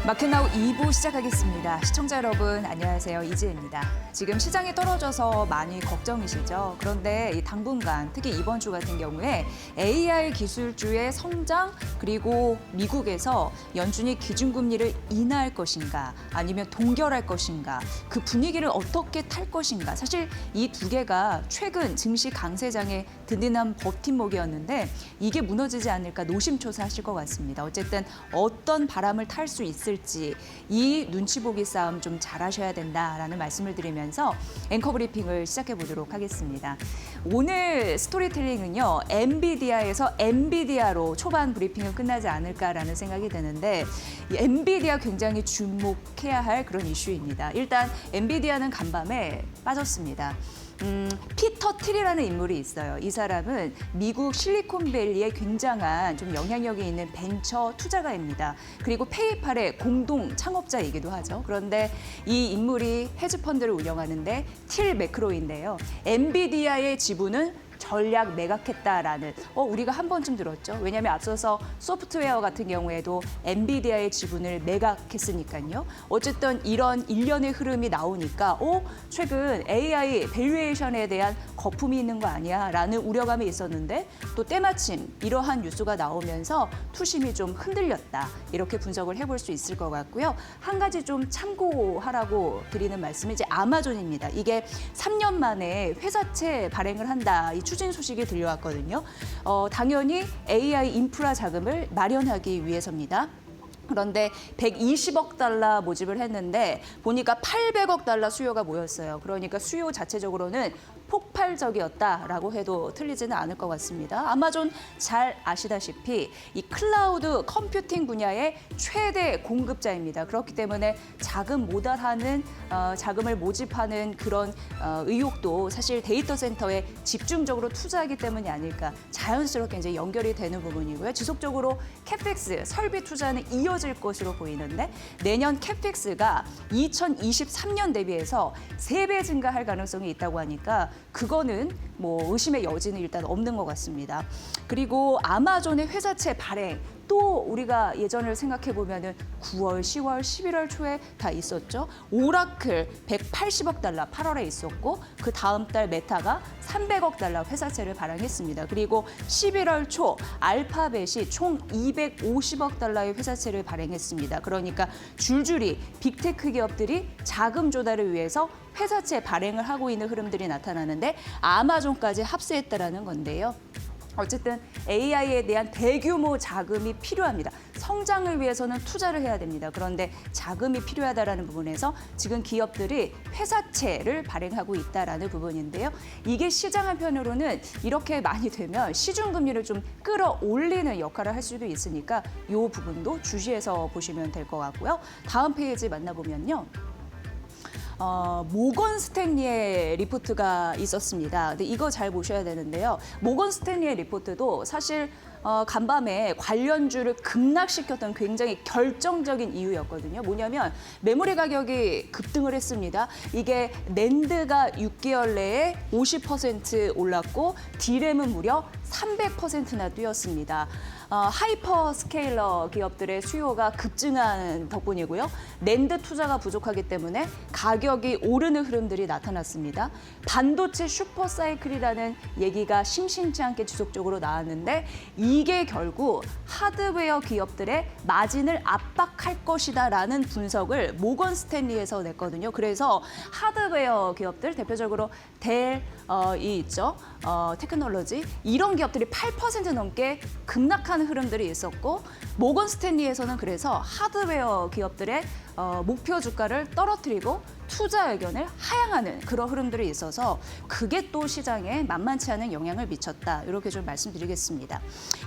마켓나우 2부 시작하겠습니다. 시청자 여러분 안녕하세요. 이지혜입니다. 지금 시장이 떨어져서 많이 걱정이시죠? 그런데 이 당분간 특히 이번 주 같은 경우에 AI 기술주의 성장 그리고 미국에서 연준이 기준금리를 인하할 것인가 아니면 동결할 것인가 그 분위기를 어떻게 탈 것인가 사실 이 두 개가 최근 증시 강세장의 든든한 버팀목이었는데 이게 무너지지 않을까 노심초사하실 것 같습니다. 어쨌든 어떤 바람을 탈 수 있을지 이 눈치 보기 싸움 좀 잘하셔야 된다라는 말씀을 드리면서 앵커 브리핑을 시작해 보도록 하겠습니다. 오늘 스토리텔링은요. 엔비디아에서 엔비디아로 초반 브리핑은 끝나지 않을까라는 생각이 드는데 이 엔비디아 굉장히 주목해야 할 그런 이슈입니다. 일단 엔비디아는 간밤에 빠졌습니다. 피터 틸이라는 인물이 있어요. 이 사람은 미국 실리콘밸리의 굉장한 좀 영향력이 있는 벤처 투자가입니다. 그리고 페이팔의 공동 창업자이기도 하죠. 그런데 이 인물이 헤지펀드를 운영하는데 틸 매크로인데요. 엔비디아의 지분은 전략 매각했다라는 우리가 한 번쯤 들었죠. 왜냐하면 앞서서 소프트웨어 같은 경우에도 엔비디아의 지분을 매각했으니까요. 어쨌든 이런 일련의 흐름이 나오니까 최근 AI 밸류에이션에 대한 거품이 있는 거 아니야 라는 우려감이 있었는데 또 때마침 이러한 뉴스가 나오면서 투심이 좀 흔들렸다. 이렇게 분석을 해볼 수 있을 것 같고요. 한 가지 좀 참고하라고 드리는 말씀이 이제 아마존입니다. 이게 3년 만에 회사채 발행을 한다. 이 추진 소식이 들려왔거든요. 당연히 AI 인프라 자금을 마련하기 위해서입니다. 그런데 120억 달러 모집을 했는데 보니까 800억 달러 수요가 모였어요. 그러니까 수요 자체적으로는 폭발적이었다라고 해도 틀리지는 않을 것 같습니다. 아마존 잘 아시다시피 이 클라우드 컴퓨팅 분야의 최대 공급자입니다. 그렇기 때문에 자금 모달하는 자금을 모집하는 그런 의욕도 사실 데이터 센터에 집중적으로 투자하기 때문이 아닐까 자연스럽게 이제 연결이 되는 부분이고요. 지속적으로 캐펙스 설비 투자는 이어질 것으로 보이는데 내년 캐펙스가 2023년 대비해서 3배 증가할 가능성이 있다고 하니까 그거는 뭐 의심의 여지는 일단 없는 것 같습니다. 그리고 아마존의 회사채 발행 또 우리가 예전을 생각해 보면은 9월, 10월, 11월 초에 다 있었죠. 오라클 180억 달러 8월에 있었고 그 다음 달 메타가 300억 달러 회사채를 발행했습니다. 그리고 11월 초 알파벳이 총 250억 달러의 회사채를 발행했습니다. 그러니까 줄줄이 빅테크 기업들이 자금 조달을 위해서 회사채 발행을 하고 있는 흐름들이 나타나는데 아마존까지 합세했다라는 건데요. 어쨌든 AI에 대한 대규모 자금이 필요합니다. 성장을 위해서는 투자를 해야 됩니다. 그런데 자금이 필요하다는 부분에서 지금 기업들이 회사채를 발행하고 있다는 부분인데요. 이게 시장 한편으로는 이렇게 많이 되면 시중금리를 좀 끌어올리는 역할을 할 수도 있으니까 이 부분도 주시해서 보시면 될 것 같고요. 다음 페이지 만나보면요. 모건 스탠리의 리포트가 있었습니다. 근데 이거 잘 보셔야 되는데요. 모건 스탠리의 리포트도 사실 간밤에 관련주를 급락시켰던 굉장히 결정적인 이유였거든요. 뭐냐면 메모리 가격이 급등을 했습니다. 이게 낸드가 6개월 내에 50% 올랐고 디램은 무려 300%나 뛰었습니다. 하이퍼 스케일러 기업들의 수요가 급증한 덕분이고요. 낸드 투자가 부족하기 때문에 가격이 오르는 흐름들이 나타났습니다. 반도체 슈퍼 사이클이라는 얘기가 심심치 않게 지속적으로 나왔는데 이게 결국 하드웨어 기업들의 마진을 압박할 것이다라는 분석을 모건 스탠리에서 냈거든요. 그래서 하드웨어 기업들 대표적으로 델이 있죠. 테크놀로지 이런 기업들이 8% 넘게 급락하는 흐름들이 있었고 모건 스탠리에서는 그래서 하드웨어 기업들의 목표 주가를 떨어뜨리고 투자 의견을 하향하는 그런 흐름들이 있어서 그게 또 시장에 만만치 않은 영향을 미쳤다. 이렇게 좀 말씀드리겠습니다.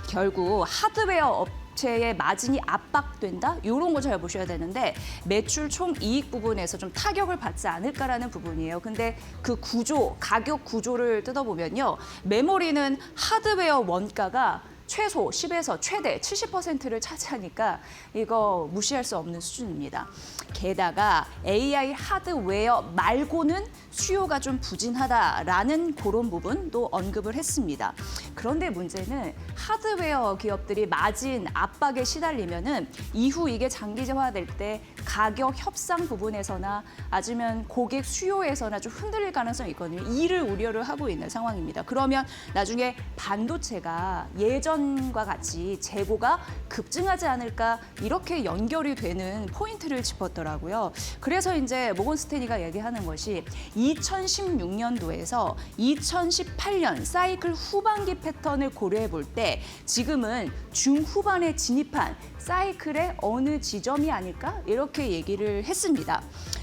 결국 하드웨어 업체의 마진이 압박된다? 이런 거 잘 보셔야 되는데 매출 총 이익 부분에서 좀 타격을 받지 않을까라는 부분이에요. 근데 그 구조, 가격 구조를 뜯어보면요. 메모리는 하드웨어 원가가 최소 10에서 최대 70%를 차지하니까 이거 무시할 수 없는 수준입니다. 게다가 AI 하드웨어 말고는 수요가 좀 부진하다라는 그런 부분도 언급을 했습니다. 그런데 문제는 하드웨어 기업들이 마진 압박에 시달리면은 이후 이게 장기화될 때 가격 협상 부분에서나 아니면 고객 수요에서나 좀 흔들릴 가능성이 있거든요. 이를 우려를 하고 있는 상황입니다. 그러면 나중에 반도체가 예전과 같이 재고가 급증하지 않을까 이렇게 연결이 되는 포인트를 짚었더라고요. 그래서 이제 모건 스탠리가 얘기하는 것이 2016년도에서 2018년 사이클 후반기 패턴을 고려해 볼 때 지금은 중후반에 진입한 사이클의 어느 지점이 아닐까 이렇게 얘기를 했습니다.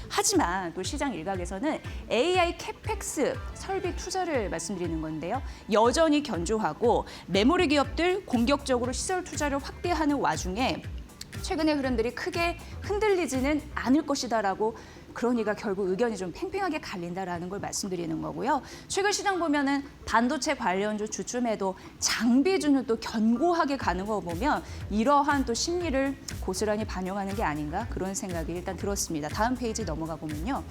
하지만 또 시장 일각에서는 AI 캐펙스 설비 투자를 말씀드리는 건데요. 여전히 견조하고 메모리 기업들 공격적으로 시설 투자를 확대하는 와중에 최근의 흐름들이 크게 흔들리지는 않을 것이다라고 그러니까 결국 의견이 좀 팽팽하게 갈린다라는 걸 말씀드리는 거고요. 최근 시장 보면은 반도체 관련주 주춤에도 장비주는 또 견고하게 가는 거 보면 이러한 또 심리를 고스란히 반영하는 게 아닌가 그런 생각이 일단 들었습니다. 다음 페이지 넘어가 보면요.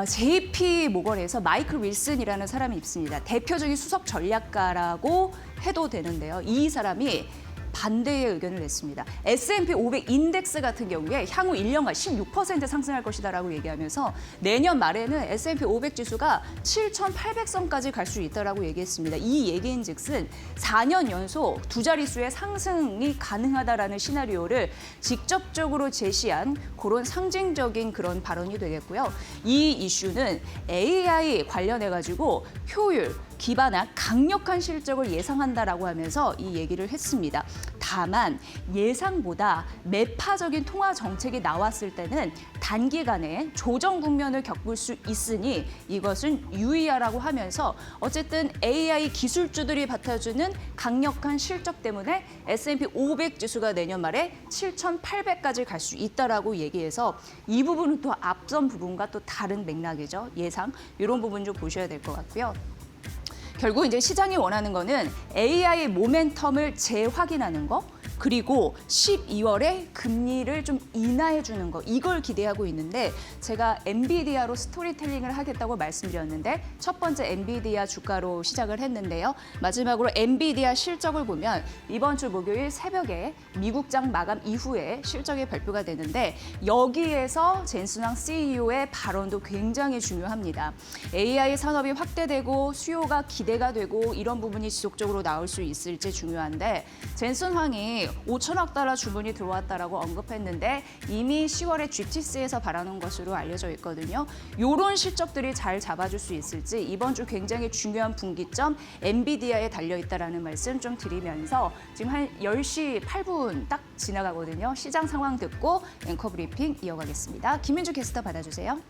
JP 모건에서 마이클 윌슨이라는 사람이 있습니다. 대표적인 수석 전략가라고 해도 되는데요. 이 사람이 반대의 의견을 냈습니다. S&P 500 인덱스 같은 경우에 향후 1년간 16% 상승할 것이다라고 얘기하면서 내년 말에는 S&P 500 지수가 7,800선까지 갈 수 있다라고 얘기했습니다. 이 얘기인즉슨 4년 연속 두 자릿수의 상승이 가능하다라는 시나리오를 직접적으로 제시한 그런 상징적인 그런 발언이 되겠고요. 이 이슈는 AI 관련해가지고 효율, 기반한 강력한 실적을 예상한다라고 하면서 이 얘기를 했습니다. 다만 예상보다 매파적인 통화 정책이 나왔을 때는 단기간에 조정 국면을 겪을 수 있으니 이것은 유의하라고 하면서 어쨌든 AI 기술주들이 받쳐주는 강력한 실적 때문에 S&P 500 지수가 내년 말에 7,800까지 갈 수 있다라고 얘기해서 이 부분은 또 앞선 부분과 또 다른 맥락이죠. 예상 이런 부분 좀 보셔야 될 것 같고요. 결국 이제 시장이 원하는 거는 AI 모멘텀을 재확인하는 거, 그리고 12월에 금리를 좀 인하해 주는 거, 이걸 기대하고 있는데 제가 엔비디아로 스토리텔링을 하겠다고 말씀드렸는데 첫 번째 엔비디아 주가로 시작을 했는데요. 마지막으로 엔비디아 실적을 보면 이번 주 목요일 새벽에 미국장 마감 이후에 실적이 발표가 되는데 여기에서 젠슨 황 CEO의 발언도 굉장히 중요합니다. AI 산업이 확대되고 수요가 기대가 되고 이런 부분이 지속적으로 나올 수 있을지 중요한데 젠슨 황이 5천억 달러 주문이 들어왔다라고 언급했는데 이미 10월에 GTC에서 바라는 것으로 알려져 있거든요. 이런 실적들이 잘 잡아줄 수 있을지 이번 주 굉장히 중요한 분기점 엔비디아에 달려있다라는 말씀 좀 드리면서 지금 한 10시 8분 딱 지나가거든요. 시장 상황 듣고 앵커 브리핑 이어가겠습니다. 김민주 캐스터 받아주세요.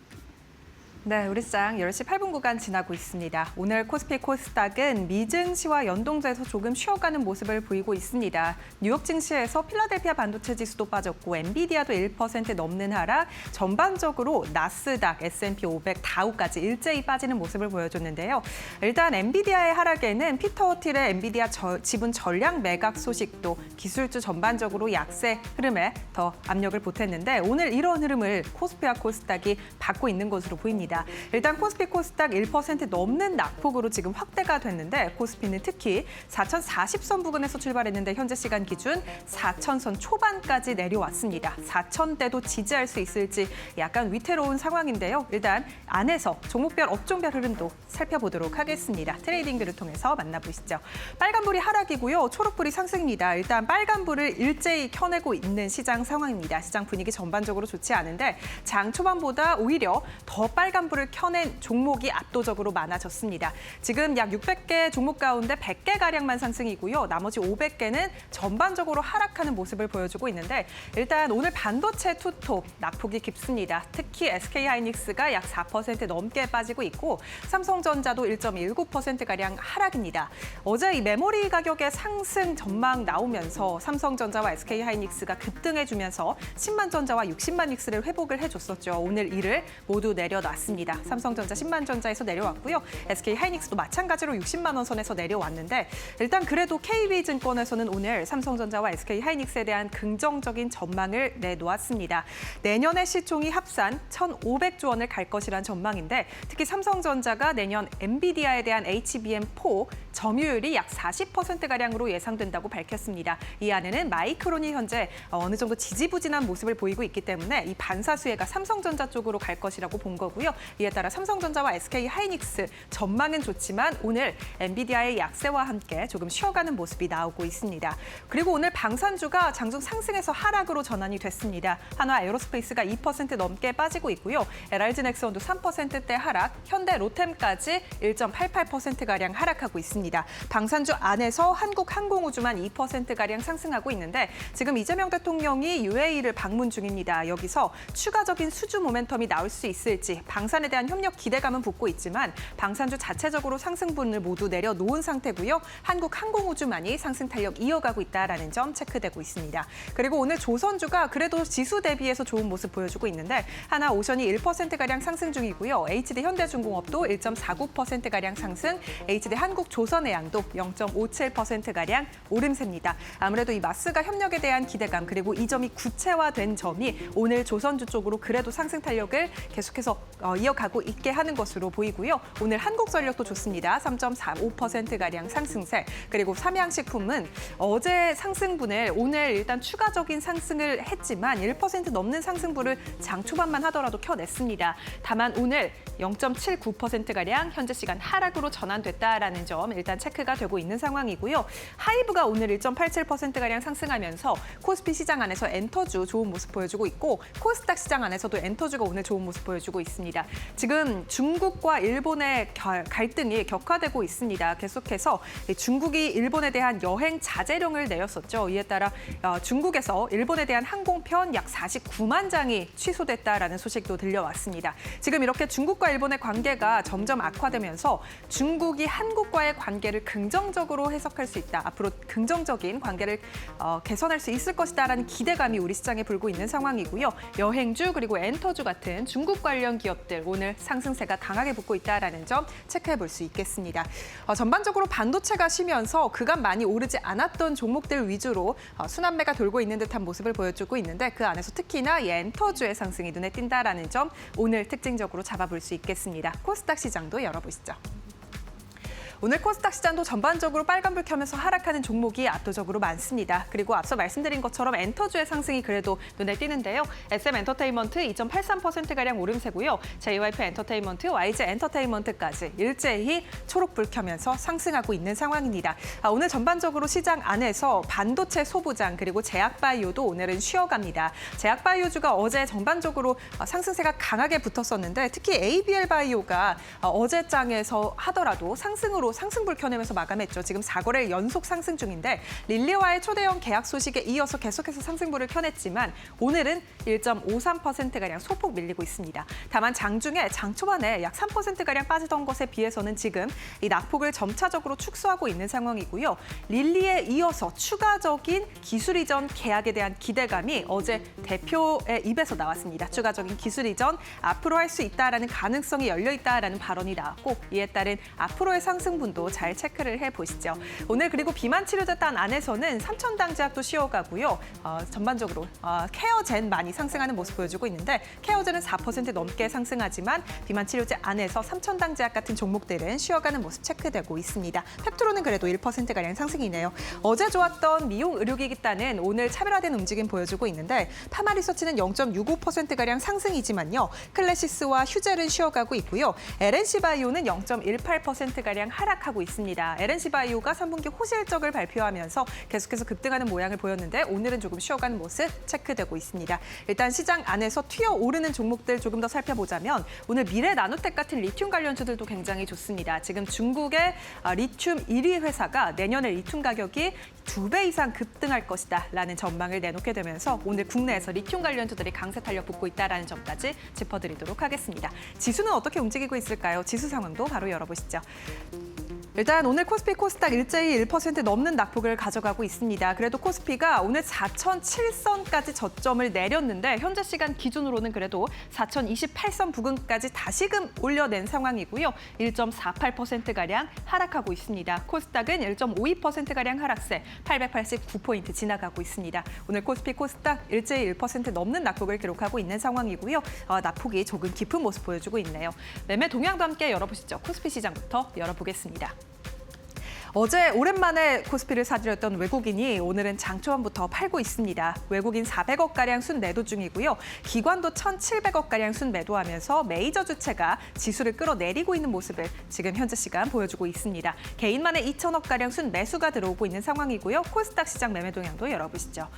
네, 우리 시장 10시 8분 구간 지나고 있습니다. 오늘 코스피 코스닥은 미 증시와 연동돼서 조금 쉬어가는 모습을 보이고 있습니다. 뉴욕 증시에서 필라델피아 반도체 지수도 빠졌고 엔비디아도 1% 넘는 하락, 전반적으로 나스닥, S&P 500, 다우까지 일제히 빠지는 모습을 보여줬는데요. 일단 엔비디아의 하락에는 피터 틸의 엔비디아 지분 전량 매각 소식도 기술주 전반적으로 약세 흐름에 더 압력을 보탰는데 오늘 이런 흐름을 코스피와 코스닥이 받고 있는 것으로 보입니다. 일단 코스피 코스닥 1% 넘는 낙폭으로 지금 확대가 됐는데 코스피는 특히 4,040선 부근에서 출발했는데 현재 시간 기준 4,000선 초반까지 내려왔습니다. 4,000대도 지지할 수 있을지 약간 위태로운 상황인데요. 일단 안에서 종목별 업종별 흐름도 살펴보도록 하겠습니다. 트레이딩뷰를 통해서 만나보시죠. 빨간불이 하락이고요. 초록불이 상승입니다. 일단 빨간불을 일제히 켜내고 있는 시장 상황입니다. 시장 분위기 전반적으로 좋지 않은데 장 초반보다 오히려 더 빨간불을 켜낸 종목이 압도적으로 많아졌습니다. 지금 약 600개 종목 가운데 100개가량만 상승이고요. 나머지 500개는 전반적으로 하락하는 모습을 보여주고 있는데 일단 오늘 반도체 투톱 낙폭이 깊습니다. 특히 SK하이닉스가 약 4% 넘게 빠지고 있고 삼성전자도 1.19%가량 하락입니다. 어제 이 메모리 가격의 상승 전망 나오면서 삼성전자와 SK하이닉스가 급등해주면서 10만 전자와 60만 닉스를 회복을 해줬었죠. 오늘 이를 모두 내려놨습니다. 있습니다. 삼성전자 10만 전자에서 내려왔고요. SK 하이닉스도 마찬가지로 60만 원 선에서 내려왔는데 일단 그래도 KB증권에서는 오늘 삼성전자와 SK 하이닉스에 대한 긍정적인 전망을 내놓았습니다. 내년의 시총이 합산 1,500조 원을 갈 것이란 전망인데 특히 삼성전자가 내년 엔비디아에 대한 HBM4 점유율이 약 40%가량으로 예상된다고 밝혔습니다. 이 안에는 마이크론이 현재 어느 정도 지지부진한 모습을 보이고 있기 때문에 이 반사수혜가 삼성전자 쪽으로 갈 것이라고 본 거고요. 이에 따라 삼성전자와 SK 하이닉스 전망은 좋지만 오늘 엔비디아의 약세와 함께 조금 쉬어가는 모습이 나오고 있습니다. 그리고 오늘 방산주가 장중 상승에서 하락으로 전환이 됐습니다. 한화 에어로스페이스가 2% 넘게 빠지고 있고요. LRG 넥스원도 3%대 하락, 현대 로템까지 1.88%가량 하락하고 있습니다. 방산주 안에서 한국항공우주만 2%가량 상승하고 있는데 지금 이재명 대통령이 UAE를 방문 중입니다. 여기서 추가적인 수주 모멘텀이 나올 수 있을지 방산에 대한 협력 기대감은 붙고 있지만 방산주 자체적으로 상승분을 모두 내려놓은 상태고요. 한국항공우주만이 상승 탄력 이어가고 있다는 점 체크되고 있습니다. 그리고 오늘 조선주가 그래도 지수 대비해서 좋은 모습 보여주고 있는데 하나오션이 1%가량 상승 중이고요. HD 현대중공업도 1.49%가량 상승, HD 한국조선해양도 0.57%가량 오름세입니다. 아무래도 이 마스가 협력에 대한 기대감 그리고 이 점이 구체화된 점이 오늘 조선주 쪽으로 그래도 상승 탄력을 계속해서 이어가고 있게 하는 것으로 보이고요. 오늘 한국전력도 좋습니다. 3.45%가량 상승세. 그리고 삼양식품은 어제 상승분을 오늘 일단 추가적인 상승을 했지만 1% 넘는 상승분을 장 초반만 하더라도 켜냈습니다. 다만 오늘 0.79%가량 현재 시간 하락으로 전환됐다라는 점 일단 체크가 되고 있는 상황이고요. 하이브가 오늘 1.87%가량 상승하면서 코스피 시장 안에서 엔터주 좋은 모습 보여주고 있고 코스닥 시장 안에서도 엔터주가 오늘 좋은 모습 보여주고 있습니다. 지금 중국과 일본의 갈등이 격화되고 있습니다. 계속해서 중국이 일본에 대한 여행 자제령을 내렸었죠. 이에 따라 중국에서 일본에 대한 항공편 약 49만 장이 취소됐다라는 소식도 들려왔습니다. 지금 이렇게 중국과 일본의 관계가 점점 악화되면서 중국이 한국과의 관계를 긍정적으로 해석할 수 있다. 앞으로 긍정적인 관계를 개선할 수 있을 것이다라는 기대감이 우리 시장에 불고 있는 상황이고요. 여행주 그리고 엔터주 같은 중국 관련 기업들 오늘 상승세가 강하게 붙고 있다라는 점 체크해 볼 수 있겠습니다. 전반적으로 반도체가 쉬면서 그간 많이 오르지 않았던 종목들 위주로 순환매가 돌고 있는 듯한 모습을 보여주고 있는데 그 안에서 특히나 이 엔터주의 상승이 눈에 띈다라는 점 오늘 특징적으로 잡아볼 수 있겠습니다. 코스닥 시장도 열어보시죠. 오늘 코스닥 시장도 전반적으로 빨간불 켜면서 하락하는 종목이 압도적으로 많습니다. 그리고 앞서 말씀드린 것처럼 엔터주의 상승이 그래도 눈에 띄는데요. SM 엔터테인먼트 2.83%가량 오름세고요. JYP 엔터테인먼트, YG 엔터테인먼트까지 일제히 초록불 켜면서 상승하고 있는 상황입니다. 오늘 전반적으로 시장 안에서 반도체 소부장 그리고 제약바이오도 오늘은 쉬어갑니다. 제약바이오주가 어제 전반적으로 상승세가 강하게 붙었었는데 특히 ABL바이오가 어제장에서 하더라도 상승불 켜내면서 마감했죠. 지금 4거래일 연속 상승 중인데 릴리와의 초대형 계약 소식에 이어서 계속해서 상승불을 켜냈지만 오늘은 1.53%가량 소폭 밀리고 있습니다. 다만 장중에 장 초반에 약 3%가량 빠지던 것에 비해서는 지금 이 낙폭을 점차적으로 축소하고 있는 상황이고요. 릴리에 이어서 추가적인 기술 이전 계약에 대한 기대감이 어제 대표의 입에서 나왔습니다. 추가적인 기술 이전 앞으로 할 수 있다라는 가능성이 열려 있다라는 발언이 나왔고 이에 따른 앞으로의 상승 분도 잘 체크를 해보시죠. 오늘 그리고 비만 치료제단 안에서는 삼천당 제약도 쉬어가고요. 전반적으로 케어젠 많이 상승하는 모습 보여주고 있는데 케어젠은 4% 넘게 상승하지만 비만 치료제 안에서 삼천당 제약 같은 종목들은 쉬어가는 모습 체크되고 있습니다. 펩트로는 그래도 1%가량 상승이네요. 어제 좋았던 미용 의료기기단은 오늘 차별화된 움직임 보여주고 있는데 파마리서치는 0.65%가량 상승이지만요. 클래시스와 휴젤은 쉬어가고 있고요. LNC바이오는 0.18%가량 하락하고 있습니다. LNC바이오가 3분기 호실적을 발표하면서 계속해서 급등하는 모양을 보였는데 오늘은 조금 쉬어가는 모습 체크되고 있습니다. 일단 시장 안에서 튀어오르는 종목들 조금 더 살펴보자면 오늘 미래 나노텍 같은 리튬 관련주들도 굉장히 좋습니다. 지금 중국의 리튬 1위 회사가 내년에 리튬 가격이 2배 이상 급등할 것이다 라는 전망을 내놓게 되면서 오늘 국내에서 리튬 관련주들이 강세 탄력 붙고 있다는 점까지 짚어드리도록 하겠습니다. 지수는 어떻게 움직이고 있을까요? 지수 상황도 바로 열어보시죠. 일단 오늘 코스피 코스닥 일제히 1% 넘는 낙폭을 가져가고 있습니다. 그래도 코스피가 오늘 4,007선까지 저점을 내렸는데 현재 시간 기준으로는 그래도 4,028선 부근까지 다시금 올려낸 상황이고요. 1.48%가량 하락하고 있습니다. 코스닥은 1.52%가량 하락세 889포인트 지나가고 있습니다. 오늘 코스피 코스닥 일제히 1% 넘는 낙폭을 기록하고 있는 상황이고요. 낙폭이 조금 깊은 모습 보여주고 있네요. 매매 동향도 함께 열어보시죠. 코스피 시장부터 열어보겠습니다. 어제 오랜만에 코스피를 사들였던 외국인이 오늘은 장 초반부터 팔고 있습니다. 외국인 400억가량 순매도 중이고요. 기관도 1,700억가량 순매도하면서 메이저 주체가 지수를 끌어내리고 있는 모습을 지금 현재 시간 보여주고 있습니다. 개인만의 2,000억가량 순매수가 들어오고 있는 상황이고요. 코스닥 시장 매매 동향도 열어보시죠.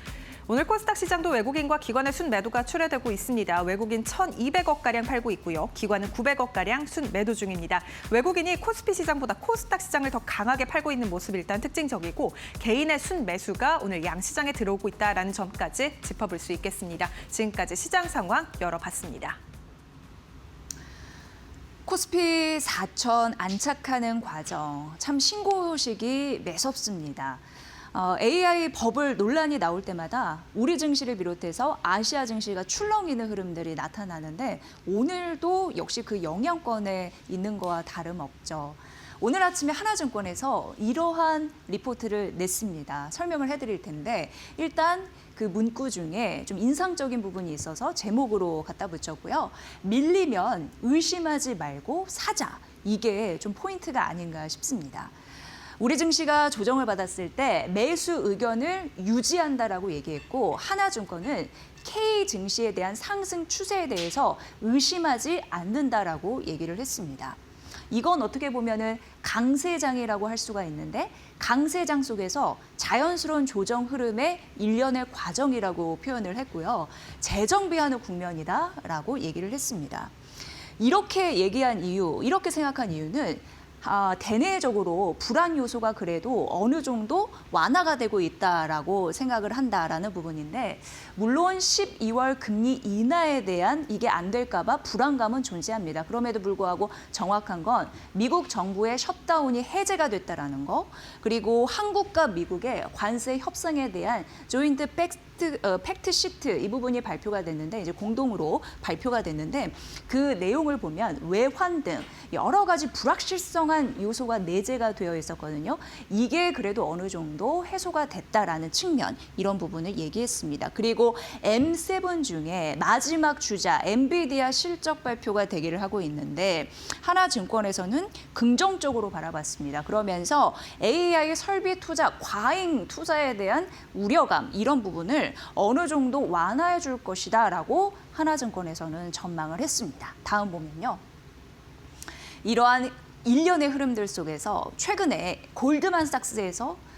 오늘 코스닥 시장도 외국인과 기관의 순매도가 출회되고 있습니다. 외국인 1,200억가량 팔고 있고요. 기관은 900억가량 순매도 중입니다. 외국인이 코스피 시장보다 코스닥 시장을 더 강하게 팔고 있는 모습이 일단 특징적이고 개인의 순매수가 오늘 양시장에 들어오고 있다는 점까지 짚어볼 수 있겠습니다. 지금까지 시장 상황 열어봤습니다. 코스피 4천 안착하는 과정, 참 신고식이 매섭습니다. AI 버블 논란이 나올 때마다 우리 증시를 비롯해서 아시아 증시가 출렁이는 흐름들이 나타나는데 오늘도 역시 그 영향권에 있는 거와 다름없죠. 오늘 아침에 하나증권에서 이러한 리포트를 냈습니다. 설명을 해드릴 텐데 일단 그 문구 중에 좀 인상적인 부분이 있어서 제목으로 갖다 붙였고요. 밀리면 의심하지 말고 사자. 이게 좀 포인트가 아닌가 싶습니다. 우리 증시가 조정을 받았을 때 매수 의견을 유지한다라고 얘기했고 하나증권은 K 증시에 대한 상승 추세에 대해서 의심하지 않는다라고 얘기를 했습니다. 이건 어떻게 보면은 강세장이라고 할 수가 있는데 강세장 속에서 자연스러운 조정 흐름의 일련의 과정이라고 표현을 했고요. 재정비하는 국면이다라고 얘기를 했습니다. 이렇게 얘기한 이유, 이렇게 생각한 이유는 대내적으로 불안 요소가 그래도 어느 정도 완화가 되고 있다라고 생각을 한다라는 부분인데 물론 12월 금리 인하에 대한 이게 안 될까 봐 불안감은 존재합니다. 그럼에도 불구하고 정확한 건 미국 정부의 셧다운이 해제가 됐다라는 거 그리고 한국과 미국의 관세 협상에 대한 조인트 팩트 시트 이 부분이 발표가 됐는데 이제 공동으로 발표가 됐는데 그 내용을 보면 외환 등 여러 가지 불확실성한 요소가 내재가 되어 있었거든요. 이게 그래도 어느 정도 해소가 됐다라는 측면 이런 부분을 얘기했습니다. 그리고 M7 중에 마지막 주자 엔비디아 실적 발표가 되기를 하고 있는데 하나증권에서는 긍정적으로 바라봤습니다. 그러면서 AI 설비 투자, 과잉 투자에 대한 우려감 이런 부분을 어느 정도 완화해 줄 것이다라고 하나증권에서는 전망을 했습니다. 다음 보면요. 이러한 일련의 흐름들 속에서 최근에 골드만삭스에서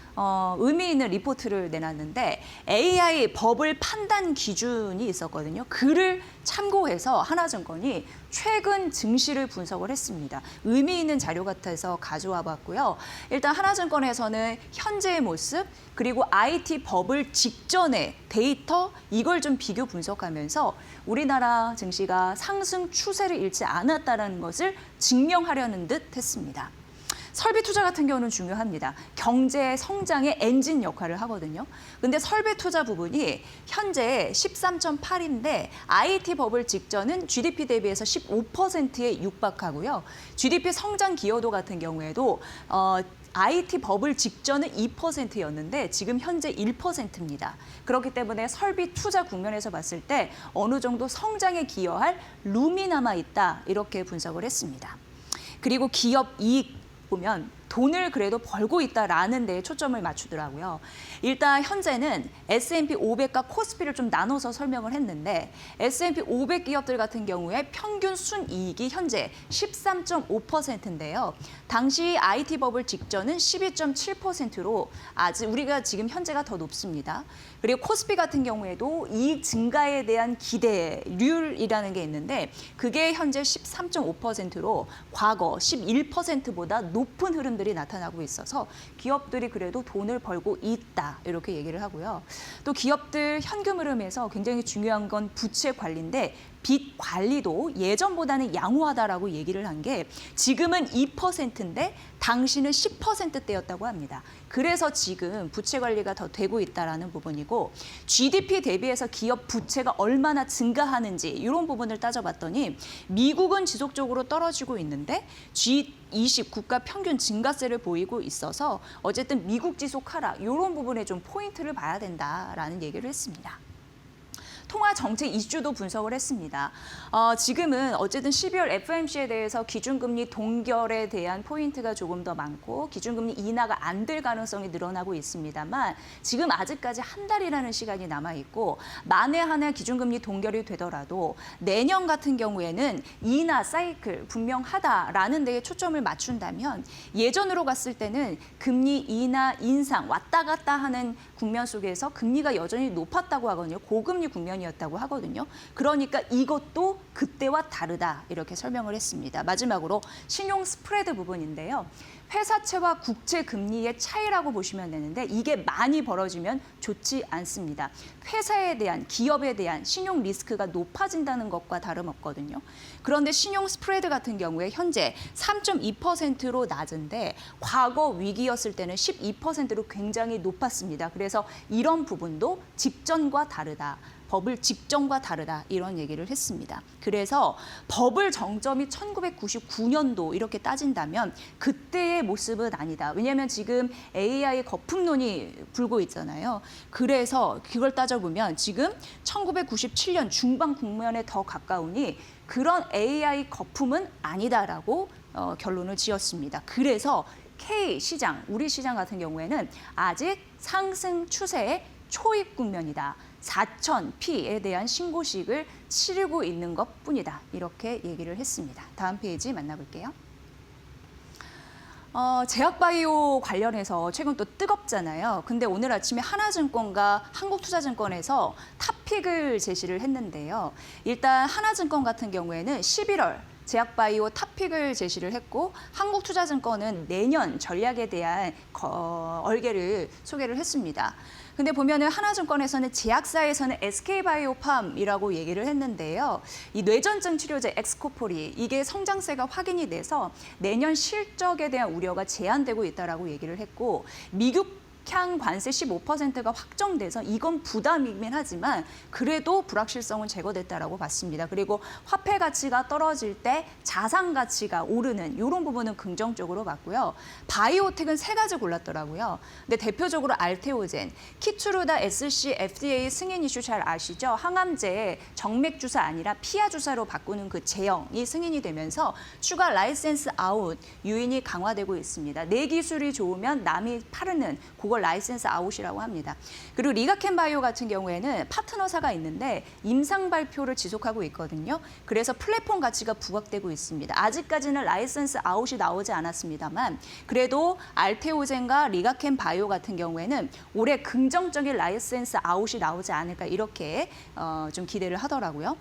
의미 있는 리포트를 내놨는데 AI 버블 판단 기준이 있었거든요. 그를 참고해서 하나증권이 최근 증시를 분석을 했습니다. 의미 있는 자료 같아서 가져와 봤고요. 일단 하나증권에서는 현재의 모습 그리고 IT 버블 직전의 데이터 이걸 좀 비교 분석하면서 우리나라 증시가 상승 추세를 잃지 않았다는 것을 증명하려는 듯 했습니다. 설비 투자 같은 경우는 중요합니다. 경제 성장의 엔진 역할을 하거든요. 근데 설비 투자 부분이 현재 13.8인데 IT 버블 직전은 GDP 대비해서 15%에 육박하고요. GDP 성장 기여도 같은 경우에도 IT 버블 직전은 2%였는데 지금 현재 1%입니다. 그렇기 때문에 설비 투자 국면에서 봤을 때 어느 정도 성장에 기여할 룸이 남아 있다 이렇게 분석을 했습니다. 그리고 기업 이익 보면 돈을 그래도 벌고 있다라는 데에 초점을 맞추더라고요. 일단 현재는 S&P 500과 코스피를 좀 나눠서 설명을 했는데 S&P 500 기업들 같은 경우에 평균 순이익이 현재 13.5%인데요. 당시 IT 버블 직전은 12.7%로 아직 우리가 지금 현재가 더 높습니다. 그리고 코스피 같은 경우에도 이익 증가에 대한 기대률이라는 게 있는데 그게 현재 13.5%로 과거 11%보다 높은 흐름들이 나타나고 있어서 기업들이 그래도 돈을 벌고 있다 이렇게 얘기를 하고요. 또 기업들 현금 흐름에서 굉장히 중요한 건 부채 관리인데 빚 관리도 예전보다는 양호하다라고 얘기를 한 게 지금은 2%인데 당시는 10%대였다고 합니다. 그래서 지금 부채 관리가 더 되고 있다라는 부분이고 GDP 대비해서 기업 부채가 얼마나 증가하는지 이런 부분을 따져봤더니 미국은 지속적으로 떨어지고 있는데 G20 국가 평균 증가세를 보이고 있어서 어쨌든 미국 지속 하락 이런 부분에 좀 포인트를 봐야 된다라는 얘기를 했습니다. 통화 정책 이슈도 분석을 했습니다. 지금은 어쨌든 12월 FOMC에 대해서 기준금리 동결에 대한 포인트가 조금 더 많고 기준금리 인하가 안 될 가능성이 늘어나고 있습니다만 지금 아직까지 한 달이라는 시간이 남아있고 만에 하나 기준금리 동결이 되더라도 내년 같은 경우에는 인하 사이클 분명하다라는 데에 초점을 맞춘다면 예전으로 갔을 때는 금리 인하 인상 왔다 갔다 하는 국면 속에서 금리가 여전히 높았다고 하거든요. 고금리 국면이었다고 하거든요. 그러니까 이것도 그때와 다르다 이렇게 설명을 했습니다. 마지막으로 신용 스프레드 부분인데요. 회사채와 국채 금리의 차이라고 보시면 되는데 이게 많이 벌어지면 좋지 않습니다. 회사에 대한 기업에 대한 신용 리스크가 높아진다는 것과 다름없거든요. 그런데 신용 스프레드 같은 경우에 현재 3.2%로 낮은데 과거 위기였을 때는 12%로 굉장히 높았습니다. 그래서 이런 부분도 직전과 다르다. 버블 직전과 다르다 이런 얘기를 했습니다. 그래서 버블 정점이 1999년도 이렇게 따진다면 그때의 모습은 아니다. 왜냐하면 지금 AI 거품론이 불고 있잖아요. 그래서 그걸 따져보면 지금 1997년 중반 국면에 더 가까우니 그런 AI 거품은 아니다라고 결론을 지었습니다. 그래서 K 시장, 우리 시장 같은 경우에는 아직 상승 추세의 초입 국면이다. 4,000P에 대한 신고식을 치르고 있는 것뿐이다. 이렇게 얘기를 했습니다. 다음 페이지 만나볼게요. 제약바이오 관련해서 최근 또 뜨겁잖아요. 근데 오늘 아침에 하나증권과 한국투자증권에서 탑픽을 제시를 했는데요. 일단 하나증권 같은 경우에는 11월 제약바이오 탑픽을 제시를 했고 한국투자증권은 내년 전략에 대한 얼개를 소개를 했습니다. 근데 보면은 하나증권에서는 제약사에서는 SK바이오팜이라고 얘기를 했는데요. 이 뇌전증 치료제 엑스코폴이 이게 성장세가 확인이 돼서 내년 실적에 대한 우려가 제한되고 있다라고 얘기를 했고 미국 향 관세 15%가 확정돼서 이건 부담이긴 하지만 그래도 불확실성은 제거됐다라고 봤습니다. 그리고 화폐 가치가 떨어질 때 자산 가치가 오르는 이런 부분은 긍정적으로 봤고요. 바이오텍은 세 가지 골랐더라고요. 근데 대표적으로 알테오젠, 키투르다 SC FDA 승인 이슈 잘 아시죠? 항암제 정맥 주사 아니라 피하 주사로 바꾸는 그 제형이 승인이 되면서 추가 라이센스 아웃 유인이 강화되고 있습니다. 내 기술이 좋으면 남이 파르는 그걸 라이센스 아웃이라고 합니다. 그리고 리가켄 바이오 같은 경우에는 파트너사가 있는데 임상 발표를 지속하고 있거든요. 그래서 플랫폼 가치가 부각되고 있습니다. 아직까지는 라이센스 아웃이 나오지 않았습니다만 그래도 알테오젠과 리가켄 바이오 같은 경우에는 올해 긍정적인 라이센스 아웃이 나오지 않을까 이렇게 좀 기대를 하더라고요.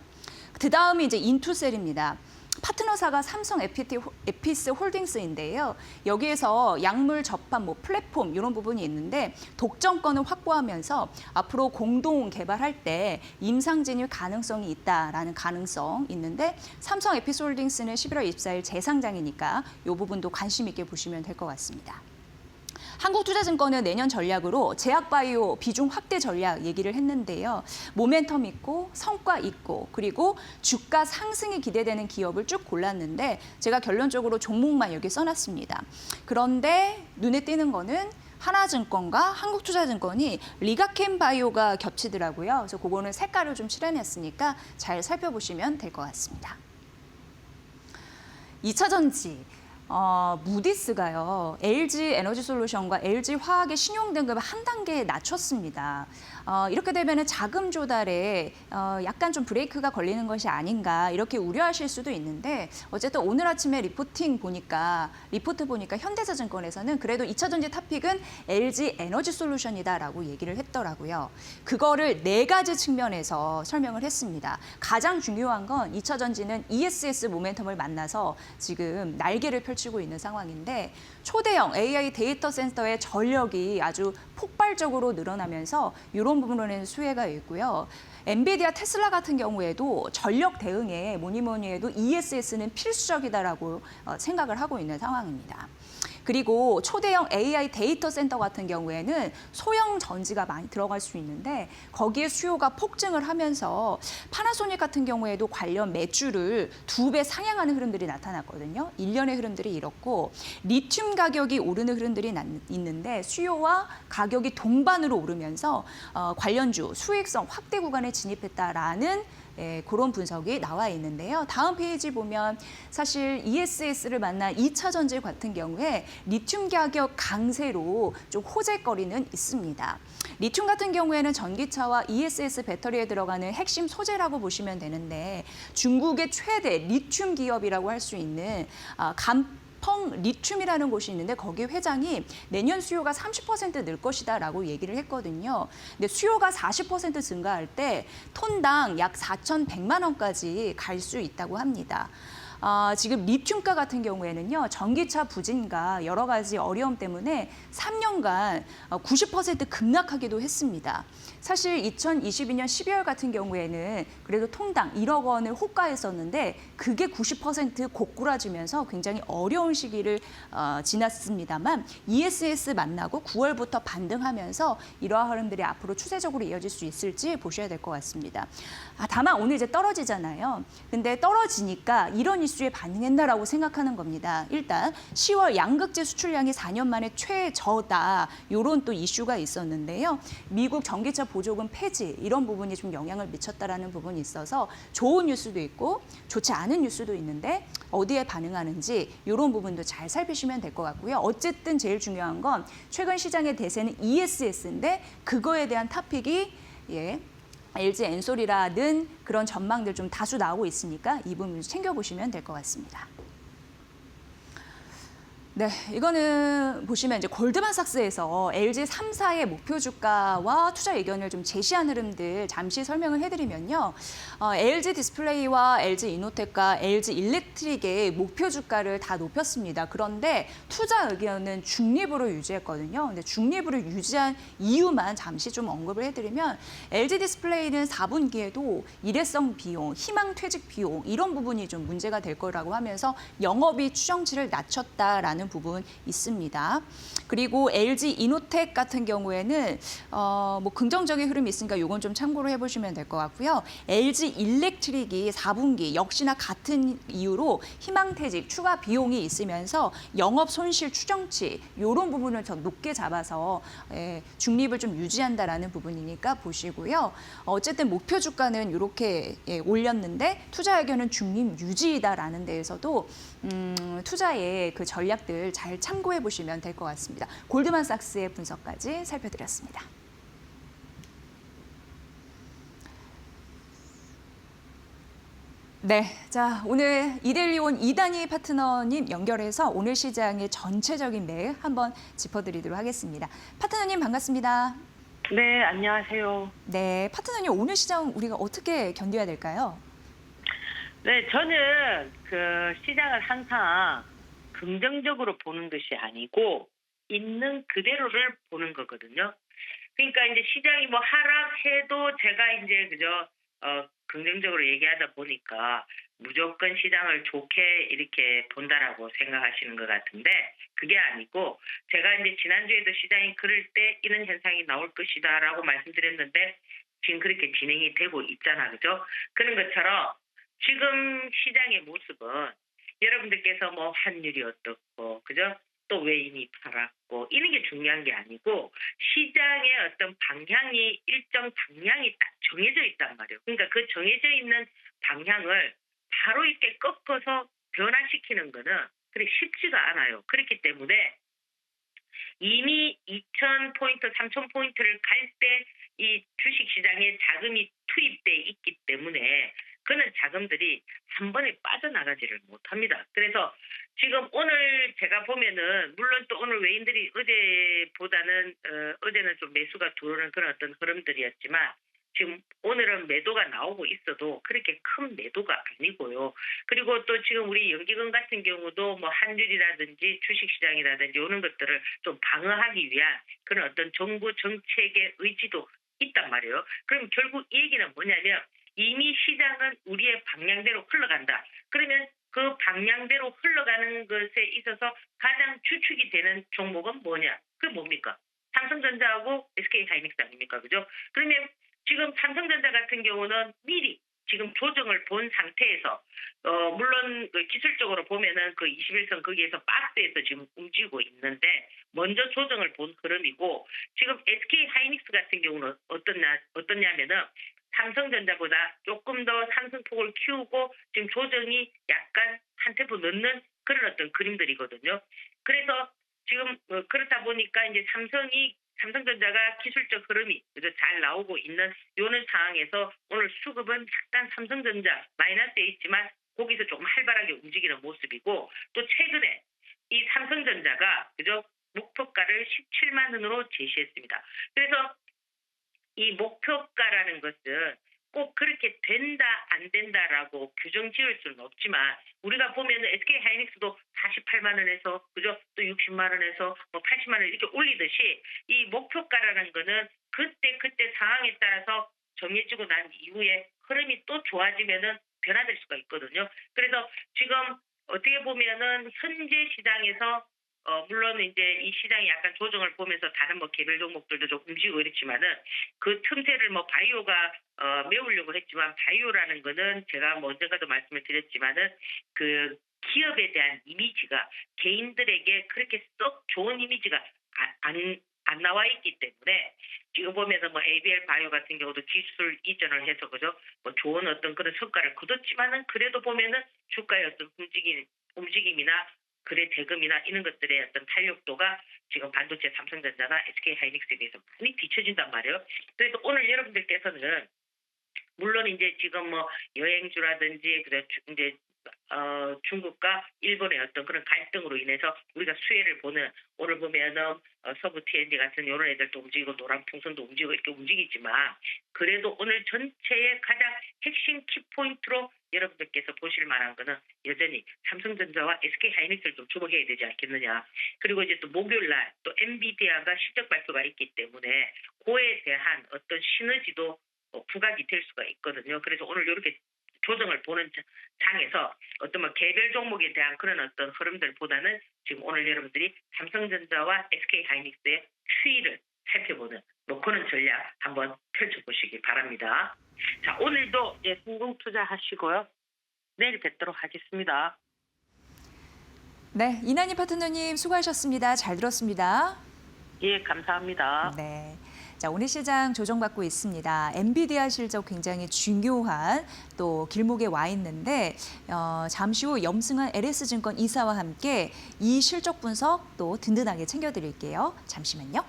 그다음이 이제 인투셀입니다. 파트너사가 삼성 에피스 홀딩스인데요. 여기에서 약물 접합, 플랫폼 이런 부분이 있는데 독점권을 확보하면서 앞으로 공동 개발할 때 임상 진입 가능성이 있다라는 가능성 있는데 삼성 에피스 홀딩스는 11월 24일 재상장이니까 이 부분도 관심 있게 보시면 될 것 같습니다. 한국투자증권은 내년 전략으로 제약바이오 비중 확대 전략 얘기를 했는데요. 모멘텀 있고 성과 있고 그리고 주가 상승이 기대되는 기업을 쭉 골랐는데 제가 결론적으로 종목만 여기 써놨습니다. 그런데 눈에 띄는 거는 하나증권과 한국투자증권이 리가켄 바이오가 겹치더라고요. 그래서 그거는 색깔을 좀 칠해냈으니까 잘 살펴보시면 될 것 같습니다. 2차 전지. 무디스가요. LG 에너지솔루션과 LG 화학의 신용 등급을 한 단계 낮췄습니다. 이렇게 되면 자금 조달에 약간 좀 브레이크가 걸리는 것이 아닌가 이렇게 우려하실 수도 있는데 어쨌든 오늘 아침에 리포트 보니까 현대자증권에서는 그래도 2차 전지 탑픽은 LG 에너지솔루션이다라고 얘기를 했더라고요. 그거를 네 가지 측면에서 설명을 했습니다. 가장 중요한 건 2차 전지는 ESS 모멘텀을 만나서 지금 날개를 펼치고 밀어붙이고 있는 상황인데 초대형 AI 데이터 센터의 전력이 아주 폭발적으로 늘어나면서 이런 부분으로는 수혜가 있고요. 엔비디아, 테슬라 같은 경우에도 전력 대응에 뭐니 해도 ESS는 필수적이다라고 생각을 하고 있는 상황입니다. 그리고 초대형 AI 데이터 센터 같은 경우에는 소형 전지가 많이 들어갈 수 있는데 거기에 수요가 폭증을 하면서 파나소닉 같은 경우에도 관련 매출을 2배 상향하는 흐름들이 나타났거든요. 일련의 흐름들이 이렇고 리튬 가격이 오르는 흐름들이 있는데 수요와 가격이 동반으로 오르면서 관련주 수익성 확대 구간에 진입했다라는 그런 분석이 나와 있는데요. 다음 페이지 보면 사실 ESS를 만난 2차 전지 같은 경우에 리튬 가격 강세로 좀 호재거리는 있습니다. 리튬 같은 경우에는 전기차와 ESS 배터리에 들어가는 핵심 소재라고 보시면 되는데 중국의 최대 리튬 기업이라고 할 수 있는 펑 리튬이라는 곳이 있는데 거기 회장이 내년 수요가 30%늘 것이다라고 얘기를 했거든요. 근데 수요가 40% 증가할 때 톤당 약 4,100만 원까지 갈 수 있다고 합니다. 지금 리튬가 같은 경우에는요, 전기차 부진과 여러 가지 어려움 때문에 3년간 90% 급락하기도 했습니다. 사실 2022년 12월 같은 경우에는 그래도 통당 1억 원을 호가했었는데 그게 90% 고꾸라지면서 굉장히 어려운 시기를 지났습니다만 ESS 만나고 9월부터 반등하면서 이러한 흐름들이 앞으로 추세적으로 이어질 수 있을지 보셔야 될 것 같습니다. 다만 오늘 이제 떨어지잖아요. 근데 떨어지니까 이런 이슈에 반응했나라고 생각하는 겁니다. 일단 10월 양극재 수출량이 4년 만에 최저다. 이런 또 이슈가 있었는데요. 미국 전기차 보조금 폐지 이런 부분이 좀 영향을 미쳤다라는 부분이 있어서 좋은 뉴스도 있고 좋지 않은 뉴스도 있는데 어디에 반응하는지 이런 부분도 잘 살피시면 될 것 같고요. 어쨌든 제일 중요한 건 최근 시장의 대세는 ESS인데 그거에 대한 토픽이 LG 엔솔이라는 그런 전망들 좀 다수 나오고 있으니까 이 부분 챙겨보시면 될 것 같습니다. 네, 이거는 보시면 이제 골드만삭스에서 LG 3사의 목표 주가와 투자 의견을 좀 제시한 흐름들 잠시 설명을 해드리면요. LG 디스플레이와 LG 이노텍과 LG 일렉트릭의 목표 주가를 다 높였습니다. 그런데 투자 의견은 중립으로 유지했거든요. 근데 중립으로 유지한 이유만 잠시 좀 언급을 해드리면 LG 디스플레이는 4분기에도 일회성 비용, 희망 퇴직 비용 이런 부분이 좀 문제가 될 거라고 하면서 영업이익 추정치를 낮췄다라는 부분 있습니다. 그리고 LG 이노텍 같은 경우에는 뭐 긍정적인 흐름이 있으니까 이건 좀 참고로 해보시면 될 것 같고요. LG 일렉트릭이 4분기 역시나 같은 이유로 희망퇴직 추가 비용이 있으면서 영업 손실 추정치 이런 부분을 더 높게 잡아서 중립을 좀 유지한다라는 부분이니까 보시고요. 어쨌든 목표 주가는 이렇게 올렸는데 투자 의견은 중립 유지이다라는 데에서도 투자의 그 전략들 잘 참고해 보시면 될 것 같습니다. 골드만삭스의 분석까지 살펴드렸습니다. 네, 자 오늘 이데일리온 이단희 파트너님 연결해서 오늘 시장의 전체적인 매일 한번 짚어드리도록 하겠습니다. 파트너님 반갑습니다. 네, 안녕하세요. 네, 파트너님 오늘 시장 우리가 어떻게 견뎌야 될까요? 네, 저는 그 시장을 항상 긍정적으로 보는 것이 아니고 있는 그대로를 보는 거거든요. 그러니까 이제 시장이 뭐 하락해도 제가 이제 그저 긍정적으로 얘기하다 보니까 무조건 시장을 좋게 이렇게 본다라고 생각하시는 것 같은데 그게 아니고 제가 이제 지난주에도 시장이 그럴 때 이런 현상이 나올 것이다라고 말씀드렸는데 지금 그렇게 진행이 되고 있잖아, 그죠? 그런 것처럼 지금 시장의 모습은 여러분들께서 뭐 환율이 어떻고, 그죠? 또 외인이 팔았고, 이런 게 중요한 게 아니고, 시장의 어떤 방향이, 일정 방향이 딱 정해져 있단 말이에요. 그러니까 그 정해져 있는 방향을 바로 이렇게 꺾어서 변화시키는 거는 그렇게 쉽지가 않아요. 그렇기 때문에 이미 2,000포인트, 3,000포인트를 갈 때 이 주식시장에 자금이 투입돼 있기 때문에 그런 자금들이 한 번에 빠져나가지를 못합니다. 그래서 지금 오늘 제가 보면은 물론 또 오늘 외인들이 어제보다는 어제는 좀 매수가 들어오는 그런 어떤 흐름들이었지만 지금 오늘은 매도가 나오고 있어도 그렇게 큰 매도가 아니고요. 그리고 또 지금 우리 연기금 같은 경우도 뭐 환율이라든지 주식시장이라든지 이런 것들을 좀 방어하기 위한 그런 어떤 정부 정책의 의지도 있단 말이에요. 그럼 결국 이 얘기는 뭐냐면 이미 시장은 우리의 방향대로 흘러간다. 그러면 그 방향대로 흘러가는 것에 있어서 가장 주축이 되는 종목은 뭐냐? 그게 뭡니까? 삼성전자하고 SK하이닉스 아닙니까? 그죠? 그러면 지금 삼성전자 같은 경우는 미리 지금 조정을 본 상태에서 물론 그 기술적으로 보면은 그 21선 거기에서 박스에서 지금 움직이고 있는데 먼저 조정을 본 흐름이고 지금 SK하이닉스 같은 경우는 어떠냐면은 삼성전자보다 조금 더 상승폭을 키우고 지금 조정이 약간 한 템포 늦는 그런 어떤 그림들이거든요. 그래서 지금 그렇다 보니까 이제 삼성전자가 기술적 흐름이 잘 나오고 있는 요런 상황에서 오늘 수급은 약간 삼성전자 마이너스에 있지만 거기서 조금 활발하게 움직이는 모습이고 또 최근에 이 삼성전자가 그죠 목표가를 17만 원으로 제시했습니다. 그래서 이 목표가라는 것은 꼭 그렇게 된다 안 된다라고 규정 지을 수는 없지만 우리가 보면 SK하이닉스도 48만 원에서 그죠 또 60만 원에서 뭐 80만 원 이렇게 올리듯이 이 목표가라는 거는 그때 상황에 따라서 정해지고 난 이후에 흐름이 또 좋아지면은 변화될 수가 있거든요. 그래서 지금 어떻게 보면은 현재 시장에서 물론 이제 이 시장이 약간 조정을 보면서 다른 뭐 개별 종목들도 좀 움직이고 이랬지만은 그 틈새를 뭐 바이오가 메우려고 했지만 바이오라는 거는 제가 뭐 언젠가도 말씀을 드렸지만은 그 기업에 대한 이미지가 개인들에게 그렇게 썩 좋은 이미지가 안 나와 있기 때문에 지금 보면은 뭐 ABL 바이오 같은 경우도 기술 이전을 해서 그죠 뭐 좋은 어떤 그런 성과를 거뒀지만은 그래도 보면은 주가의 어떤 움직임이나 거래 대금이나 이런 것들의 어떤 탄력도가 지금 반도체 삼성전자나 SK하이닉스에 비해서 많이 뒤처진단 말이에요. 그래서 오늘 여러분들께서는 물론 이제 지금 뭐 여행주라든지 이제 중국과 일본의 어떤 그런 갈등으로 인해서 우리가 수혜를 보는 오늘 보면은 서부 T&D 같은 이런 애들도 움직이고 노란풍선도 움직이고 이렇게 움직이지만 그래도 오늘 전체의 가장 핵심 키포인트로 여러분들께서 보실 만한 거는 여전히 삼성전자와 SK하이닉스를 좀 주목해야 되지 않겠느냐. 그리고 이제 또 목요일날 또 엔비디아가 실적 발표가 있기 때문에 그에 대한 어떤 시너지도 부각이 될 수가 있거든요. 그래서 오늘 이렇게 조정을 보는 장에서 어떤 뭐 개별 종목에 대한 그런 어떤 흐름들보다는 지금 오늘 여러분들이 삼성전자와 SK하이닉스의 추이를 살펴보는 뭐 그런 전략 한번 펼쳐보시기 바랍니다. 자, 오늘도 성공 투자하시고요. 내일 뵙도록 하겠습니다. 네, 이난희 파트너님 수고하셨습니다. 잘 들었습니다. 예, 감사합니다. 네. 자, 오늘 시장 조정받고 있습니다. 엔비디아 실적 굉장히 중요한 또 길목에 와 있는데 잠시 후 염승한 LS증권 이사와 함께 이 실적 분석 또 든든하게 챙겨드릴게요. 잠시만요.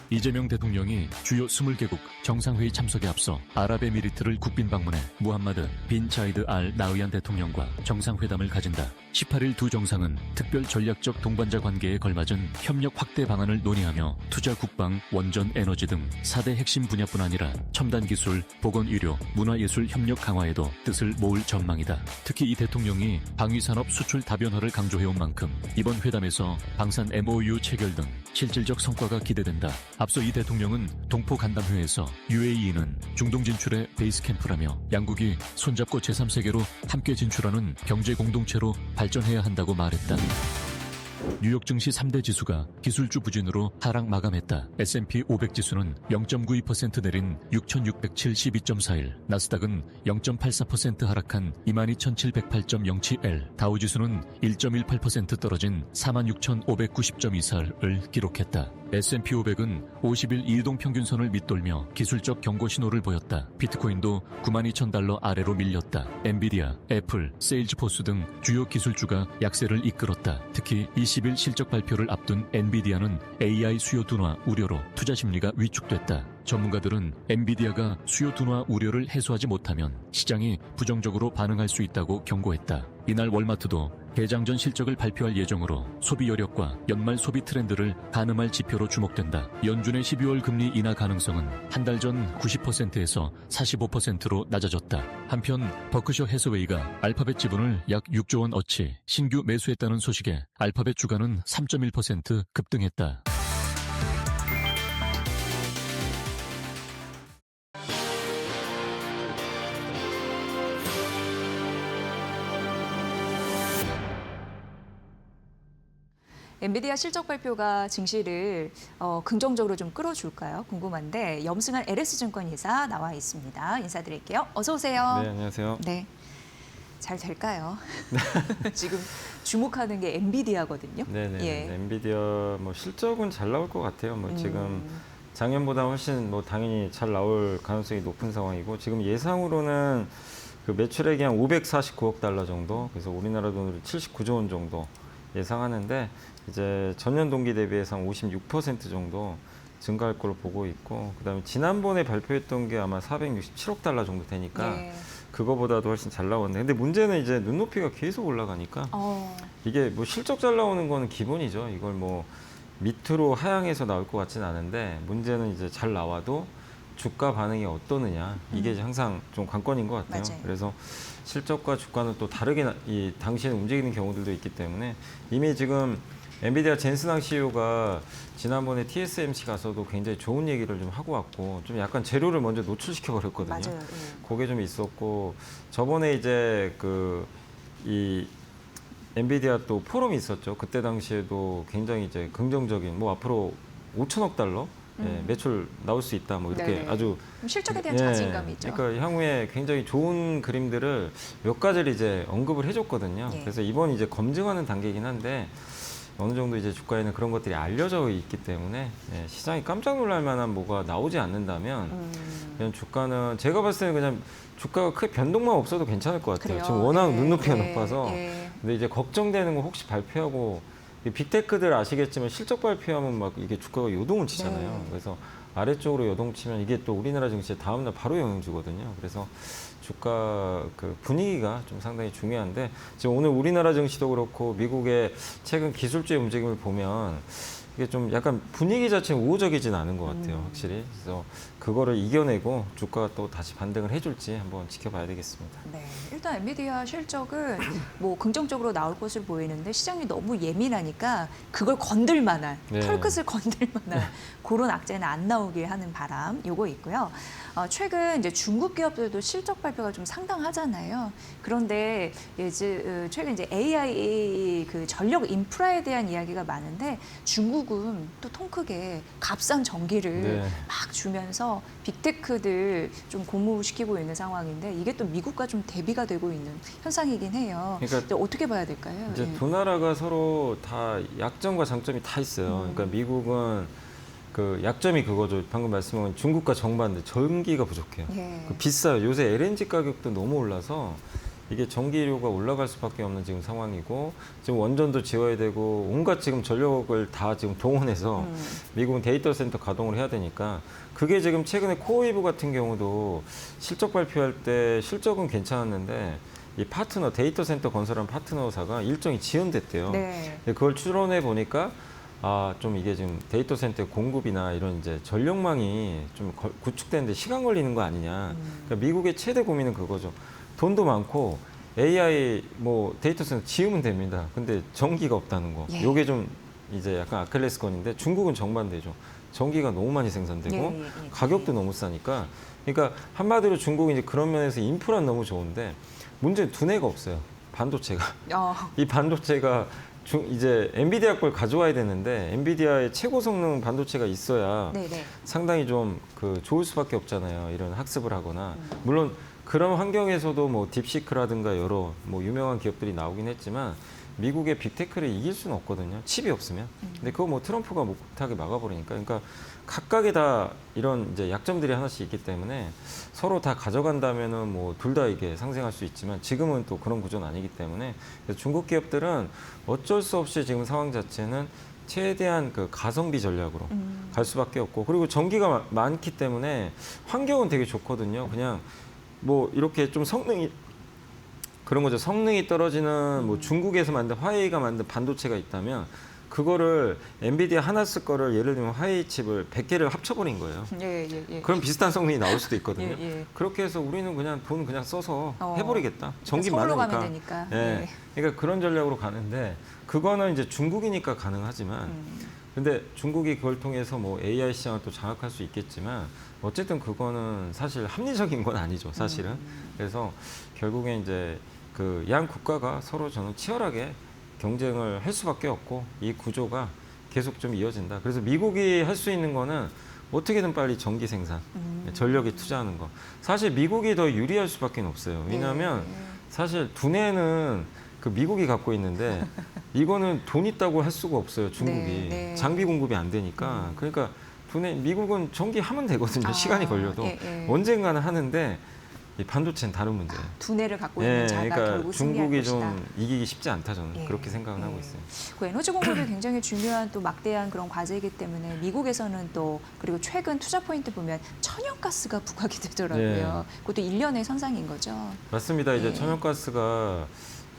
이재명 대통령이 주요 20개국 정상회의 참석에 앞서 아랍에미리트를 국빈 방문해 무함마드 빈 자이드 알 나으얀 대통령과 정상회담을 가진다. 18일 두 정상은 특별 전략적 동반자 관계에 걸맞은 협력 확대 방안을 논의하며 투자 국방, 원전, 에너지 등 4대 핵심 분야뿐 아니라 첨단 기술, 보건의료, 문화예술 협력 강화에도 뜻을 모을 전망이다. 특히 이 대통령이 방위산업 수출 다변화를 강조해온 만큼 이번 회담에서 방산 MOU 체결 등 실질적 성과가 기대된다. 앞서 이 대통령은 동포 간담회에서 UAE는 중동 진출의 베이스 캠프라며 양국이 손잡고 제3세계로 함께 진출하는 경제 공동체로 발전해야 한다고 말했다. 뉴욕 증시 3대 지수가 기술주 부진으로 하락 마감했다. S&P 500 지수는 0.92% 내린 6,672.41, 나스닥은 0.84% 하락한 22,708.07L, 다우 지수는 1.18% 떨어진 46,590.24를 기록했다. S&P 500은 50일 이동평균선을 밑돌며 기술적 경고 신호를 보였다. 비트코인도 92,000달러 아래로 밀렸다. 엔비디아, 애플, 세일즈포스 등 주요 기술주가 약세를 이끌었다. 특히 20일 실적 발표를 앞둔 엔비디아는 AI 수요 둔화 우려로 투자 심리가 위축됐다. 전문가들은 엔비디아가 수요 둔화 우려를 해소하지 못하면 시장이 부정적으로 반응할 수 있다고 경고했다. 이날 월마트도 개장 전 실적을 발표할 예정으로 소비 여력과 연말 소비 트렌드를 가늠할 지표로 주목된다. 연준의 12월 금리 인하 가능성은 한 달 전 90%에서 45%로 낮아졌다. 한편 버크셔 해서웨이가 알파벳 지분을 약 6조 원 어치 신규 매수했다는 소식에 알파벳 주가는 3.1% 급등했다. 엔비디아 실적 발표가 증시를 긍정적으로 좀 끌어줄까요? 궁금한데 염승한 LS증권 이사 나와 있습니다. 인사드릴게요. 어서 오세요. 네, 안녕하세요. 네. 잘 될까요? 지금 주목하는 게 엔비디아거든요. 네네. 예. 엔비디아 뭐 실적은 잘 나올 것 같아요. 뭐 지금 작년보다 훨씬 뭐 당연히 잘 나올 가능성이 높은 상황이고 지금 예상으로는 그 매출액이 한 549억 달러 정도, 그래서 우리나라 돈으로 79조 원 정도 예상하는데 이제 전년 동기 대비해서 한 56% 정도 증가할 걸로 보고 있고, 그다음에 지난번에 발표했던 게 아마 467억 달러 정도 되니까 네. 그거보다도 훨씬 잘 나오는데, 근데 문제는 이제 눈높이가 계속 올라가니까 이게 뭐 실적 잘 나오는 거는 기본이죠. 이걸 뭐 밑으로 하향해서 나올 것 같지는 않은데, 문제는 이제 잘 나와도 주가 반응이 어떠느냐, 이게 이제 항상 좀 관건인 것 같아요. 맞아요. 그래서 실적과 주가는 또 다르게 이 당시에 움직이는 경우들도 있기 때문에 이미 지금 엔비디아 젠슨항 CEO가 지난번에 TSMC 가서도 굉장히 좋은 얘기를 좀 하고 왔고, 좀 약간 재료를 먼저 노출시켜 버렸거든요. 맞아요. 그게 좀 있었고, 저번에 이제 이 엔비디아 또 포럼이 있었죠. 그때 당시에도 굉장히 이제 긍정적인, 뭐 앞으로 5천억 달러 매출 나올 수 있다, 뭐 이렇게 네네. 아주 실적에 대한 자신감이 있죠. 그러니까 향후에 굉장히 좋은 그림들을 몇 가지를 이제 언급을 해줬거든요. 예. 그래서 이번 이제 검증하는 단계이긴 한데, 어느 정도 이제 주가에는 그런 것들이 알려져 있기 때문에 시장이 깜짝 놀랄 만한 뭐가 나오지 않는다면 그냥 주가는 제가 봤을 때는 그냥 주가가 크게 변동만 없어도 괜찮을 것 같아요. 그래요. 지금 워낙 예, 눈높이가 예, 높아서. 예. 근데 이제 걱정되는 건 혹시 발표하고, 이 빅테크들 아시겠지만 실적 발표하면 막 이게 주가가 요동을 치잖아요. 네. 그래서 아래쪽으로 요동치면 이게 또 우리나라 증시에 다음날 바로 영향 주거든요. 그래서 주가 그 분위기가 좀 상당히 중요한데, 지금 오늘 우리나라 증시도 그렇고 미국의 최근 기술주의 움직임을 보면 이게 좀 약간 분위기 자체는 우호적이진 않은 것 같아요, 확실히. 그래서 그거를 이겨내고 주가가 또 다시 반등을 해줄지 한번 지켜봐야 되겠습니다. 네, 일단 엔비디아 실적은 뭐 긍정적으로 나올 것으로 보이는데 시장이 너무 예민하니까 그걸 건들 만한, 네. 털끝을 건들 만한 그런 악재는 안 나오길 하는 바람 요거 있고요. 최근 이제 중국 기업들도 실적 발표가 좀 상당하잖아요. 그런데 이제 최근 이제 AI 그 전력 인프라에 대한 이야기가 많은데 중국은 또 통 크게 값싼 전기를 네. 막 주면서 빅테크들 좀 고무시키고 있는 상황인데 이게 또 미국과 좀 대비가 되고 있는 현상이긴 해요. 그러니까 근데 어떻게 봐야 될까요? 이제 예. 두 나라가 서로 다 약점과 장점이 다 있어요. 그러니까 미국은 그 약점이 그거죠. 방금 말씀한 중국과 정반대, 전기가 부족해요. 예. 그 비싸요. 요새 LNG 가격도 너무 올라서 이게 전기료가 올라갈 수밖에 없는 지금 상황이고, 지금 원전도 지어야 되고 온갖 지금 전력을 다 지금 동원해서 미국은 데이터 센터 가동을 해야 되니까, 그게 지금 최근에 코어웨이브 같은 경우도 실적 발표할 때 실적은 괜찮았는데 이 파트너, 데이터 센터 건설한 파트너사가 일정이 지연됐대요. 네. 근데 그걸 추론해 보니까 좀 이게 지금 데이터 센터 공급이나 이런 이제 전력망이 좀 구축되는데 시간 걸리는 거 아니냐. 그러니까 미국의 최대 고민은 그거죠. 돈도 많고 AI 뭐 데이터 센터 지으면 됩니다. 근데 전기가 없다는 거. 예. 요게 좀 이제 약간 아킬레스건인데, 중국은 정반대죠. 전기가 너무 많이 생산되고 예, 예, 예. 가격도 너무 싸니까. 그러니까 한마디로 중국이 이제 그런 면에서 인프라는 너무 좋은데 문제는 두뇌가 없어요. 반도체가. 이 반도체가 이제 엔비디아 걸 가져와야 되는데 엔비디아의 최고 성능 반도체가 있어야 네네. 상당히 좀 그 좋을 수밖에 없잖아요. 이런 학습을 하거나 물론 그런 환경에서도 뭐 딥시크라든가 여러 뭐 유명한 기업들이 나오긴 했지만 미국의 빅테크를 이길 수는 없거든요. 칩이 없으면. 근데 그거 뭐 트럼프가 못하게 막아버리니까. 그러니까 각각의 다 이런 이제 약점들이 하나씩 있기 때문에 서로 다 가져간다면은 뭐 둘 다 이게 상생할 수 있지만 지금은 또 그런 구조는 아니기 때문에 그래서 중국 기업들은 어쩔 수 없이 지금 상황 자체는 최대한 그 가성비 전략으로 갈 수밖에 없고 그리고 전기가 많기 때문에 환경은 되게 좋거든요. 그냥 뭐 이렇게 좀 성능이 그런 거죠. 성능이 떨어지는 뭐 중국에서 만든 화웨이가 만든 반도체가 있다면 그거를 엔비디아 하나 쓸 거를 예를 들면 화웨이 칩을 100개를 합쳐버린 거예요. 예. 그럼 비슷한 성능이 나올 수도 있거든요. 예. 그렇게 해서 우리는 그냥 돈 그냥 써서 어. 해버리겠다. 전기 서울로 많으니까. 가면 되니까. 예. 예. 그러니까 그런 전략으로 가는데 그거는 이제 중국이니까 가능하지만 근데 중국이 그걸 통해서 뭐 AI 시장을 또 장악할 수 있겠지만 어쨌든 그거는 사실 합리적인 건 아니죠. 사실은. 그래서 결국에 이제 그 양 국가가 서로 저는 치열하게 경쟁을 할 수밖에 없고 이 구조가 계속 좀 이어진다. 그래서 미국이 할 수 있는 거는 어떻게든 빨리 전기 생산, 전력에 투자하는 거. 사실 미국이 더 유리할 수밖에 없어요. 왜냐하면 사실 두뇌는 그 미국이 갖고 있는데 이거는 돈 있다고 할 수가 없어요. 중국이 네. 장비 공급이 안 되니까. 그러니까 미국은 전기 하면 되거든요. 시간이 걸려도 언젠가는 하는데 이 반도체는 다른 문제예요. 두뇌를 갖고 있는 자가 그러니까 결국 승리할 중국이 것이다. 좀 이기기 쉽지 않다 저는 예. 그렇게 생각을 하고 있어요. 그 에너지 공급이 굉장히 중요한 또 막대한 그런 과제이기 때문에 미국에서는 또 그리고 최근 투자 포인트 보면 천연가스가 부각이 되더라고요. 그것도 1년의 선상인 거죠. 맞습니다. 이제 예. 천연가스가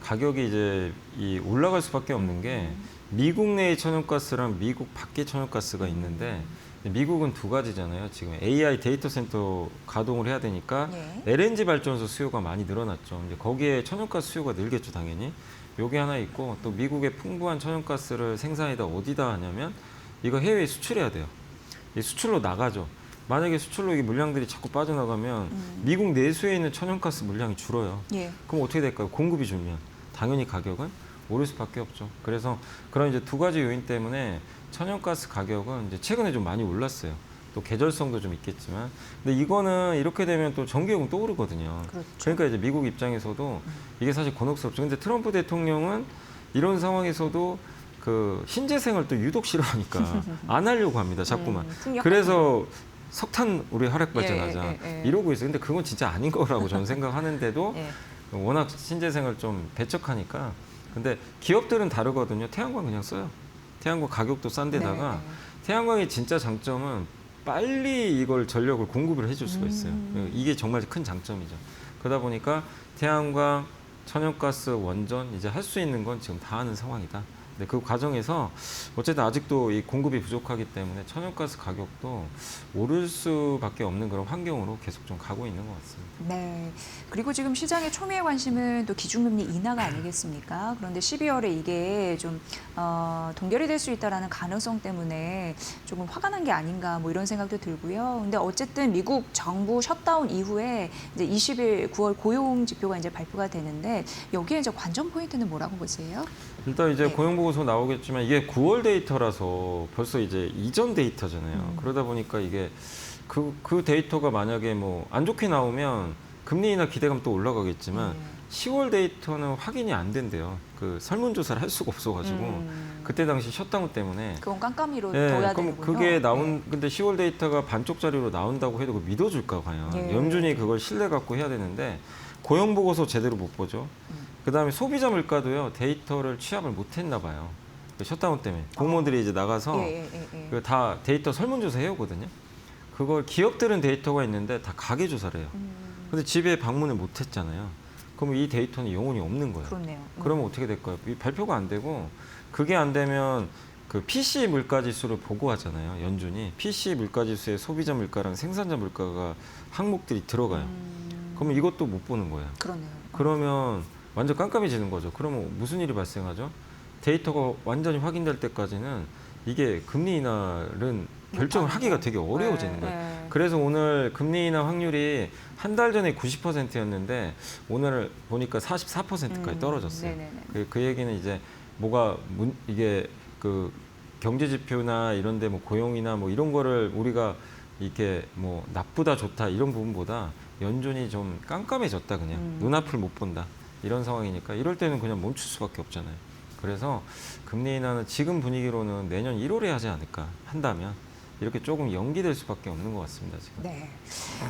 가격이 이제 올라갈 수밖에 없는 게 미국 내의 천연가스랑 미국 밖의 천연가스가 있는데 미국은 두 가지잖아요. 지금 AI 데이터 센터 가동을 해야 되니까 예. LNG 발전소 수요가 많이 늘어났죠. 이제 거기에 천연가스 수요가 늘겠죠, 당연히. 요게 하나 있고 또 미국의 풍부한 천연가스를 생산에다 어디다 하냐면 이거 해외에 수출해야 돼요. 이 수출로 나가죠. 만약에 수출로 이 물량들이 자꾸 빠져나가면 미국 내수에 있는 천연가스 물량이 줄어요. 예. 그럼 어떻게 될까요? 공급이 줄면 당연히 가격은 오를 수밖에 없죠. 그래서 그런 이제 두 가지 요인 때문에 천연가스 가격은 이제 최근에 좀 많이 올랐어요. 또 계절성도 좀 있겠지만, 근데 이거는 이렇게 되면 또 전기요금 또 오르거든요. 그렇죠. 그러니까 이제 미국 입장에서도 이게 사실 곤혹스럽죠. 근데 트럼프 대통령은 이런 상황에서도 그 신재생을 또 유독 싫어하니까 안 하려고 합니다. 자꾸만. 그래서 석탄 우리 화력 발전하자 이러고 있어요. 근데 그건 진짜 아닌 거라고 저는 생각하는데도 예. 워낙 신재생을 좀 배척하니까. 근데 기업들은 다르거든요. 태양광 그냥 써요. 태양광 가격도 싼 데다가 태양광의 진짜 장점은 빨리 이걸 전력을 공급을 해줄 수가 있어요. 이게 정말 큰 장점이죠. 그러다 보니까 태양광, 천연가스, 원전 이제 할 수 있는 건 지금 다 하는 상황이다. 근데 그 과정에서 어쨌든 아직도 이 공급이 부족하기 때문에 천연가스 가격도 오를 수밖에 없는 그런 환경으로 계속 좀 가고 있는 것 같습니다. 네. 그리고 지금 시장의 초미의 관심은 또 기준금리 인하가 아니겠습니까? 그런데 12월에 이게 좀 동결이 될 수 있다라는 가능성 때문에 조금 화가 난 게 아닌가 뭐 이런 생각도 들고요. 근데 어쨌든 미국 정부 셧다운 이후에 이제 20일 9월 고용 지표가 이제 발표가 되는데 여기에 이제 관전 포인트는 뭐라고 보세요? 일단 이제 네. 고용보고서 나오겠지만 이게 9월 데이터라서 벌써 이제 이전 데이터잖아요. 그러다 보니까 이게 그 데이터가 만약에 뭐 안 좋게 나오면 금리 인하 기대감 또 올라가겠지만 10월 데이터는 확인이 안 된대요. 그 설문조사를 할 수가 없어가지고 그때 당시 셧다운 때문에. 그건 깜깜이로 예, 둬야 그럼 되는군요. 그게 근데 10월 데이터가 반쪽짜리로 나온다고 해도 그거 믿어줄까 과연. 예. 연준이 그걸 신뢰 갖고 해야 되는데 고용보고서 제대로 못 보죠. 그다음에 소비자 물가도요 데이터를 취합을 못했나 봐요. 그 셧다운 때문에 공무원들이 이제 나가서 그 다 데이터 설문조사 해오거든요. 그걸 기업들은 데이터가 있는데 다 가계 조사를 해요. 근데 집에 방문을 못했잖아요. 그럼 이 데이터는 영원히 없는 거예요. 그렇네요. 그러면 어떻게 될까요? 이 발표가 안 되고 그게 안 되면 그 PC 물가지수를 보고하잖아요. 연준이 PC 물가지수에 소비자 물가랑 생산자 물가가 항목들이 들어가요. 그러면 이것도 못 보는 거예요. 그러네요. 그러면 완전 깜깜해지는 거죠. 그러면 무슨 일이 발생하죠? 데이터가 완전히 확인될 때까지는 이게 금리 인하는 결정을 하기가 되게 어려워지는 거예요. 그래서 오늘 금리 인하 확률이 한 달 전에 90%였는데 오늘 보니까 44%까지 떨어졌어요. 그 얘기는 이제 이게 그 경제 지표나 이런데 뭐 고용이나 뭐 이런 거를 우리가 이렇게 뭐 나쁘다 좋다 이런 부분보다 연준이 좀 깜깜해졌다 그냥 눈앞을 못 본다 이런 상황이니까 이럴 때는 그냥 멈출 수밖에 없잖아요. 그래서 금리 인하는 지금 분위기로는 내년 1월에 하지 않을까 한다면 이렇게 조금 연기될 수밖에 없는 것 같습니다 지금. 네.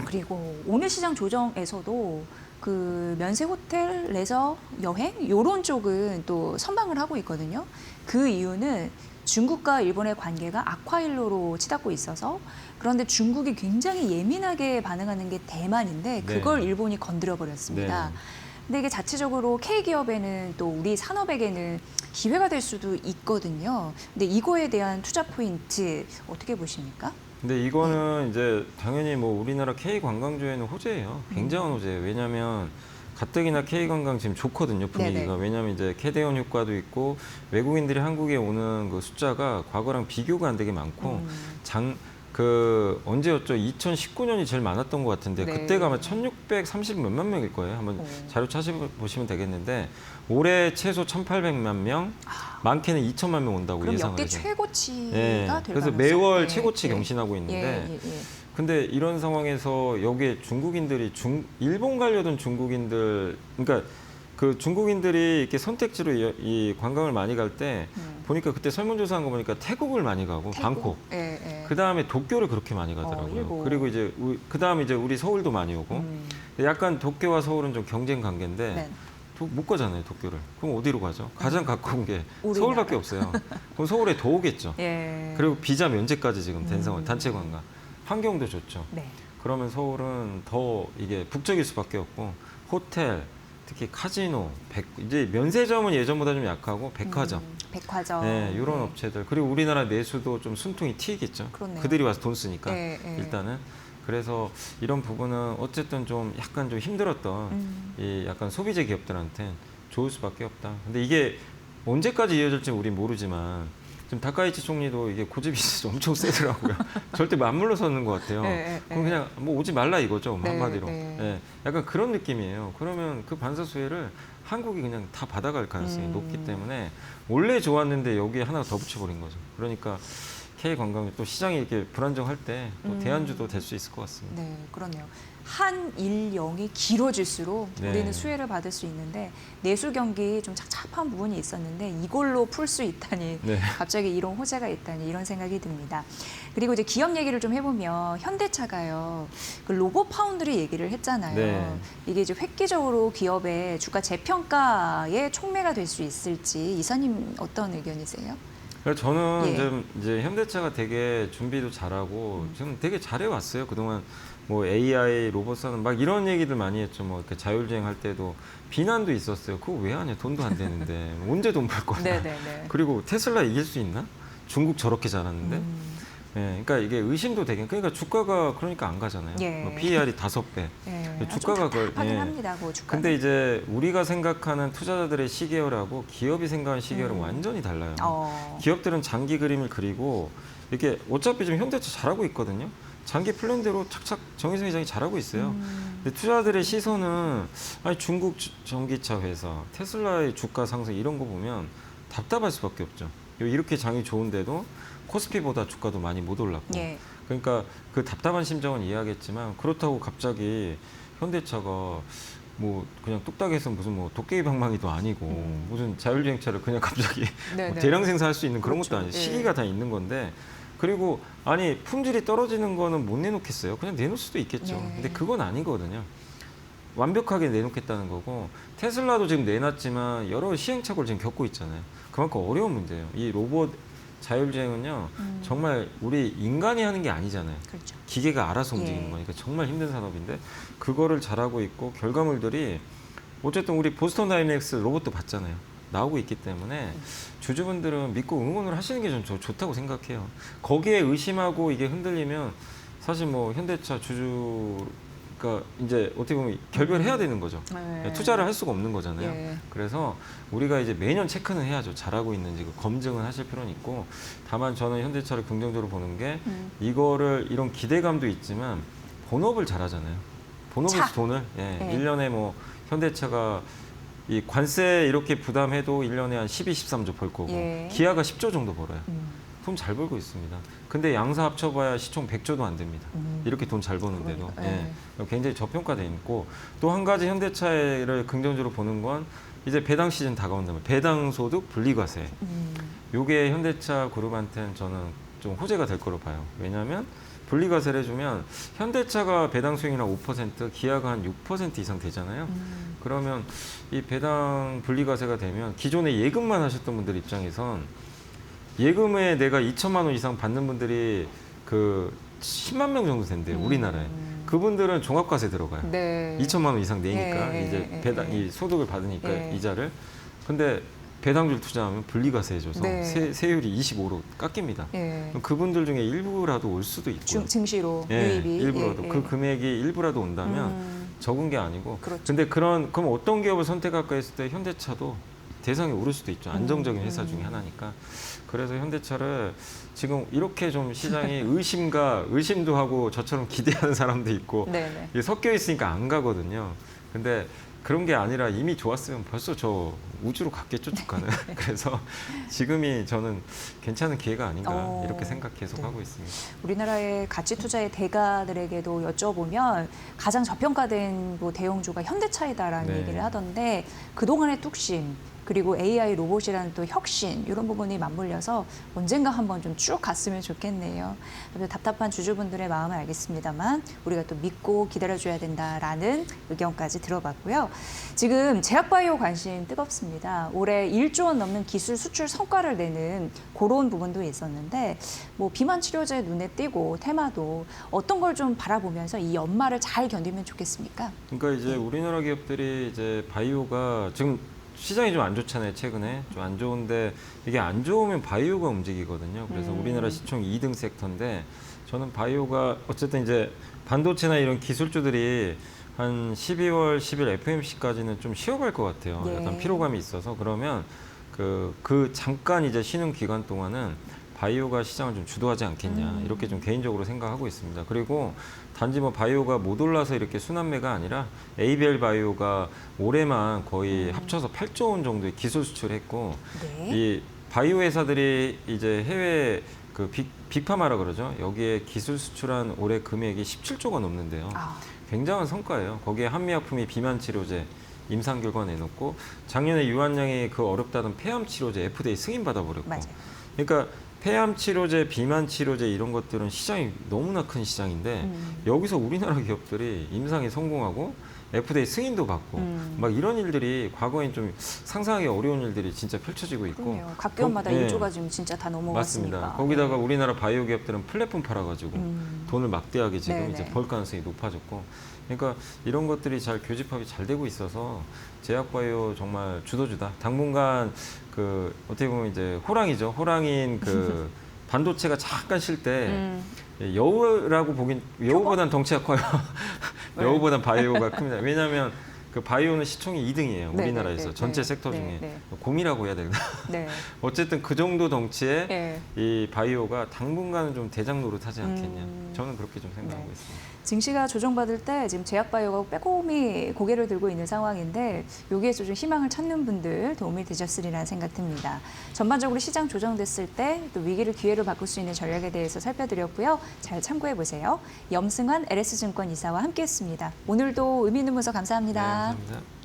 그리고 오늘 시장 조정에서도 그 면세 호텔, 레저, 여행 이런 쪽은 또 선방을 하고 있거든요. 그 이유는 중국과 일본의 관계가 악화일로로 치닫고 있어서 그런데 중국이 굉장히 예민하게 반응하는 게 대만인데 그걸 네. 일본이 건드려 버렸습니다. 네. 근데 이게 자체적으로 K기업에는 또 우리 산업에게는 기회가 될 수도 있거든요. 근데 이거에 대한 투자 포인트 어떻게 보십니까? 근데 이거는 이제 당연히 뭐 우리나라 K 관광주에는 호재예요. 굉장한 호재예요. 왜냐하면 가뜩이나 K 관광 지금 좋거든요 분위기가. 네네. 왜냐하면 이제 캐대원 효과도 있고 외국인들이 한국에 오는 그 숫자가 과거랑 비교가 안 되게 많고 언제였죠? 2019년이 제일 많았던 것 같은데 네. 그때가 아마 1,630 몇만 명일 거예요. 한번 오. 자료 찾아보시면 되겠는데 올해 최소 1,800만 명, 많게는 2천만 명 온다고 그럼 예상을 역대 해요. 최고치가 예, 될 그래서 가능성? 매월 네, 최고치 네. 경신하고 있는데 예. 근데 이런 상황에서 여기에 중국인들이 일본 가려던 중국인들 그러니까 그 중국인들이 이렇게 선택지로 이 관광을 많이 갈 때 보니까 그때 설문조사한 거 보니까 태국을 많이 가고 방콕 예. 그 다음에 도쿄를 그렇게 많이 가더라고요. 일본. 그리고 이제 그 다음에 이제 우리 서울도 많이 오고 약간 도쿄와 서울은 좀 경쟁 관계인데 네. 못 가잖아요 도쿄를. 그럼 어디로 가죠? 가장 가까운 게 우리나라. 서울밖에 없어요. 그럼 서울에 더 오겠죠. 예. 그리고 비자 면제까지 지금 된 상황, 단체 관광. 환경도 좋죠. 네. 그러면 서울은 더 이게 북적일 수밖에 없고 호텔, 특히 카지노, 이제 면세점은 예전보다 좀 약하고 백화점, 백화점. 네, 이런 네. 업체들 그리고 우리나라 내수도 좀 순통이 튀겠죠. 그렇네요. 그들이 와서 돈 쓰니까 예. 일단은 그래서 이런 부분은 어쨌든 좀 약간 좀 힘들었던 이 약간 소비재 기업들한테 좋을 수밖에 없다. 근데 이게 언제까지 이어질지 우리 모르지만 지금 다카이치 총리도 이게 고집이 엄청 세더라고요. 절대 맞물러 서는 것 같아요. 그럼 그냥 뭐 오지 말라 이거죠. 네, 한마디로. 네. 예, 약간 그런 느낌이에요. 그러면 그 반사수혜를 한국이 그냥 다 받아갈 가능성이 높기 때문에 원래 좋았는데 여기에 하나 더 붙여버린 거죠. 그러니까 K 관광이 또 시장이 이렇게 불안정할 때 또 대안주도 될 수 있을 것 같습니다. 네, 그러네요. 한일영이 길어질수록 네. 우리는 수혜를 받을 수 있는데 내수 경기 좀 착잡한 부분이 있었는데 이걸로 풀 수 있다니 네. 갑자기 이런 호재가 있다니 이런 생각이 듭니다. 그리고 이제 기업 얘기를 좀 해보면 현대차가요. 그 로봇 파운드리 얘기를 했잖아요. 네. 이게 이제 획기적으로 기업의 주가 재평가에 촉매가 될 수 있을지 이사님 어떤 의견이세요? 그래서 저는 예. 좀 이제 현대차가 되게 준비도 잘하고 지금 되게 잘해왔어요. 그동안 뭐 AI 로봇 사는 막 이런 얘기들 많이 했죠. 뭐 이렇게 자율주행 할 때도 비난도 있었어요. 그거 왜 하냐? 돈도 안 되는데 언제 돈 벌 거냐? 네네네. 그리고 테슬라 이길 수 있나? 중국 저렇게 잘하는데. 예, 그러니까 이게 의심도 되게. 그러니까 주가가 그러니까 안 가잖아요. 예. 뭐 PER이 5배. 예, 주가가 좀 그걸- 답답하긴 예. 합니다. 그 주가. 근데 이제 우리가 생각하는 투자자들의 시계열하고 기업이 생각하는 시계열은 완전히 달라요. 기업들은 장기 그림을 그리고 이렇게 어차피 지금 현대차 잘하고 있거든요. 장기 플랜대로 착착 정의성 회장이 잘하고 있어요. 근데 투자들의 시선은 아니 중국 전기차 회사, 테슬라의 주가 상승 이런 거 보면 답답할 수밖에 없죠. 이렇게 장이 좋은데도 코스피보다 주가도 많이 못 올랐고. 예. 그러니까 그 답답한 심정은 이해하겠지만 그렇다고 갑자기 현대차가 뭐 그냥 뚝딱해서 무슨 뭐 도깨비 방망이도 아니고 무슨 자율주행차를 그냥 갑자기 네네. 뭐 대량 생산할 수 있는 그런 그렇죠. 것도 아니에요. 예. 시기가 다 있는 건데 그리고 아니 품질이 떨어지는 거는 못 내놓겠어요. 그냥 내놓을 수도 있겠죠. 네. 근데 그건 아니거든요. 완벽하게 내놓겠다는 거고 테슬라도 지금 내놨지만 여러 시행착오를 지금 겪고 있잖아요. 그만큼 어려운 문제예요. 이 로봇 자율주행은요 정말 우리 인간이 하는 게 아니잖아요. 그렇죠. 기계가 알아서 움직이는 예. 거니까 정말 힘든 산업인데 그거를 잘하고 있고 결과물들이 어쨌든 우리 보스턴 다이내믹스 로봇도 봤잖아요. 나오고 있기 때문에 주주분들은 믿고 응원을 하시는 게 좀 좋다고 생각해요. 거기에 의심하고 이게 흔들리면 사실 뭐 현대차 주주가 이제 어떻게 보면 결별해야 되는 거죠. 네. 투자를 할 수가 없는 거잖아요. 예. 그래서 우리가 이제 매년 체크는 해야죠. 잘하고 있는지 검증은 하실 필요는 있고 다만 저는 현대차를 긍정적으로 보는 게 이거를 이런 기대감도 있지만 본업을 잘하잖아요. 본업에서 차. 돈을 예. 1년에 뭐 현대차가 이 관세 이렇게 부담해도 1년에 한 12, 13조 벌 거고 예. 기아가 10조 정도 벌어요. 돈 잘 벌고 있습니다. 근데 양사 합쳐봐야 시총 100조도 안 됩니다. 이렇게 돈 잘 버는데도 그러니까요. 예. 굉장히 저평가돼 있고 또 한 가지 현대차를 긍정적으로 보는 건 이제 배당 시즌 다가온다면 배당 소득 분리과세. 요게 현대차 그룹한테는 저는 좀 호재가 될 거로 봐요. 왜냐하면 분리과세를 해주면 현대차가 배당 수익률 5%, 기아가 한 6% 이상 되잖아요. 그러면 이 배당 분리과세가 되면 기존에 예금만 하셨던 분들 입장에선 예금에 내가 2천만 원 이상 받는 분들이 그 10만 명 정도 된대요. 우리나라에. 그분들은 종합과세 들어가요. 네. 2천만 원 이상 내니까 예, 이제 예, 배당 예. 이 소득을 받으니까 예. 이자를. 근데 배당주를 투자하면 분리과세 해줘서 네. 세율이 25로 깎입니다. 예. 그럼 그분들 중에 일부라도 올 수도 있고요. 증시로 예, 유입이 일부라도 예, 예. 그 금액이 일부라도 온다면 적은 게 아니고. 그렇죠. 근데 그럼 어떤 기업을 선택할까 했을 때 현대차도 대상에 오를 수도 있죠. 안정적인 회사 중에 하나니까. 그래서 현대차를 지금 이렇게 좀 시장이 의심도 하고 저처럼 기대하는 사람도 있고 네네. 이게 섞여 있으니까 안 가거든요. 근데 그런 게 아니라 이미 좋았으면 벌써 저 우주로 갔겠죠, 주가는. 그래서 지금이 저는 괜찮은 기회가 아닌가 이렇게 생각 계속 하고 있습니다. 우리나라의 가치 투자의 대가들에게도 여쭤보면 가장 저평가된 뭐 대형주가 현대차이다라는 네. 얘기를 하던데 그동안의 뚝심 그리고 AI 로봇이라는 또 혁신 이런 부분이 맞물려서 언젠가 한번 좀 쭉 갔으면 좋겠네요. 답답한 주주분들의 마음을 알겠습니다만 우리가 또 믿고 기다려줘야 된다라는 의견까지 들어봤고요. 지금 제약바이오 관심 뜨겁습니다. 올해 1조 원 넘는 기술 수출 성과를 내는 그런 부분도 있었는데 뭐 비만 치료제 눈에 띄고 테마도 어떤 걸 좀 바라보면서 이 연말을 잘 견디면 좋겠습니까? 그러니까 이제 우리나라 기업들이 이제 바이오가 지금 시장이 좀 안 좋잖아요, 최근에. 좀 안 좋은데 이게 안 좋으면 바이오가 움직이거든요. 그래서 우리나라 시총 2등 섹터인데 저는 바이오가 어쨌든 이제 반도체나 이런 기술주들이 한 12월 10일 FMC까지는 좀 쉬어갈 것 같아요. 예. 약간 피로감이 있어서 그러면 그 잠깐 이제 쉬는 기간 동안은 바이오가 시장을 좀 주도하지 않겠냐 이렇게 좀 개인적으로 생각하고 있습니다. 그리고 단지 뭐 바이오가 못 올라서 이렇게 순환매가 아니라 ABL 바이오가 올해만 거의 합쳐서 8조 원 정도의 기술 수출했고 네. 이 바이오 회사들이 이제 해외 그 빅파마라 그러죠. 여기에 기술 수출한 올해 금액이 17조가 넘는데요. 아, 굉장한 성과예요. 거기에 한미약품이 비만 치료제 임상 결과 내놓고 작년에 유한양이 그 어렵다던 폐암 치료제 FDA 승인 받아버렸고. 맞아요. 그러니까 폐암 치료제, 비만 치료제 이런 것들은 시장이 너무나 큰 시장인데 여기서 우리나라 기업들이 임상에 성공하고 FDA 승인도 받고 막 이런 일들이 과거엔 좀 상상하기 어려운 일들이 진짜 펼쳐지고 있고. 그럼요. 각 기업마다 예. 1조가 지금 진짜 다 넘어갔으니까. 맞습니다. 거기다가 우리나라 바이오 기업들은 플랫폼 팔아가지고 돈을 막대하게 지금 네네. 이제 벌 가능성이 높아졌고. 그러니까 이런 것들이 잘 교집합이 잘 되고 있어서 제약바이오 정말 주도주다. 당분간 그 어떻게 보면 이제 호랑이죠. 호랑이인 그 반도체가 잠깐 쉴 때 여우라고 보긴 여우보단 덩치가 커요. 여우보단 바이오가 큽니다. 왜냐하면 그 바이오는 시총이 2등이에요. 네, 우리나라에서 네, 전체 네, 섹터 네, 중에 네. 곰이라고 해야 되나? 네. 어쨌든 그 정도 덩치에 예. 이 바이오가 당분간은 좀 대장 노릇하지 않겠냐. 저는 그렇게 좀 생각하고 네. 있습니다. 증시가 조정받을 때 지금 제약바이오가 빼꼼히 고개를 들고 있는 상황인데 여기에서 좀 희망을 찾는 분들 도움이 되셨으리라는 생각 듭니다. 전반적으로 시장 조정됐을 때 또 위기를 기회로 바꿀 수 있는 전략에 대해서 살펴드렸고요. 잘 참고해 보세요. 염승환 LS증권 이사와 함께했습니다. 오늘도 의미 있는 분석 감사합니다. 네, 감사합니다.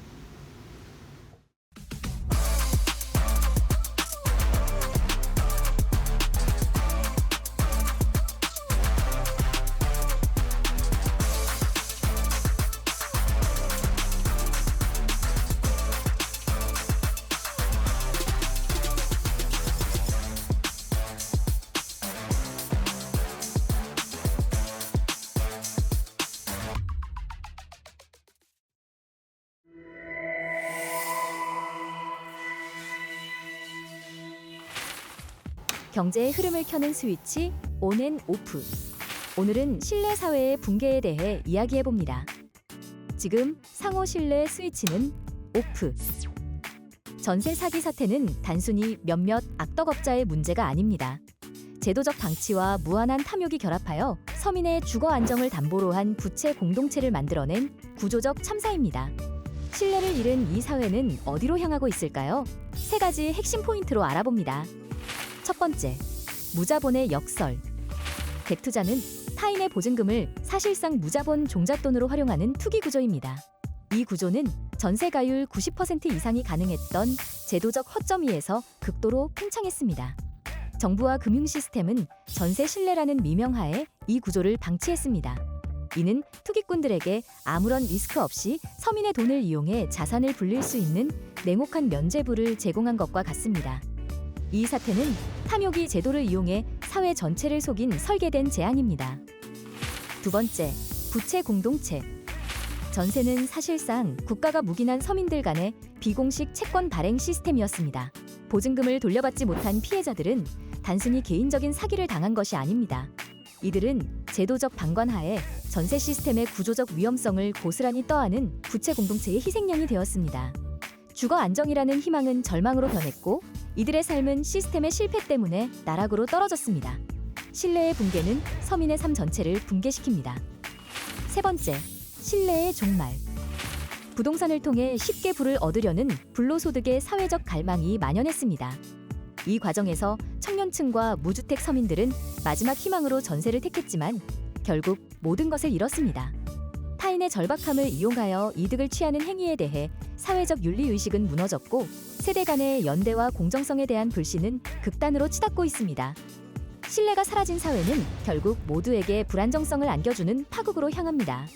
경제의 흐름을 켜는 스위치 온앤 오프. 오늘은 실내 사회의 붕괴에 대해 이야기해 봅니다. 지금 상호 실내 스위치는 오프. 전세 사기 사태는 단순히 몇몇 악덕업자의 문제가 아닙니다. 제도적 방치와 무한한 탐욕이 결합하여 서민의 주거 안정을 담보로 한 부채 공동체를 만들어낸 구조적 참사입니다. 신뢰를 잃은 이 사회는 어디로 향하고 있을까요? 세 가지 핵심 포인트로 알아봅니다. 첫 번째, 무자본의 역설. 갭투자는 타인의 보증금을 사실상 무자본 종잣돈으로 활용하는 투기 구조입니다. 이 구조는 전세 가율 90% 이상이 가능했던 제도적 허점위에서 극도로 팽창했습니다. 정부와 금융 시스템은 전세 신뢰라는 미명하에 이 구조를 방치했습니다. 이는 투기꾼들에게 아무런 리스크 없이 서민의 돈을 이용해 자산을 불릴 수 있는 냉혹한 면죄부를 제공한 것과 같습니다. 이 사태는 탐욕이 제도를 이용해 사회 전체를 속인 설계된 재앙입니다. 두 번째, 부채 공동체. 전세는 사실상 국가가 묵인한 서민들 간의 비공식 채권 발행 시스템이었습니다. 보증금을 돌려받지 못한 피해자들은 단순히 개인적인 사기를 당한 것이 아닙니다. 이들은 제도적 방관하에 전세 시스템의 구조적 위험성을 고스란히 떠안은 부채 공동체의 희생양이 되었습니다. 주거 안정이라는 희망은 절망으로 변했고 이들의 삶은 시스템의 실패 때문에 나락으로 떨어졌습니다. 신뢰의 붕괴는 서민의 삶 전체를 붕괴시킵니다. 세 번째, 신뢰의 종말. 부동산을 통해 쉽게 부를 얻으려는 불로소득의 사회적 갈망이 만연했습니다. 이 과정에서 청년층과 무주택 서민들은 마지막 희망으로 전세를 택했지만 결국 모든 것을 잃었습니다. 타인의 절박함을 이용하여 이득을 취하는 행위에 대해 사회적 윤리의식은 무너졌고 세대 간의 연대와 공정성에 대한 불신은 극단으로 치닫고 있습니다. 신뢰가 사라진 사회는 결국 모두에게 불안정성을 안겨주는 파국으로 향합니다.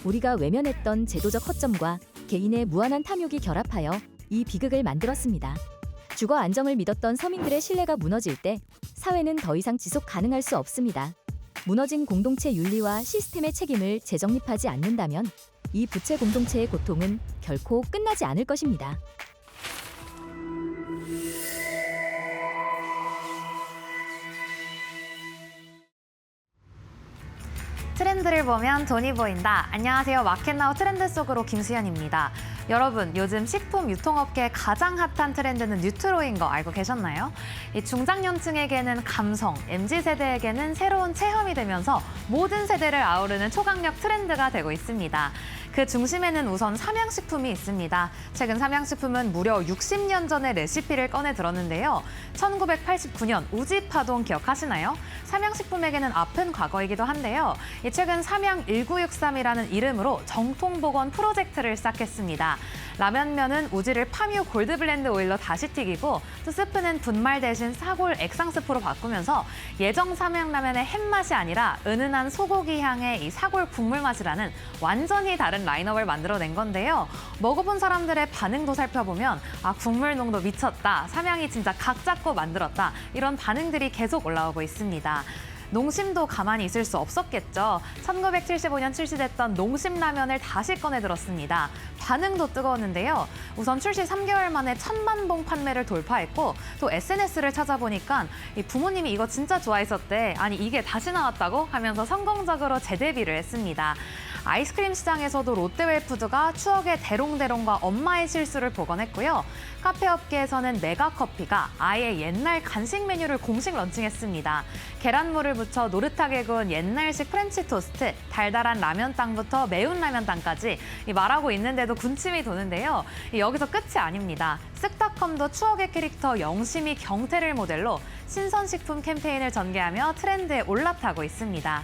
우리가 외면했던 제도적 허점과 개인의 무한한 탐욕이 결합하여 이 비극을 만들었습니다. 주거 안정을 믿었던 서민들의 신뢰가 무너질 때 사회는 더 이상 지속 가능할 수 없습니다. 무너진 공동체 윤리와 시스템의 책임을 재정립하지 않는다면 이 부채 공동체의 고통은 결코 끝나지 않을 것입니다. 트렌드를 보면 돈이 보인다. 안녕하세요. 마켓나우 트렌드 속으로 김수현입니다. 여러분, 요즘 식품 유통업계의 가장 핫한 트렌드는 뉴트로인 거 알고 계셨나요? 이 중장년층에게는 감성, MZ세대에게는 새로운 체험이 되면서 모든 세대를 아우르는 초강력 트렌드가 되고 있습니다. 그 중심에는 우선 삼양식품이 있습니다. 최근 삼양식품은 무려 60년 전의 레시피를 꺼내 들었는데요. 1989년 우지파동 기억하시나요? 삼양식품에게는 아픈 과거이기도 한데요. 최근 삼양1963이라는 이름으로 정통복원 프로젝트를 시작했습니다. 라면면은 우지를 파뮤 골드블렌드 오일로 다시 튀기고 또 스프는 분말 대신 사골 액상스프로 바꾸면서 예정 삼양라면의 햇맛이 아니라 은은한 소고기 향의 이 사골 국물 맛이라는 완전히 다른 라인업을 만들어낸 건데요. 먹어본 사람들의 반응도 살펴보면 국물 농도 미쳤다, 삼양이 진짜 각 잡고 만들었다 이런 반응들이 계속 올라오고 있습니다. 농심도 가만히 있을 수 없었겠죠. 1975년 출시됐던 농심라면을 다시 꺼내 들었습니다. 반응도 뜨거웠는데요. 우선 출시 3개월 만에 1000만 봉 판매를 돌파했고 또 SNS를 찾아보니까 부모님이 이거 진짜 좋아했었대. 아니 이게 다시 나왔다고? 하면서 성공적으로 재데뷔를 했습니다. 아이스크림 시장에서도 롯데웰푸드가 추억의 대롱대롱과 엄마의 실수를 복원했고요. 카페 업계에서는 메가커피가 아예 옛날 간식 메뉴를 공식 런칭했습니다. 계란물을 묻혀 노릇하게 구운 옛날식 프렌치 토스트, 달달한 라면땅부터 매운 라면땅까지 말하고 있는데도 군침이 도는데요. 여기서 끝이 아닙니다. 쓱닷컴도 추억의 캐릭터 영심이 경태를 모델로 신선식품 캠페인을 전개하며 트렌드에 올라타고 있습니다.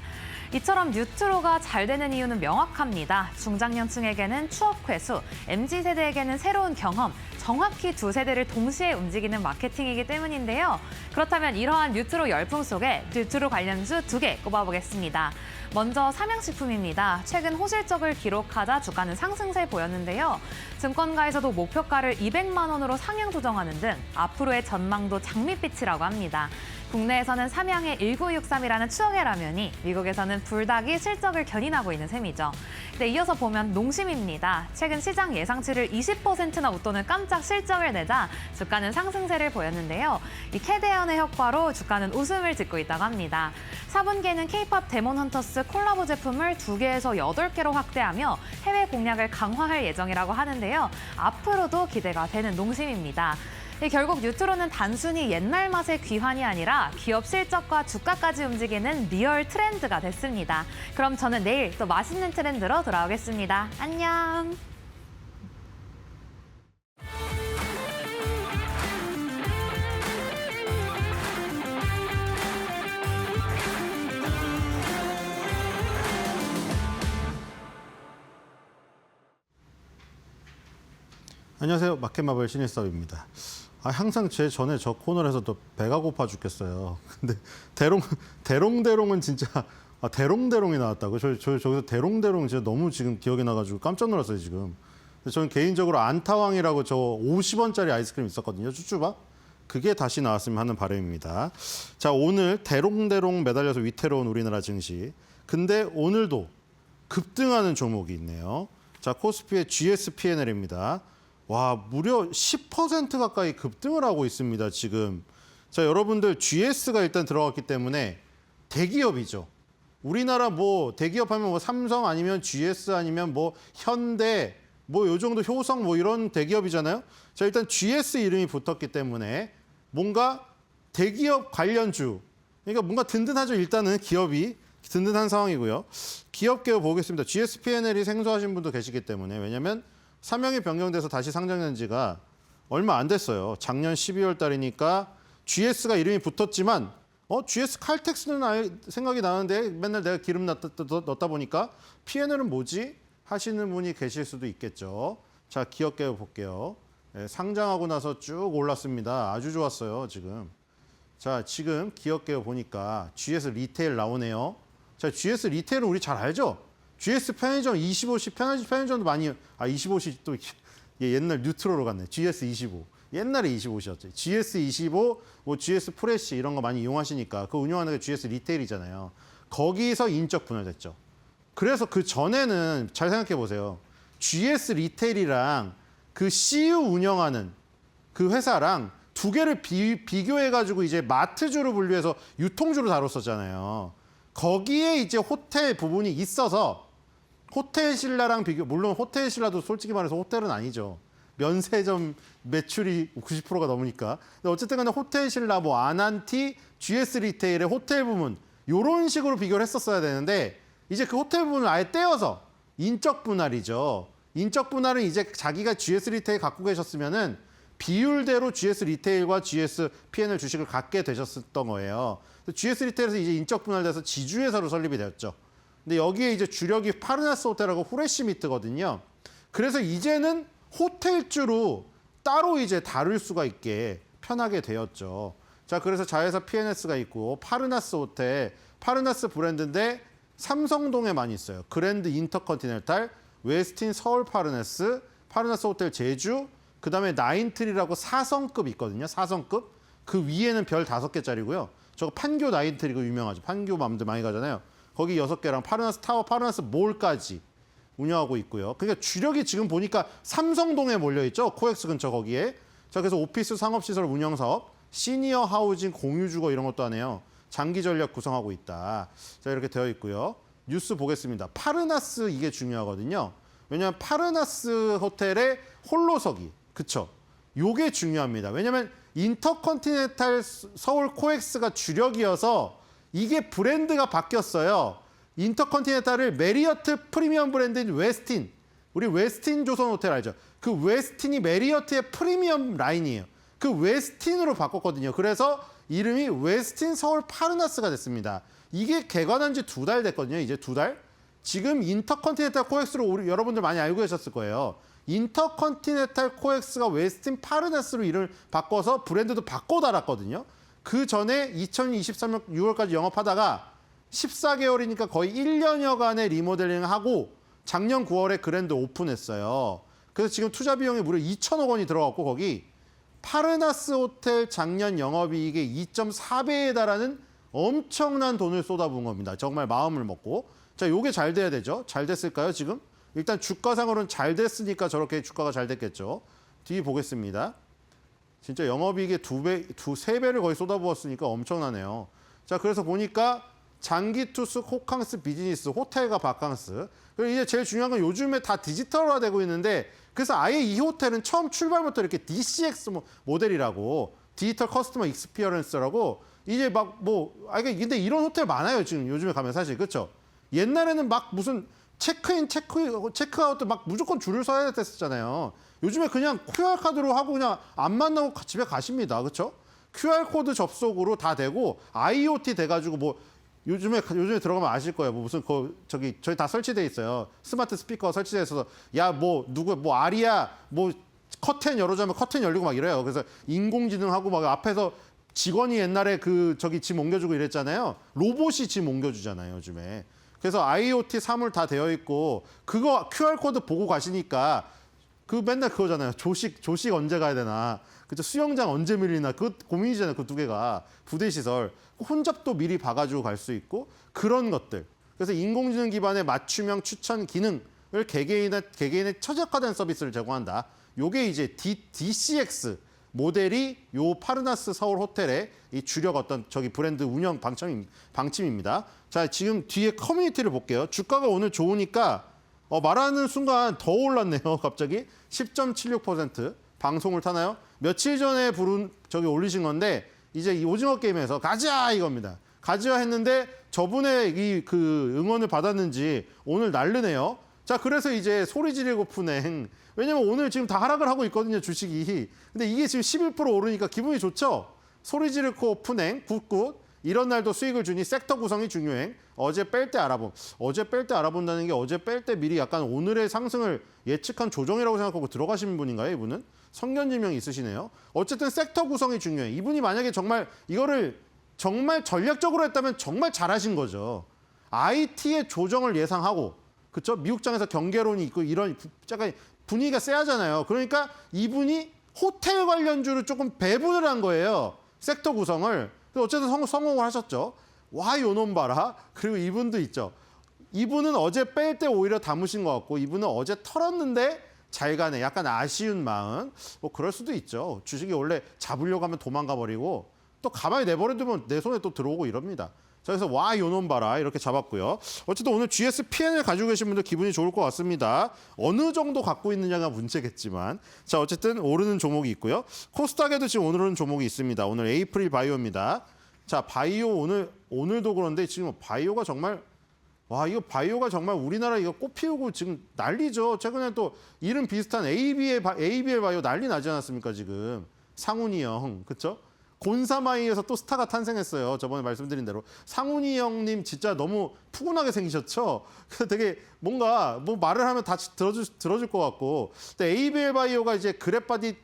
이처럼 뉴트로가 잘 되는 이유는 명확합니다. 중장년층에게는 추억 회수, MZ세대에게는 새로운 경험, 정확히 두 세대를 동시에 움직이는 마케팅이기 때문인데요. 그렇다면 이러한 뉴트로 열풍 속에 뉴트로 관련주 2개 꼽아보겠습니다. 먼저 삼양식품입니다. 최근 호실적을 기록하자 주가는 상승세 보였는데요. 증권가에서도 목표가를 200만 원으로 상향 조정하는 등 앞으로의 전망도 장밋빛이라고 합니다. 국내에서는 삼양의 1963이라는 추억의 라면이 미국에서는 불닭이 실적을 견인하고 있는 셈이죠. 네, 이어서 보면 농심입니다. 최근 시장 예상치를 20%나 웃도는 깜짝 실적을 내자 주가는 상승세를 보였는데요. 이 캐대언의 효과로 주가는 웃음을 짓고 있다고 합니다. 4분기에는 K-팝 데몬 헌터스 콜라보 제품을 2개에서 8개로 확대하며 해외 공략을 강화할 예정이라고 하는데요. 앞으로도 기대가 되는 농심입니다. 결국 뉴트로는 단순히 옛날 맛의 귀환이 아니라 기업 실적과 주가까지 움직이는 리얼 트렌드가 됐습니다. 그럼 저는 내일 또 맛있는 트렌드로 돌아오겠습니다. 안녕! 안녕하세요. 마켓마블 신일섭입니다. 항상 제 전에 저 코너를 해서 또 배가 고파 죽겠어요. 근데 대롱대롱은 진짜 대롱대롱이 나왔다고? 저기서 대롱대롱 진짜 너무 지금 기억이 나가지고 깜짝 놀랐어요 지금. 근데 저는 개인적으로 안타왕이라고 저 50원짜리 아이스크림 있었거든요. 쭈쭈바. 그게 다시 나왔으면 하는 바람입니다. 자, 오늘 대롱대롱 매달려서 위태로운 우리나라 증시. 근데 오늘도 급등하는 종목이 있네요. 자, 코스피의 GSPNL입니다. 와, 무려 10% 가까이 급등을 하고 있습니다, 지금. 자, 여러분들 GS가 일단 들어갔기 때문에 대기업이죠. 우리나라 뭐 대기업 하면 뭐 삼성 아니면 GS 아니면 뭐 현대 뭐 요 정도 효성 뭐 이런 대기업이잖아요. 자, 일단 GS 이름이 붙었기 때문에 뭔가 대기업 관련주. 그러니까 뭔가 든든하죠. 일단은 기업이 든든한 상황이고요. 기업계로 보겠습니다. GSPNL이 생소하신 분도 계시기 때문에 왜냐면 사명이 변경돼서 다시 상장된 지가 얼마 안 됐어요. 작년 12월 달이니까 GS가 이름이 붙었지만 GS 칼텍스는 생각이 나는데 맨날 내가 기름 넣다 보니까 PNL은 뭐지? 하시는 분이 계실 수도 있겠죠. 자, 기업계 볼게요. 네, 상장하고 나서 쭉 올랐습니다. 아주 좋았어요, 지금. 자, 지금 기업계 보니까 GS 리테일 나오네요. 자, GS 리테일은 우리 잘 알죠? GS 편의점 25시 편의점도 많이 25시 또 옛날 뉴트로로 갔네. GS 25. 옛날에 25시였죠. GS 25, 뭐 GS 프레시 이런 거 많이 이용하시니까 그 운영하는 게 GS 리테일이잖아요. 거기서 인적 분할됐죠. 그래서 그 전에는 잘 생각해 보세요. GS 리테일이랑 그 CU 운영하는 그 회사랑 두 개를 비교해 가지고 이제 마트주로 분류해서 유통주로 다뤘었잖아요. 거기에 이제 호텔 부분이 있어서 호텔 신라랑 비교, 물론 호텔 신라도 솔직히 말해서 호텔은 아니죠. 면세점 매출이 90%가 넘으니까. 근데 어쨌든 간에 호텔 신라, 뭐 아난티, GS 리테일의 호텔 부문 이런 식으로 비교를 했었어야 되는데 이제 그 호텔 부분을 아예 떼어서 인적 분할이죠. 인적 분할은 이제 자기가 GS 리테일 갖고 계셨으면은 비율대로 GS 리테일과 GS P&L 주식을 갖게 되셨던 거예요. GS 리테일에서 이제 인적 분할돼서 지주회사로 설립이 되었죠. 근데 여기에 이제 주력이 파르나스 호텔하고 후레시미트거든요. 그래서 이제는 호텔주로 따로 이제 다룰 수가 있게 편하게 되었죠. 자, 그래서 자회사 PNS가 있고 파르나스 호텔, 파르나스 브랜드인데 삼성동에 많이 있어요. 그랜드 인터컨티넨탈, 웨스틴 서울 파르나스, 파르나스 호텔 제주, 그다음에 나인트리라고 4성급 있거든요. 4성급. 그 위에는 별 5개짜리고요. 저거 판교 나인트리가 유명하죠. 판교 맘들 많이 가잖아요. 거기 6개랑 파르나스 타워, 파르나스 몰까지 운영하고 있고요. 그러니까 주력이 지금 보니까 삼성동에 몰려있죠. 코엑스 근처 거기에. 자, 그래서 오피스 상업시설 운영사업, 시니어 하우징 공유주거 이런 것도 하네요. 장기 전략 구성하고 있다. 자, 이렇게 되어 있고요. 뉴스 보겠습니다. 파르나스 이게 중요하거든요. 왜냐하면 파르나스 호텔의 홀로서기. 그쵸? 요게 중요합니다. 왜냐하면 인터컨티넨탈 서울 코엑스가 주력이어서 이게 브랜드가 바뀌었어요. 인터컨티넨탈을 메리어트 프리미엄 브랜드인 웨스틴. 우리 웨스틴 조선 호텔 알죠? 그 웨스틴이 메리어트의 프리미엄 라인이에요. 그 웨스틴으로 바꿨거든요. 그래서 이름이 웨스틴 서울 파르나스가 됐습니다. 이게 개관한 지 2달 됐거든요. 이제 2달. 지금 인터컨티넨탈 코엑스로 여러분들 많이 알고 계셨을 거예요. 인터컨티넨탈 코엑스가 웨스틴 파르나스로 이름을 바꿔서 브랜드도 바꿔 달았거든요. 그 전에 2023년 6월까지 영업하다가 14개월이니까 거의 1년여간의 리모델링하고 작년 9월에 그랜드 오픈했어요. 그래서 지금 투자 비용이 무려 2천억 원이 들어갔고 거기 파르나스 호텔 작년 영업이익의 2.4배에 달하는 엄청난 돈을 쏟아부은 겁니다. 정말 마음을 먹고. 자, 요게 잘 돼야 되죠. 잘 됐을까요, 지금? 일단 주가상으로는 잘 됐으니까 저렇게 주가가 잘 됐겠죠. 뒤 보겠습니다. 진짜 영업이익의 3배를 거의 쏟아부었으니까 엄청나네요. 자, 그래서 보니까 장기 투숙 호캉스 비즈니스, 호텔과 바캉스. 그리고 이제 제일 중요한 건 요즘에 다 디지털화되고 있는데 그래서 아예 이 호텔은 처음 출발부터 이렇게 DCX 모델이라고 디지털 커스터머 익스피리언스라고 이제 막 근데 이런 호텔 많아요 지금 요즘에 가면 사실 그렇죠? 옛날에는 막 무슨 체크인, 체크아웃 막 무조건 줄을 서야 됐었잖아요. 요즘에 그냥 QR카드로 하고 그냥 안 만나고 집에 가십니다. 그렇죠? QR코드 접속으로 다 되고 IoT 돼가지고 뭐 요즘에 들어가면 아실 거예요. 뭐 무슨 저기 저희 다 설치돼 있어요. 스마트 스피커 설치돼 있어서 야 뭐 누구 뭐 아리아 뭐 커튼 열어주면 커튼 열리고 막 이래요. 그래서 인공지능하고 막 앞에서 직원이 옛날에 그 저기 짐 옮겨주고 이랬잖아요. 로봇이 짐 옮겨주잖아요, 요즘에. 그래서 IoT 사물 다 되어 있고 그거 QR코드 보고 가시니까 그 맨날 그거잖아요. 조식 언제 가야 되나. 그죠? 수영장 언제 밀리나. 그 고민이잖아요. 그 두 개가. 부대 시설. 혼잡도 미리 봐가지고 갈 수 있고 그런 것들. 그래서 인공지능 기반의 맞춤형 추천 기능을 개개인의 최적화된 서비스를 제공한다. 요게 이제 DCX 모델이 요 파르나스 서울 호텔의 이 주력 어떤 저기 브랜드 운영 방침입니다. 자, 지금 뒤에 커뮤니티를 볼게요. 주가가 오늘 좋으니까 말하는 순간 더 올랐네요. 갑자기 10.76% 방송을 타나요? 며칠 전에 저기 올리신 건데 이제 이 오징어 게임에서 가자 이겁니다. 가자 했는데 저분의 이 그 응원을 받았는지 오늘 난리네요. 자, 그래서 이제 소리 지르고 푼행. 왜냐면 오늘 지금 다 하락을 하고 있거든요, 주식이. 근데 이게 지금 11% 오르니까 기분이 좋죠? 소리 지르고 푼행, 굿굿. 이런 날도 수익을 주니 섹터 구성이 중요행. 어제 뺄 때 알아본다는 게 어제 뺄 때 미리 약간 오늘의 상승을 예측한 조정이라고 생각하고 들어가신 분인가요, 이분은? 성견지명이 있으시네요. 어쨌든 섹터 구성이 중요해. 이분이 만약에 정말 이거를 정말 전략적으로 했다면 정말 잘하신 거죠. IT의 조정을 예상하고, 그렇죠? 미국장에서 경계론이 있고 이런 약간 분위기가 쎄하잖아요. 그러니까 이분이 호텔 관련주를 조금 배분을 한 거예요. 섹터 구성을. 어쨌든 성공을 하셨죠. 와, 요놈 봐라. 그리고 이분도 있죠. 이분은 어제 뺄 때 오히려 담으신 것 같고 이분은 어제 털었는데 잘 가네. 약간 아쉬운 마음. 뭐 그럴 수도 있죠. 주식이 원래 잡으려고 하면 도망가 버리고 또 가만히 내버려두면 내 손에 또 들어오고 이럽니다. 자, 그래서 와, 요놈 봐라. 이렇게 잡았고요. 어쨌든 오늘 GSPN을 가지고 계신 분들 기분이 좋을 것 같습니다. 어느 정도 갖고 있느냐가 문제겠지만. 자, 어쨌든 오르는 종목이 있고요. 코스닥에도 지금 오르는 종목이 있습니다. 오늘 에이프릴 바이오입니다. 자, 바이오 오늘도 그런데 지금 바이오가 정말 이거 바이오가 정말 우리나라 이거 꽃 피우고 지금 난리죠. 최근에 또 이름 비슷한 ABL 바이오 난리 나지 않았습니까, 지금. 상훈이 형. 그렇죠? 곤사마이에서 또 스타가 탄생했어요. 저번에 말씀드린 대로. 상훈이 형님 진짜 너무 푸근하게 생기셨죠? 그래서 되게 뭔가 뭐 말을 하면 다 들어줄 것 같고. 근데 ABL 바이오가 이제 그랩바디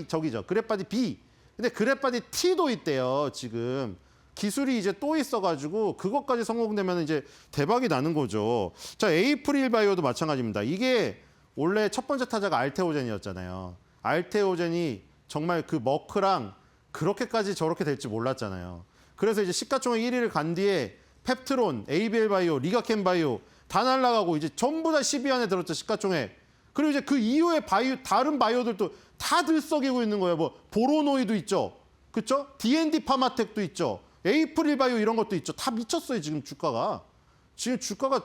저기죠. 그랩바디 B. 근데 그랩바디 T도 있대요, 지금. 기술이 이제 또 있어가지고 그것까지 성공되면 이제 대박이 나는 거죠. 자, 에이프릴 바이오도 마찬가지입니다. 이게 원래 첫 번째 타자가 알테오젠이었잖아요. 알테오젠이 정말 그 머크랑 그렇게까지 저렇게 될지 몰랐잖아요. 그래서 이제 시가총액 1위를 간 뒤에 펩트론, ABL 바이오, 리가켄 바이오 다 날라가고 이제 전부 다 10위 안에 들었죠, 시가총액. 그리고 이제 그 이후에 다른 바이오들도 다 들썩이고 있는 거예요. 뭐 보로노이도 있죠. 그렇죠? D&D 파마텍도 있죠. 에이프릴 바이오 이런 것도 있죠. 다 미쳤어요, 지금 주가가. 지금 주가가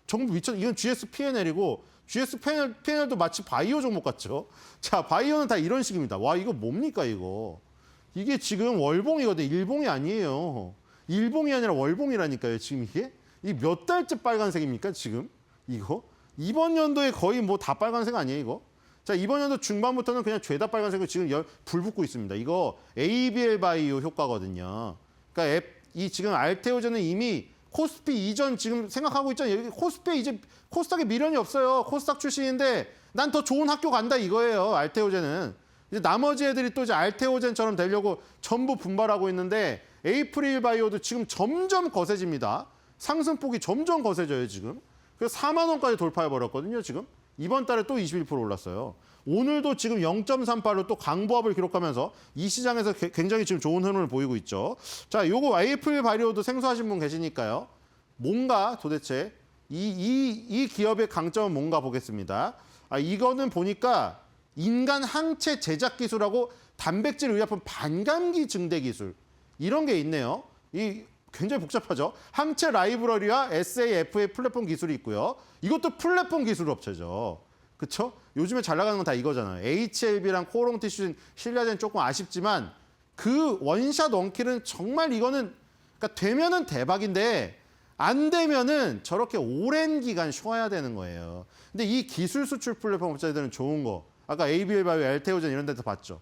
전부 이건 GSPNL이고 GSPNL도 마치 바이오 종목 같죠. 자, 바이오는 다 이런 식입니다. 와, 이거 뭡니까, 이거. 이게 지금 월봉이거든요. 일봉이 아니에요. 일봉이 아니라 월봉이라니까요, 지금 이게. 이 몇 달째 빨간색입니까, 지금? 이거? 이번 연도에 거의 뭐 다 빨간색 아니에요, 이거? 자, 이번 연도 중반부터는 그냥 죄다 빨간색으로 지금 불 붙고 있습니다. 이거 ABL 바이오 효과거든요. 그러니까 이 지금 알테오젠은 이미 코스피 이전 지금 생각하고 있잖아요. 여기 코스피에 이제 코스닥에 미련이 없어요. 코스닥 출신인데 난 더 좋은 학교 간다 이거예요. 알테오젠은. 이제 나머지 애들이 또 이제 알테오젠처럼 되려고 전부 분발하고 있는데 에이프릴 바이오도 지금 점점 거세집니다. 상승폭이 점점 거세져요, 지금. 그래서 4만 원까지 돌파해 버렸거든요, 지금. 이번 달에 또 21% 올랐어요. 오늘도 지금 0.38로 또 강보합을 기록하면서 이 시장에서 굉장히 지금 좋은 흐름을 보이고 있죠. 자, 요거 에이프릴 바이오도 생소하신 분 계시니까요. 뭔가 도대체 이 기업의 강점은 뭔가 보겠습니다. 이거는 보니까 인간 항체 제작 기술하고 단백질 의약품 반감기 증대 기술 이런 게 있네요. 이 굉장히 복잡하죠. 항체 라이브러리와 SAFA 플랫폼 기술이 있고요. 이것도 플랫폼 기술 업체죠. 그렇죠? 요즘에 잘 나가는 건 다 이거잖아요. HLB랑 코롱 티슈 신라젠 조금 아쉽지만 그 원샷 원킬은 정말 이거는 그러니까 되면은 대박인데 안 되면은 저렇게 오랜 기간 쉬어야 되는 거예요. 근데 이 기술 수출 플랫폼 업체들은 좋은 거. 아까 ABL 바이오, 알테오젠 이런 데서 봤죠.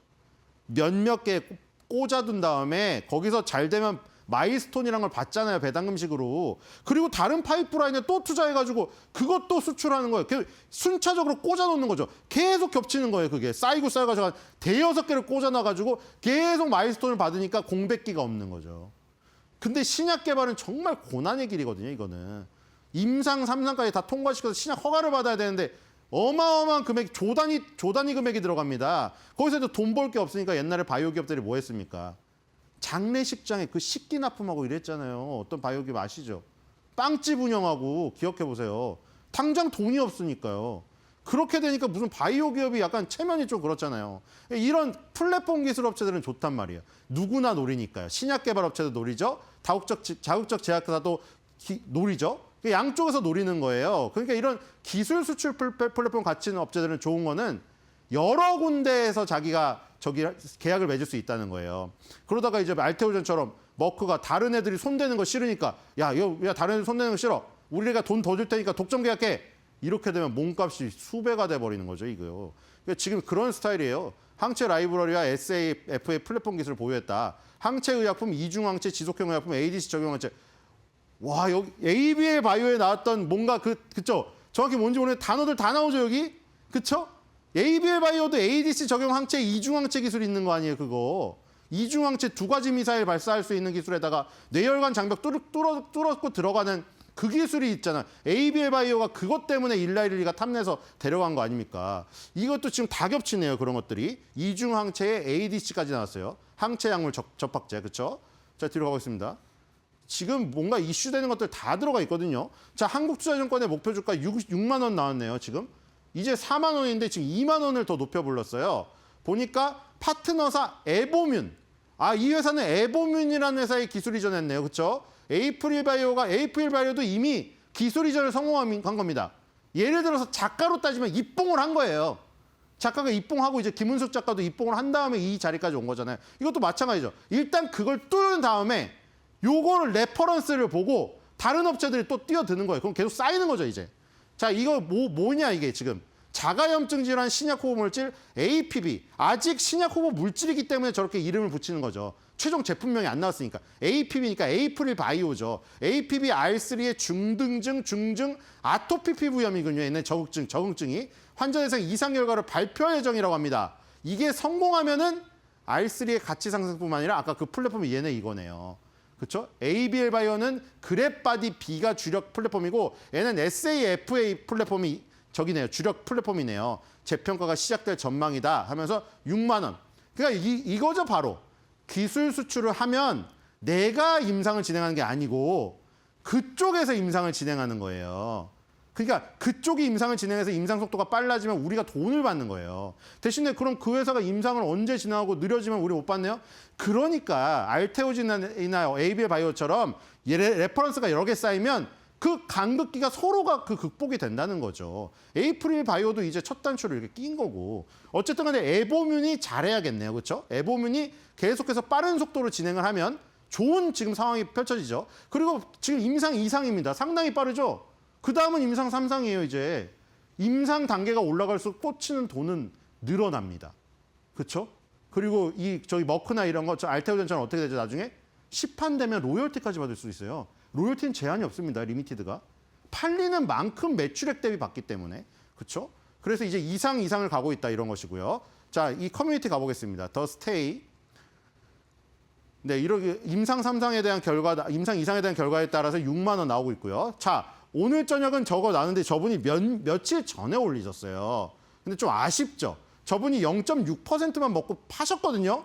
몇몇 개 꽂아둔 다음에 거기서 잘 되면 마일스톤이라는 걸 받잖아요. 배당금식으로. 그리고 다른 파이프라인에 또 투자해가지고 그것도 수출하는 거예요. 순차적으로 꽂아놓는 거죠. 계속 겹치는 거예요. 그게 쌓여가지고 대여섯 개를 꽂아놔가지고 계속 마일스톤을 받으니까 공백기가 없는 거죠. 근데 신약 개발은 정말 고난의 길이거든요. 이거는. 임상 3상까지 다 통과시켜서 신약 허가를 받아야 되는데 어마어마한 금액, 조단위 금액이 들어갑니다. 거기서도 돈 벌 게 없으니까 옛날에 바이오 기업들이 뭐 했습니까? 장례식장에 그 식기 납품하고 이랬잖아요. 어떤 바이오 기업 아시죠? 빵집 운영하고 기억해 보세요. 당장 돈이 없으니까요. 그렇게 되니까 무슨 바이오 기업이 약간 체면이 좀 그렇잖아요. 이런 플랫폼 기술 업체들은 좋단 말이에요. 누구나 노리니까요. 신약 개발 업체도 노리죠. 자극적 제약사도 노리죠. 양쪽에서 노리는 거예요. 그러니까 이런 기술 수출 플랫폼 가치 있는 업체들은 좋은 거는 여러 군데에서 자기가 계약을 맺을 수 있다는 거예요. 그러다가 이제 알테오전처럼 머크가 다른 애들이 손대는 거 싫으니까 야 다른 애들 손대는 거 싫어. 우리가 돈 더 줄 테니까 독점 계약해. 이렇게 되면 몸값이 수배가 돼버리는 거죠, 이거요. 그러니까 지금 그런 스타일이에요. 항체 라이브러리와 SAF의 플랫폼 기술을 보유했다. 항체 의약품, 이중항체, 지속형 의약품, ADC 적용항체. 와, 여기 ABL 바이오에 나왔던 뭔가 그쵸? 정확히 뭔지 모르겠는데 단어들 다 나오죠, 여기? 그쵸? ABL 바이오도 ADC 적용 항체, 이중항체 기술이 있는 거 아니에요, 그거. 이중항체 2가지 미사일 발사할 수 있는 기술에다가 뇌혈관 장벽 뚫었고 들어가는 그 기술이 있잖아. ABL 바이오가 그것 때문에 일라이리가 탐내서 데려간 거 아닙니까? 이것도 지금 다 겹치네요, 그런 것들이. 이중항체에 ADC까지 나왔어요. 항체 약물 접합제, 그쵸? 자, 뒤로 가보겠습니다. 지금 뭔가 이슈되는 것들 다 들어가 있거든요. 자, 한국투자증권의 목표 주가 6만 원 나왔네요, 지금. 이제 4만 원인데 지금 2만 원을 더 높여 불렀어요. 보니까 파트너사 에보뮨. 이 회사는 에보뮨이라는 회사의 기술 이전했네요. 그렇죠? 에이프릴 바이오도 이미 기술 이전을 성공한 겁니다. 예를 들어서 작가로 따지면 입봉을 한 거예요. 작가가 입봉하고 이제 김은숙 작가도 입봉을 한 다음에 이 자리까지 온 거잖아요. 이것도 마찬가지죠. 일단 그걸 뚫은 다음에 요거를 레퍼런스를 보고 다른 업체들이 또 뛰어드는 거예요. 그럼 계속 쌓이는 거죠, 이제. 자, 이거 뭐냐 이게 지금. 자가염증 질환 신약 호흡 물질 APB. 아직 신약 호흡 물질이기 때문에 저렇게 이름을 붙이는 거죠. 최종 제품명이 안 나왔으니까. APB니까 에이프릴 바이오죠. APB R3의 중증 아토피 피부염이군요. 옛날 적응증이. 환자 대상 이상 결과를 발표할 예정이라고 합니다. 이게 성공하면은 R3의 가치 상승뿐만 아니라 아까 그 플랫폼이 얘네 이거네요. 그렇죠? ABL 바이오는 그랩바디 B가 주력 플랫폼이고 얘는 SAFA 플랫폼이 저기네요. 주력 플랫폼이네요. 재평가가 시작될 전망이다 하면서 6만 원. 그러니까 이거죠, 바로. 기술 수출을 하면 내가 임상을 진행하는 게 아니고 그쪽에서 임상을 진행하는 거예요. 그러니까 그쪽이 임상을 진행해서 임상 속도가 빨라지면 우리가 돈을 받는 거예요. 대신에 그럼 그 회사가 임상을 언제 진행하고 느려지면 우리 못 받네요? 그러니까 알테오진이나 ABL 바이오처럼 레퍼런스가 여러 개 쌓이면 그 간극기가 서로가 그 극복이 된다는 거죠. 에이프릴 바이오도 이제 첫 단추를 이렇게 낀 거고. 어쨌든 간에 에보뮨이 잘해야겠네요. 그렇죠? 에보뮨이 계속해서 빠른 속도로 진행을 하면 좋은 지금 상황이 펼쳐지죠. 그리고 지금 임상 2상입니다. 상당히 빠르죠? 그 다음은 임상 3상이에요, 이제. 임상 단계가 올라갈수록 꽂히는 돈은 늘어납니다. 그렇죠? 그리고 저기 머크나 이런 거, 알테오전처럼 어떻게 되죠, 나중에? 시판되면 로열티까지 받을 수 있어요. 로열티는 제한이 없습니다, 리미티드가. 팔리는 만큼 매출액 대비 받기 때문에. 그렇죠? 그래서 이제 이상을 가고 있다, 이런 것이고요. 자, 이 커뮤니티 가보겠습니다. 더 스테이. 네, 이렇게 임상 3상에 대한 결과, 임상 2상에 대한 결과에 따라서 6만 원 나오고 있고요. 자, 오늘 저녁은 저거 나는데 저분이 며칠 전에 올리셨어요. 근데 좀 아쉽죠? 저분이 0.6%만 먹고 파셨거든요?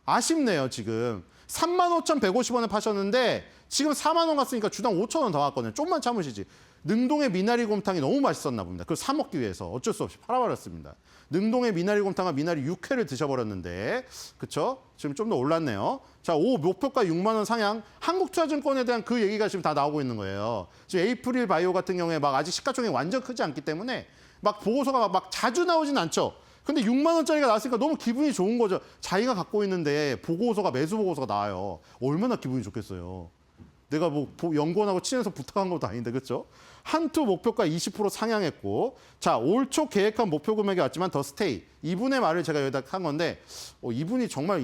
아쉽네요, 지금. 35,150원에 파셨는데 지금 4만 원 갔으니까 주당 5천 원 더 갔거든요. 좀만 참으시지. 능동의 미나리 곰탕이 너무 맛있었나 봅니다. 그걸 사 먹기 위해서 어쩔 수 없이 팔아버렸습니다. 능동의 미나리 곰탕과 미나리 육회를 드셔버렸는데, 그쵸? 지금 좀 더 올랐네요. 자, 목표가 6만 원 상향. 한국투자증권에 대한 그 얘기가 지금 다 나오고 있는 거예요. 지금 에이프릴 바이오 같은 경우에 막 아직 시가총액이 완전 크지 않기 때문에 막 보고서가 막 자주 나오진 않죠. 근데 6만 원짜리가 나왔으니까 너무 기분이 좋은 거죠. 자기가 갖고 있는데 매수 보고서가 나와요. 얼마나 기분이 좋겠어요. 내가 뭐 연구원하고 친해서 부탁한 것도 아닌데, 그렇죠? 한투 목표가 20% 상향했고, 자, 올 초 계획한 목표 금액이 왔지만 더 스테이. 이분의 말을 제가 여기다 한 건데, 이분이 정말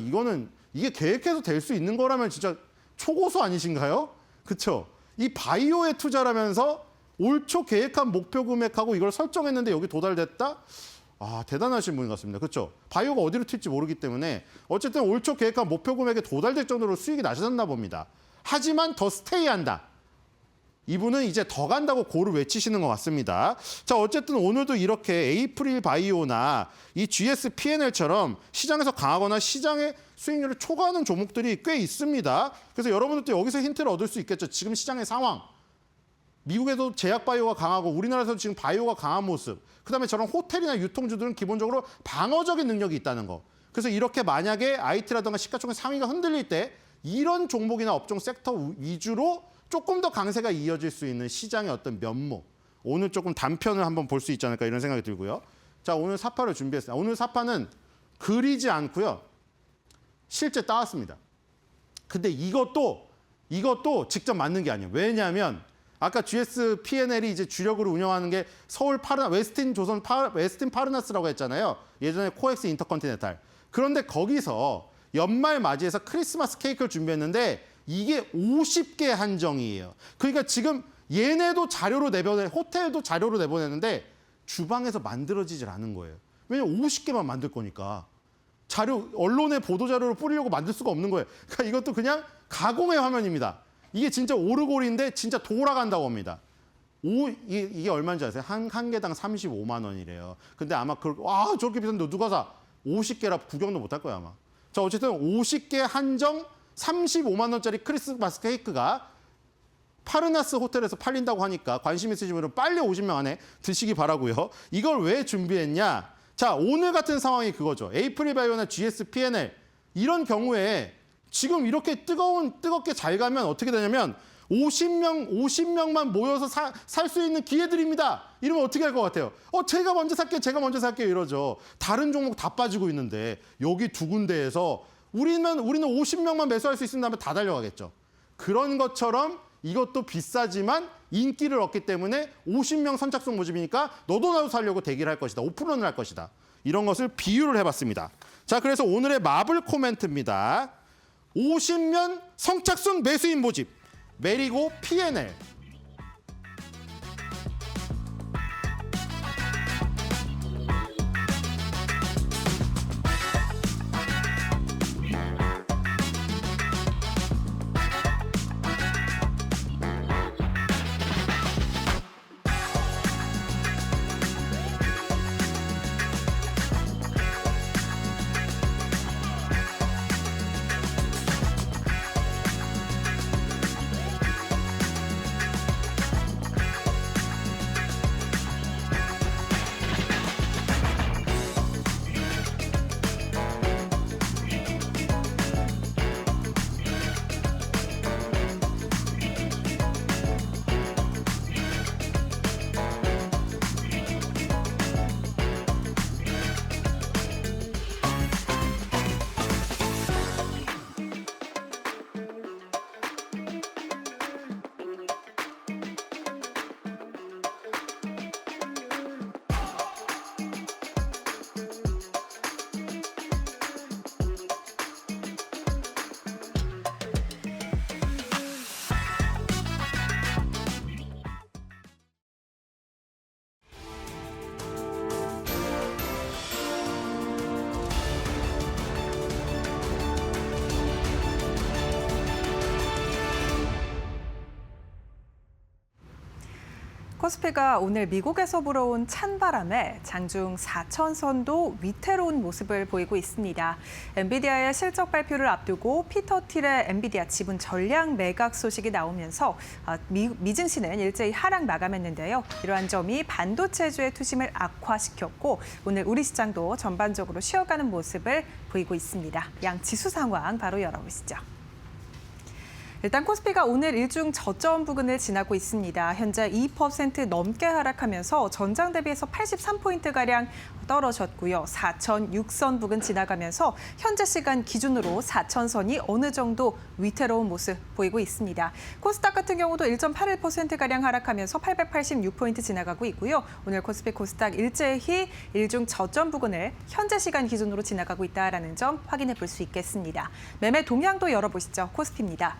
이게 계획해서 될 수 있는 거라면 진짜 초고수 아니신가요? 그렇죠? 이 바이오에 투자하면서 올 초 계획한 목표 금액하고 이걸 설정했는데 여기 도달됐다? 아, 대단하신 분 같습니다. 그렇죠? 바이오가 어디로 튈지 모르기 때문에 어쨌든 올 초 계획한 목표 금액에 도달될 정도로 수익이 나셨나 봅니다. 하지만 더 스테이한다. 이분은 이제 더 간다고 고를 외치시는 것 같습니다. 자, 어쨌든 오늘도 이렇게 에이프릴 바이오나 이 GS P&L처럼 시장에서 강하거나 시장의 수익률을 초과하는 종목들이 꽤 있습니다. 그래서 여러분들도 여기서 힌트를 얻을 수 있겠죠. 지금 시장의 상황. 미국에도 제약 바이오가 강하고 우리나라에서도 지금 바이오가 강한 모습. 그다음에 저런 호텔이나 유통주들은 기본적으로 방어적인 능력이 있다는 거. 그래서 이렇게 만약에 IT라든가 시가총액 상위가 흔들릴 때 이런 종목이나 업종 섹터 위주로 조금 더 강세가 이어질 수 있는 시장의 어떤 면모. 오늘 조금 단편을 한번 볼 수 있지 않을까 이런 생각이 들고요. 자, 오늘 사파를 준비했습니다. 오늘 사파는 그리지 않고요. 실제 따왔습니다. 근데 이것도 직접 맞는 게 아니에요. 왜냐하면 아까 GS P&L이 이제 주력으로 운영하는 게 서울 웨스틴 파르나스라고 했잖아요. 예전에 코엑스 인터컨티넨탈. 그런데 거기서 연말 맞이해서 크리스마스 케이크를 준비했는데 이게 50개 한정이에요. 그러니까 지금 얘네도 자료로 호텔도 자료로 내보내는데 주방에서 만들어지질 않은 거예요. 왜냐면 50개만 만들 거니까. 언론의 보도자료를 뿌리려고 만들 수가 없는 거예요. 그러니까 이것도 그냥 가공의 화면입니다. 이게 진짜 오르골인데 진짜 돌아간다고 합니다. 이게 얼마인지 아세요? 한 개당 35만 원이래요. 근데 아마 저렇게 비싼데 누가 사? 50개라 구경도 못 할 거야 아마. 자, 어쨌든 50개 한정 35만 원짜리 크리스마스 케이크가 파르나스 호텔에서 팔린다고 하니까 관심 있으신 분은 빨리 50명 안에 드시기 바라고요. 이걸 왜 준비했냐? 자, 오늘 같은 상황이 그거죠. 에이프릴 바이오나 GS P&L 이런 경우에 지금 이렇게 뜨겁게 잘 가면 어떻게 되냐면 50명만 모여서 살 수 있는 기회들입니다. 이러면 어떻게 할 것 같아요? 제가 먼저 살게요 이러죠. 다른 종목 다 빠지고 있는데 여기 두 군데에서 우리는 50명만 매수할 수 있다면 다 달려가겠죠. 그런 것처럼 이것도 비싸지만 인기를 얻기 때문에 50명 선착순 모집이니까 너도 나도 살려고 대기를 할 것이다. 오픈런을 할 것이다. 이런 것을 비유를 해봤습니다. 자, 그래서 오늘의 마블 코멘트입니다. 50명 선착순 매수인 모집. 메리고 P&L. 코스피가 오늘 미국에서 불어온 찬바람에 장중 4천선도 위태로운 모습을 보이고 있습니다. 엔비디아의 실적 발표를 앞두고 피터 틸의 엔비디아 지분 전량 매각 소식이 나오면서 미증시는 일제히 하락 마감했는데요. 이러한 점이 반도체주의 투심을 악화시켰고 오늘 우리 시장도 전반적으로 쉬어가는 모습을 보이고 있습니다. 양 지수 상황 바로 열어보시죠. 일단 코스피가 오늘 일중 저점 부근을 지나고 있습니다. 현재 2% 넘게 하락하면서 전장 대비해서 83포인트가량 떨어졌고요. 4,006선 부근 지나가면서 현재 시간 기준으로 4,000선이 어느 정도 위태로운 모습 보이고 있습니다. 코스닥 같은 경우도 1.81%가량 하락하면서 886포인트 지나가고 있고요. 오늘 코스피 코스닥 일제히 일중 저점 부근을 현재 시간 기준으로 지나가고 있다는 점 확인해 볼 수 있겠습니다. 매매 동향도 열어보시죠. 코스피입니다.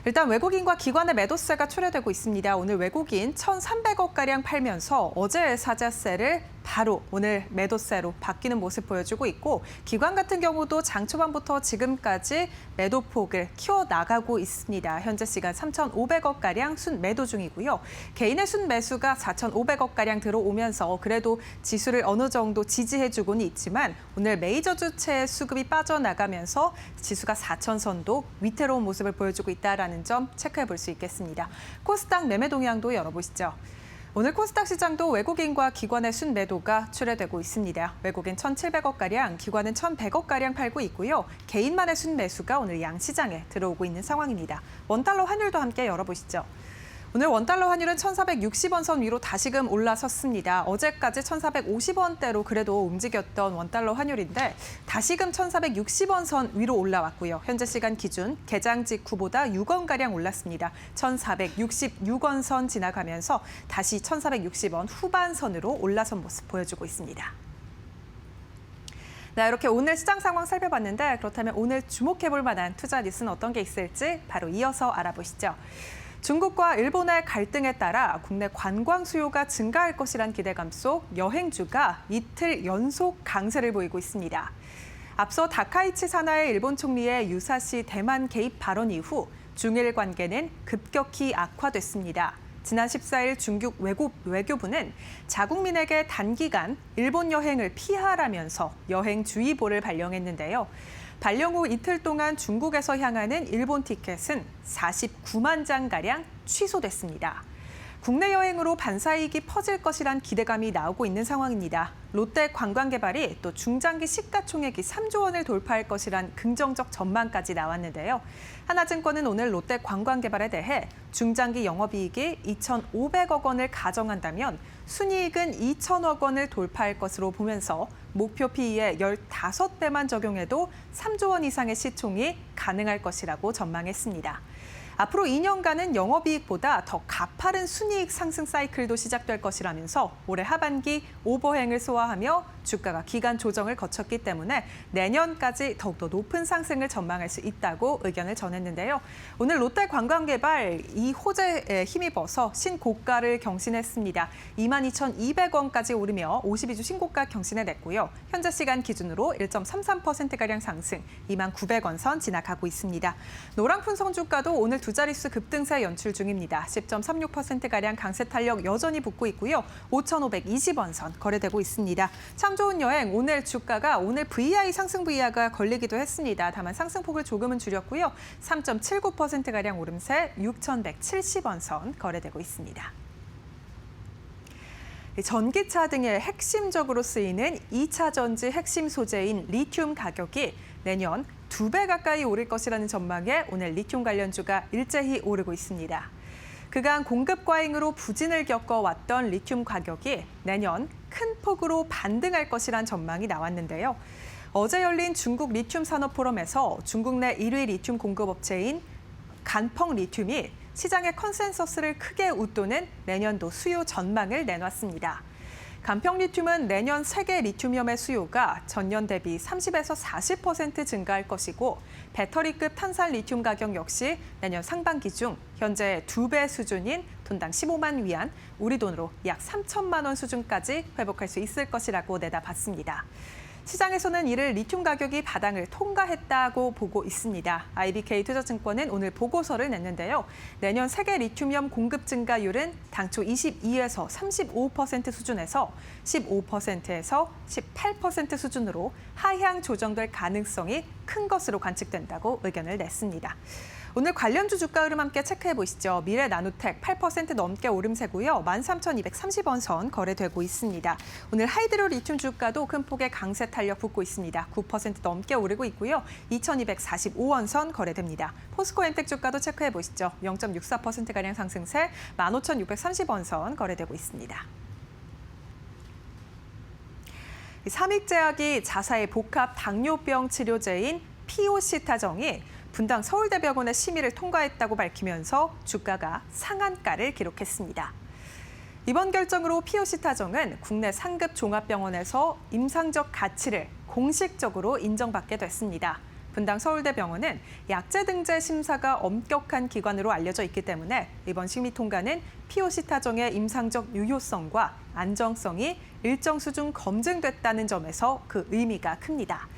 일단 외국인과 기관의 매도세가 출회되고 있습니다. 오늘 외국인 1,300억가량 팔면서 어제의 사자세를 바로 오늘 매도세로 바뀌는 모습 보여주고 있고 기관 같은 경우도 장 초반부터 지금까지 매도폭을 키워나가고 있습니다. 현재 시간 3,500억가량 순매도 중이고요. 개인의 순매수가 4,500억가량 들어오면서 그래도 지수를 어느 정도 지지해주고는 있지만 오늘 메이저 주체의 수급이 빠져나가면서 지수가 4,000선도 위태로운 모습을 보여주고 있다는 점 체크해 볼 수 있겠습니다. 코스닥 매매 동향도 열어보시죠. 오늘 코스닥 시장도 외국인과 기관의 순매도가 출회되고 있습니다. 외국인 1,700억가량, 기관은 1,100억가량 팔고 있고요. 개인만의 순매수가 오늘 양시장에 들어오고 있는 상황입니다. 원달러 환율도 함께 열어보시죠. 오늘 원달러 환율은 1,460원 선 위로 다시금 올라섰습니다. 어제까지 1,450원대로 그래도 움직였던 원달러 환율인데 다시금 1,460원 선 위로 올라왔고요. 현재 시간 기준 개장 직후보다 6원가량 올랐습니다. 1,466원 선 지나가면서 다시 1,460원 후반선으로 올라선 모습 보여주고 있습니다. 네, 이렇게 오늘 시장 상황 살펴봤는데 그렇다면 오늘 주목해볼 만한 투자 뉴스는 어떤 게 있을지 바로 이어서 알아보시죠. 중국과 일본의 갈등에 따라 국내 관광 수요가 증가할 것이란 기대감 속 여행주가 이틀 연속 강세를 보이고 있습니다. 앞서 다카이치 사나의 일본 총리의 유사시 대만 개입 발언 이후 중일 관계는 급격히 악화됐습니다. 지난 14일 중국 외교부는 자국민에게 단기간 일본 여행을 피하라면서 여행주의보를 발령했는데요. 발령 후 이틀 동안 중국에서 향하는 일본 티켓은 49만 장가량 취소됐습니다. 국내 여행으로 반사이익이 퍼질 것이란 기대감이 나오고 있는 상황입니다. 롯데 관광개발이 또 중장기 시가총액이 3조 원을 돌파할 것이란 긍정적 전망까지 나왔는데요. 하나증권은 오늘 롯데 관광개발에 대해 중장기 영업이익이 2,500억 원을 가정한다면 순이익은 2,000억 원을 돌파할 것으로 보면서 목표 PE의 15배만 적용해도 3조 원 이상의 시총이 가능할 것이라고 전망했습니다. 앞으로 2년간은 영업이익보다 더 가파른 순이익 상승 사이클도 시작될 것이라면서 올해 하반기 오버행을 소화하며 주가가 기간 조정을 거쳤기 때문에 내년까지 더욱더 높은 상승을 전망할 수 있다고 의견을 전했는데요. 오늘 롯데 관광개발 이 호재에 힘입어서 신고가를 경신했습니다. 22,200원까지 오르며 52주 신고가 경신해냈고요. 현재 시간 기준으로 1.33%가량 상승, 29,900원 선 지나가고 있습니다. 노랑푼성 주가도 오늘 두 자릿수 급등세 연출 중입니다. 10.36%가량 강세 탄력 여전히 붙고 있고요. 5,520원 선 거래되고 있습니다. 참 좋은 여행, 오늘 주가가 오늘 VI 상승 VI가 걸리기도 했습니다. 다만 상승폭을 조금은 줄였고요. 3.79%가량 오름세 6,170원 선 거래되고 있습니다. 전기차 등에 핵심적으로 쓰이는 2차 전지 핵심 소재인 리튬 가격이 내년 2배 가까이 오를 것이라는 전망에 오늘 리튬 관련주가 일제히 오르고 있습니다. 그간 공급 과잉으로 부진을 겪어왔던 리튬 가격이 내년 큰 폭으로 반등할 것이란 전망이 나왔는데요. 어제 열린 중국 리튬 산업 포럼에서 중국 내 1위 리튬 공급업체인 간펑 리튬이 시장의 컨센서스를 크게 웃도는 내년도 수요 전망을 내놨습니다. 간평 리튬은 내년 세계 리튬이엄의 수요가 전년 대비 30에서 40% 증가할 것이고 배터리급 탄산 리튬 가격 역시 내년 상반기 중 현재 2배 수준인 돈당 15만 위안, 우리 돈으로 약 3천만 원 수준까지 회복할 수 있을 것이라고 내다봤습니다. 시장에서는 이를 리튬 가격이 바닥을 통과했다고 보고 있습니다. IBK 투자증권은 오늘 보고서를 냈는데요. 내년 세계 리튬이엄 공급 증가율은 당초 22에서 35% 수준에서 15%에서 18% 수준으로 하향 조정될 가능성이 큰 것으로 관측된다고 의견을 냈습니다. 오늘 관련주 주가 흐름 함께 체크해 보시죠. 미래 나노텍 8% 넘게 오름세고요. 13,230원 선 거래되고 있습니다. 오늘 하이드로 리튬 주가도 큰 폭의 강세 탄력 붙고 있습니다. 9% 넘게 오르고 있고요. 2,245원 선 거래됩니다. 포스코 엔텍 주가도 체크해 보시죠. 0.64%가량 상승세 15,630원 선 거래되고 있습니다. 삼익제약이 자사의 복합 당뇨병 치료제인 피오시타정이 분당 서울대병원의 심의를 통과했다고 밝히면서 주가가 상한가를 기록했습니다. 이번 결정으로 피오시타정은 국내 상급 종합병원에서 임상적 가치를 공식적으로 인정받게 됐습니다. 분당 서울대병원은 약제 등재 심사가 엄격한 기관으로 알려져 있기 때문에 이번 심의 통과는 피오시타정의 임상적 유효성과 안정성이 일정 수준 검증됐다는 점에서 그 의미가 큽니다.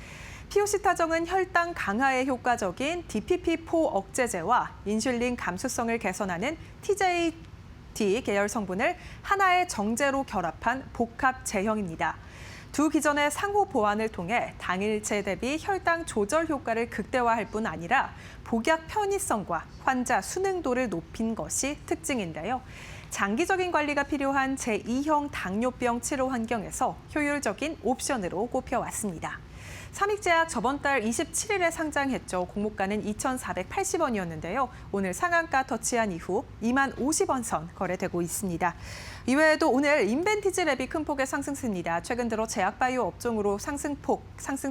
피오시타정은 혈당 강화에 효과적인 DPP-4 억제제와 인슐린 감수성을 개선하는 TJD 계열 성분을 하나의 정제로 결합한 복합 제형입니다. 두 기전의 상호 보완을 통해 당일체 대비 혈당 조절 효과를 극대화할 뿐 아니라 복약 편의성과 환자 순응도를 높인 것이 특징인데요. 장기적인 관리가 필요한 제2형 당뇨병 치료 환경에서 효율적인 옵션으로 꼽혀왔습니다. 삼익제약 저번 달 27일에 상장했죠. 공모가는 2,480원이었는데요. 오늘 상한가 터치한 이후 2만 50원 선 거래되고 있습니다. 이외에도 오늘 인벤티지랩이 큰 폭의 상승세입니다. 최근 들어 제약바이오 업종으로 상승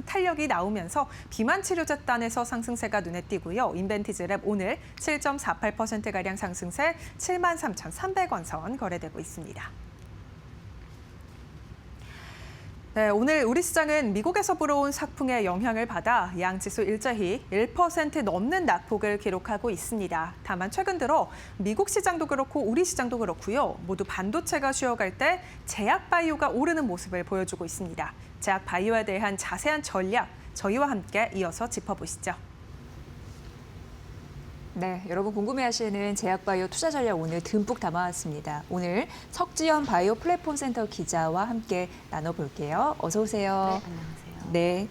탄력이 나오면서 비만 치료제단에서 상승세가 눈에 띄고요. 인벤티지랩 오늘 7.48%가량 상승세 73,300원 선 거래되고 있습니다. 네, 오늘 우리 시장은 미국에서 불어온 sak풍의 영향을 받아 양지수 일자히 1% 넘는 낙폭을 기록하고 있습니다. 다만 최근 들어 미국 시장도 그렇고 우리 시장도 그렇고요. 모두 반도체가 쉬어갈 때 제약 바이오가 오르는 모습을 보여주고 있습니다. 제약 바이오에 대한 자세한 전략 저희와 함께 이어서 짚어보시죠. 네, 여러분 궁금해하시는 제약바이오 투자 전략 오늘 듬뿍 담아왔습니다. 오늘 석지연 바이오 플랫폼 센터 기자와 함께 나눠볼게요. 어서 오세요. 네, 안녕하세요. 네.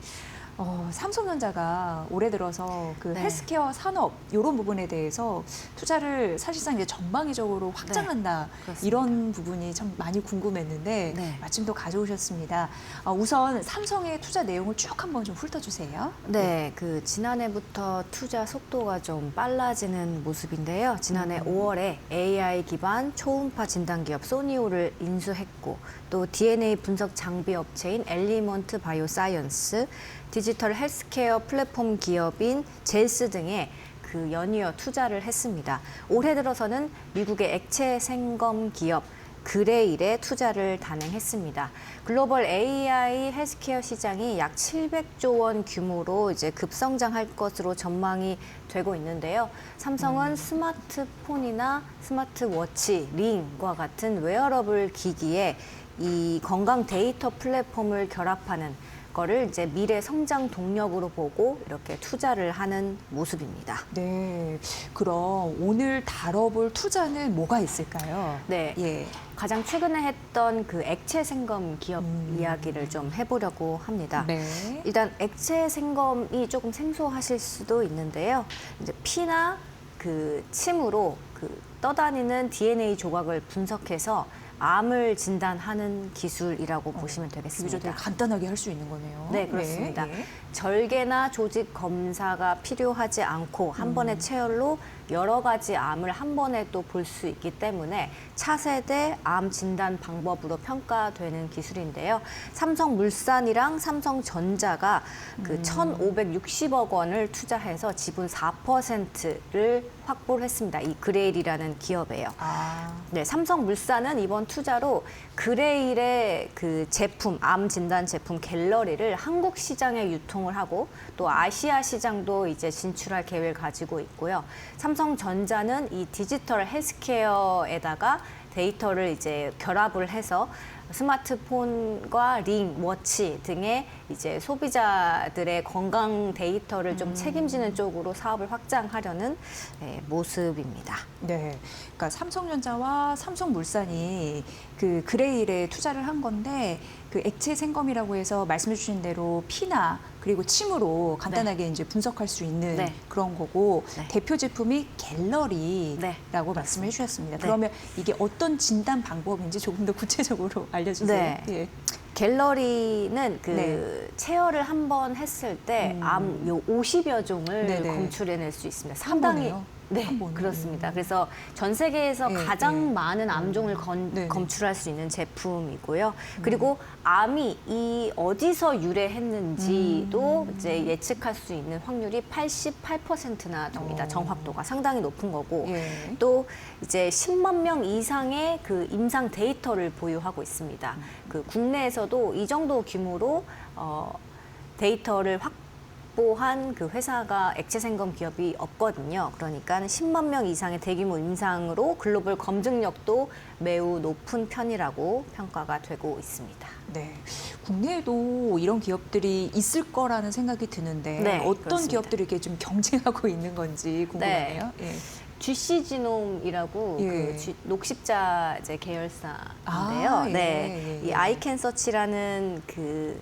삼성전자가 올해 들어서 그 네. 헬스케어 산업 이런 부분에 대해서 투자를 사실상 이제 전방위적으로 확장한다 그렇습니다. 이런 부분이 참 많이 궁금했는데 네. 마침 또 가져오셨습니다. 우선 삼성의 투자 내용을 쭉 한번 좀 훑어주세요. 네, 그 지난해부터 투자 속도가 좀 빨라지는 모습인데요. 지난해 5월에 AI 기반 초음파 진단 기업 소니오를 인수했고 또 DNA 분석 장비 업체인 엘리먼트 바이오사이언스, 디지털 헬스케어 플랫폼 기업인 젤스 등에 그 연이어 투자를 했습니다. 올해 들어서는 미국의 액체 생검 기업 그레일에 투자를 단행했습니다. 글로벌 AI 헬스케어 시장이 약 700조 원 규모로 이제 급성장할 것으로 전망이 되고 있는데요. 삼성은 스마트폰이나 스마트워치, 링과 같은 웨어러블 기기에 이 건강 데이터 플랫폼을 결합하는 거를 이제 미래 성장 동력으로 보고 이렇게 투자를 하는 모습입니다. 네, 그럼 오늘 다뤄볼 투자는 뭐가 있을까요? 네, 예. 가장 최근에 했던 그 액체 생검 기업 이야기를 좀 해보려고 합니다. 네. 일단 액체 생검이 조금 생소하실 수도 있는데요. 이제 피나 그 침으로 그 떠다니는 DNA 조각을 분석해서 암을 진단하는 기술이라고 보시면 되겠습니다. 되게 간단하게 할 수 있는 거네요. 네, 그렇습니다. 네, 네. 절개나 조직 검사가 필요하지 않고 한 번의 체열로 여러 가지 암을 한 번에 또 볼 수 있기 때문에 차세대 암 진단 방법으로 평가되는 기술인데요. 삼성물산이랑 삼성전자가 그 1,560억 원을 투자해서 지분 4%를 확보를 했습니다. 이 그레일이라는 기업에요. 아, 네, 삼성물산은 이번 투자로 그레일의 그 제품, 암 진단 제품 갤러리를 한국 시장에 유통을 하고 또 아시아 시장도 이제 진출할 계획을 가지고 있고요. 삼성전자는 이 디지털 헬스케어에다가 데이터를 이제 결합을 해서 스마트폰과 링, 워치 등의 이제 소비자들의 건강 데이터를 좀 책임지는 쪽으로 사업을 확장하려는 모습입니다. 네. 그러니까 삼성전자와 삼성물산이 그 그레일에 투자를 한 건데 그 액체 생검이라고 해서 말씀해 주신 대로 피나 그리고 침으로 간단하게 이제 분석할 수 있는 네. 그런 거고 네. 대표 제품이 갤러리라고 네. 말씀해 주셨습니다. 네. 그러면 이게 어떤 진단 방법인지 조금 더 구체적으로 알려주세요. 네. 예. 갤러리는 그 네. 체열을 한 번 했을 때 암 요 50여 종을 네네. 검출해낼 수 있습니다. 한 번에요? 네, 한 번에. 그렇습니다. 그래서 전 세계에서 네, 가장 네. 많은 암종을 네. 검출할 수 있는 제품이고요. 그리고 암이 이 어디서 유래했는지도 이제 예측할 수 있는 확률이 88%나 됩니다. 정확도가 상당히 높은 거고 예. 또 이제 10만 명 이상의 그 임상 데이터를 보유하고 있습니다. 그 국내에서도 이 정도 규모로 데이터를 확보한 그 회사가 액체생검 기업이 없거든요. 그러니까 10만 명 이상의 대규모 임상으로 글로벌 검증력도 매우 높은 편이라고 평가가 되고 있습니다. 네. 국내에도 이런 기업들이 있을 거라는 생각이 드는데 네, 어떤 그렇습니다. 기업들이 이렇게 좀 경쟁하고 있는 건지 궁금하네요. 예. GC 지놈이라고 예. 그 녹십자 이제 계열사인데요. 아, 예, 네, 예, 예. 이 아이캔서치라는 그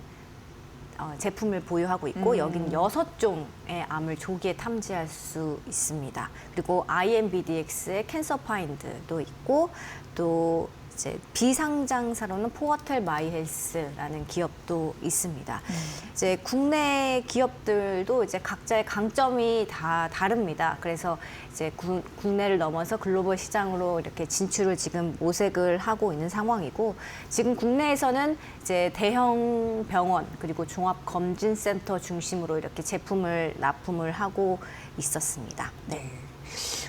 제품을 보유하고 있고 여기는 6종의 암을 조기에 탐지할 수 있습니다. 그리고 IMBDX의 캔서 파인드도 있고 또 이제 비상장사로는 포어텔 마이헬스라는 기업도 있습니다. 이제 국내 기업들도 이제 각자의 강점이 다 다릅니다. 그래서 이제 국내를 넘어서 글로벌 시장으로 이렇게 진출을 지금 모색을 하고 있는 상황이고 지금 국내에서는 이제 대형 병원 그리고 종합검진센터 중심으로 이렇게 제품을 납품을 하고 있었습니다. 네.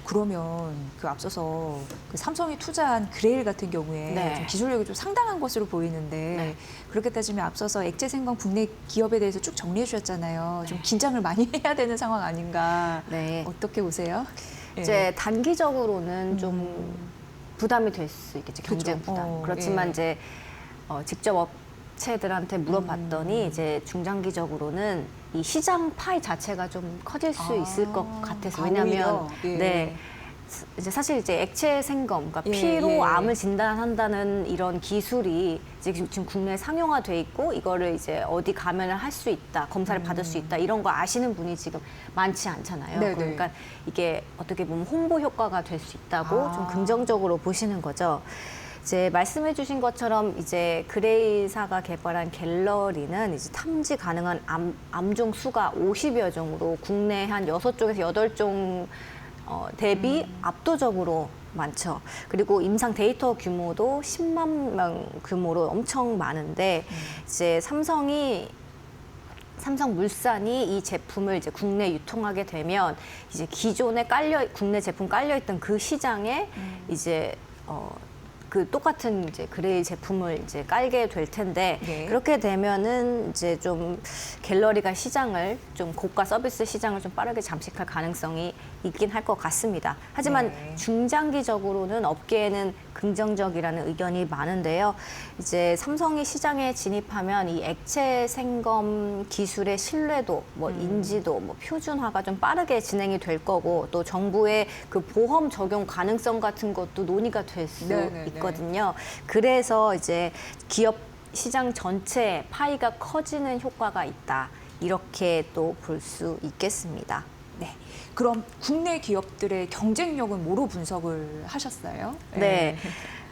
그러면 그 앞서서 그 삼성이 투자한 그레일 같은 경우에 네. 좀 기술력이 좀 상당한 것으로 보이는데 네. 그렇게 따지면 앞서서 액체생검 국내 기업에 대해서 쭉 정리해 주셨잖아요. 좀 긴장을 많이 해야 되는 상황 아닌가. 네. 어떻게 보세요? 예. 이제 단기적으로는 좀 부담이 될 수 있겠죠. 경쟁 그죠. 부담. 그렇지만 예. 이제 직접 업체들한테 물어봤더니 이제 중장기적으로는 이 시장 파이 자체가 좀 커질 수 있을 것 같아서 왜냐하면 오히려? 예. 네. 이제 사실 이제 액체 생검, 그러니까 예, 피로 예. 암을 진단한다는 이런 기술이 지금 국내에 상용화돼 있고 이거를 이제 어디 가면은 할 수 있다, 검사를 받을 수 있다 이런 거 아시는 분이 지금 많지 않잖아요. 네네. 그러니까 이게 어떻게 보면 홍보 효과가 될 수 있다고 아. 좀 긍정적으로 보시는 거죠. 이제 말씀해주신 것처럼 이제 그레이사가 개발한 갤러리는 이제 탐지 가능한 암종 수가 50여 종으로 국내 한 6종에서 8종 대비 압도적으로 많죠. 그리고 임상 데이터 규모도 10만 명 규모로 엄청 많은데 이제 삼성물산이 이 제품을 이제 국내 유통하게 되면 이제 기존에 국내 제품 깔려있던 그 시장에 이제 그 똑같은 이제 그레이 제품을 이제 깔게 될 텐데 네. 그렇게 되면은 이제 좀 갤러리가 시장을 좀 고가 서비스 시장을 좀 빠르게 잠식할 가능성이 있긴 할 것 같습니다. 하지만 네. 중장기적으로는 업계에는 긍정적이라는 의견이 많은데요. 이제 삼성이 시장에 진입하면 이 액체 생검 기술의 신뢰도, 뭐 인지도, 뭐 표준화가 좀 빠르게 진행이 될 거고 또 정부의 그 보험 적용 가능성 같은 것도 논의가 될 수 네네네. 있거든요. 그래서 이제 기업 시장 전체 파이가 커지는 효과가 있다. 이렇게 또 볼 수 있겠습니다. 네. 그럼 국내 기업들의 경쟁력은 뭐로 분석을 하셨어요? 네.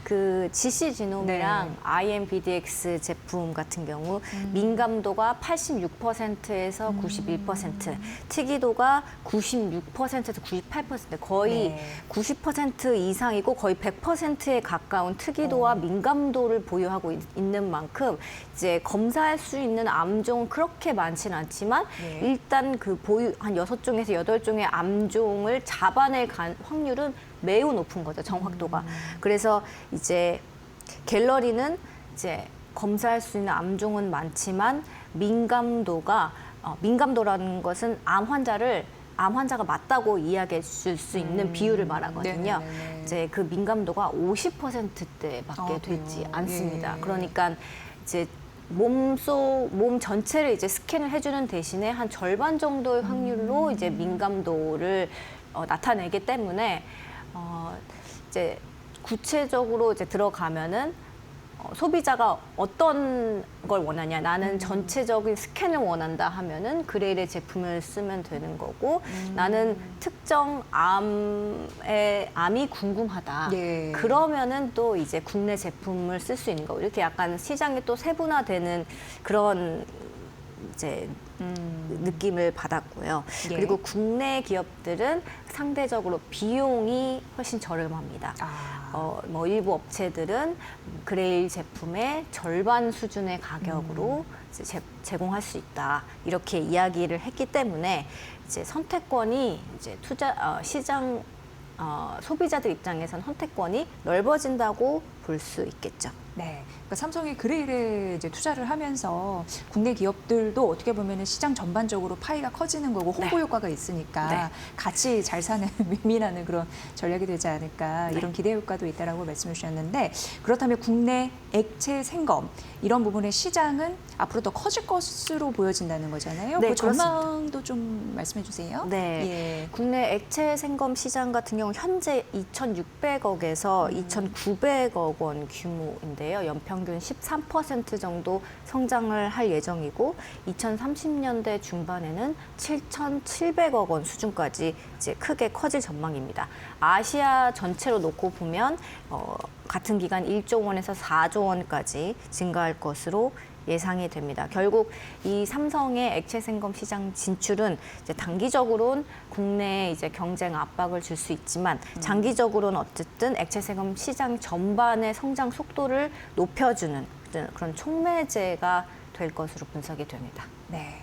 그 GC 지놈이랑 네. IMBDX 제품 같은 경우 민감도가 86%에서 91%, 특이도가 96%에서 98%, 거의 네. 90% 이상이고 거의 100%에 가까운 특이도와 민감도를 보유하고 있는 만큼 이제 검사할 수 있는 암종은 그렇게 많지는 않지만 네. 일단 그 보유 한 6종에서 8종의 암종을 잡아낼 확률은 매우 높은 거죠, 정확도가. 그래서 이제 갤러리는 이제 검사할 수 있는 암종은 많지만 민감도라는 것은 암 환자가 맞다고 이야기해 줄 수 있는 비율을 말하거든요. 네네네. 이제 그 민감도가 50%대밖에 되지 그래요? 않습니다. 예. 그러니까 이제 몸 전체를 이제 스캔을 해주는 대신에 한 절반 정도의 확률로 이제 민감도를 나타내기 때문에 이제 구체적으로 이제 들어가면은 소비자가 어떤 걸 원하냐, 나는 전체적인 스캔을 원한다 하면은 그레일의 제품을 쓰면 되는 거고 나는 특정 암이 궁금하다. 예. 그러면은 또 이제 국내 제품을 쓸 수 있는 거고 이렇게 약간 시장이 또 세분화되는 그런 이제 느낌을 받았고요. 예. 그리고 국내 기업들은 상대적으로 비용이 훨씬 저렴합니다. 뭐 일부 업체들은 그레일 제품의 절반 수준의 가격으로 이제 제공할 수 있다. 이렇게 이야기를 했기 때문에 이제 선택권이 이제 시장 소비자들 입장에선 선택권이 넓어진다고 볼 수 있겠죠. 네, 그러니까 삼성이 그레일에 이제 투자를 하면서 국내 기업들도 어떻게 보면 시장 전반적으로 파이가 커지는 거고 홍보 네. 효과가 있으니까 네. 같이 잘 사는 윈윈하는 그런 전략이 되지 않을까 이런 기대 효과도 있다라고 말씀해 주셨는데 그렇다면 국내 액체 생검 이런 부분의 시장은 앞으로 더 커질 것으로 보여진다는 거잖아요. 네, 그 전망도 좀 말씀해 주세요. 네. 예. 국내 액체 생검 시장 같은 경우 현재 2,600억에서 2,900억 원 규모인데요. 연평균 13% 정도 성장을 할 예정이고 2030년대 중반에는 7,700억 원 수준까지 이제 크게 커질 전망입니다. 아시아 전체로 놓고 보면 같은 기간 1조 원에서 4조 원까지 증가할 것으로 예상이 됩니다. 결국 이 삼성의 액체 생검 시장 진출은 이제 단기적으로는 국내에 이제 경쟁 압박을 줄 수 있지만 장기적으로는 어쨌든 액체 생검 시장 전반의 성장 속도를 높여주는 그런 촉매제가 될 것으로 분석이 됩니다. 네.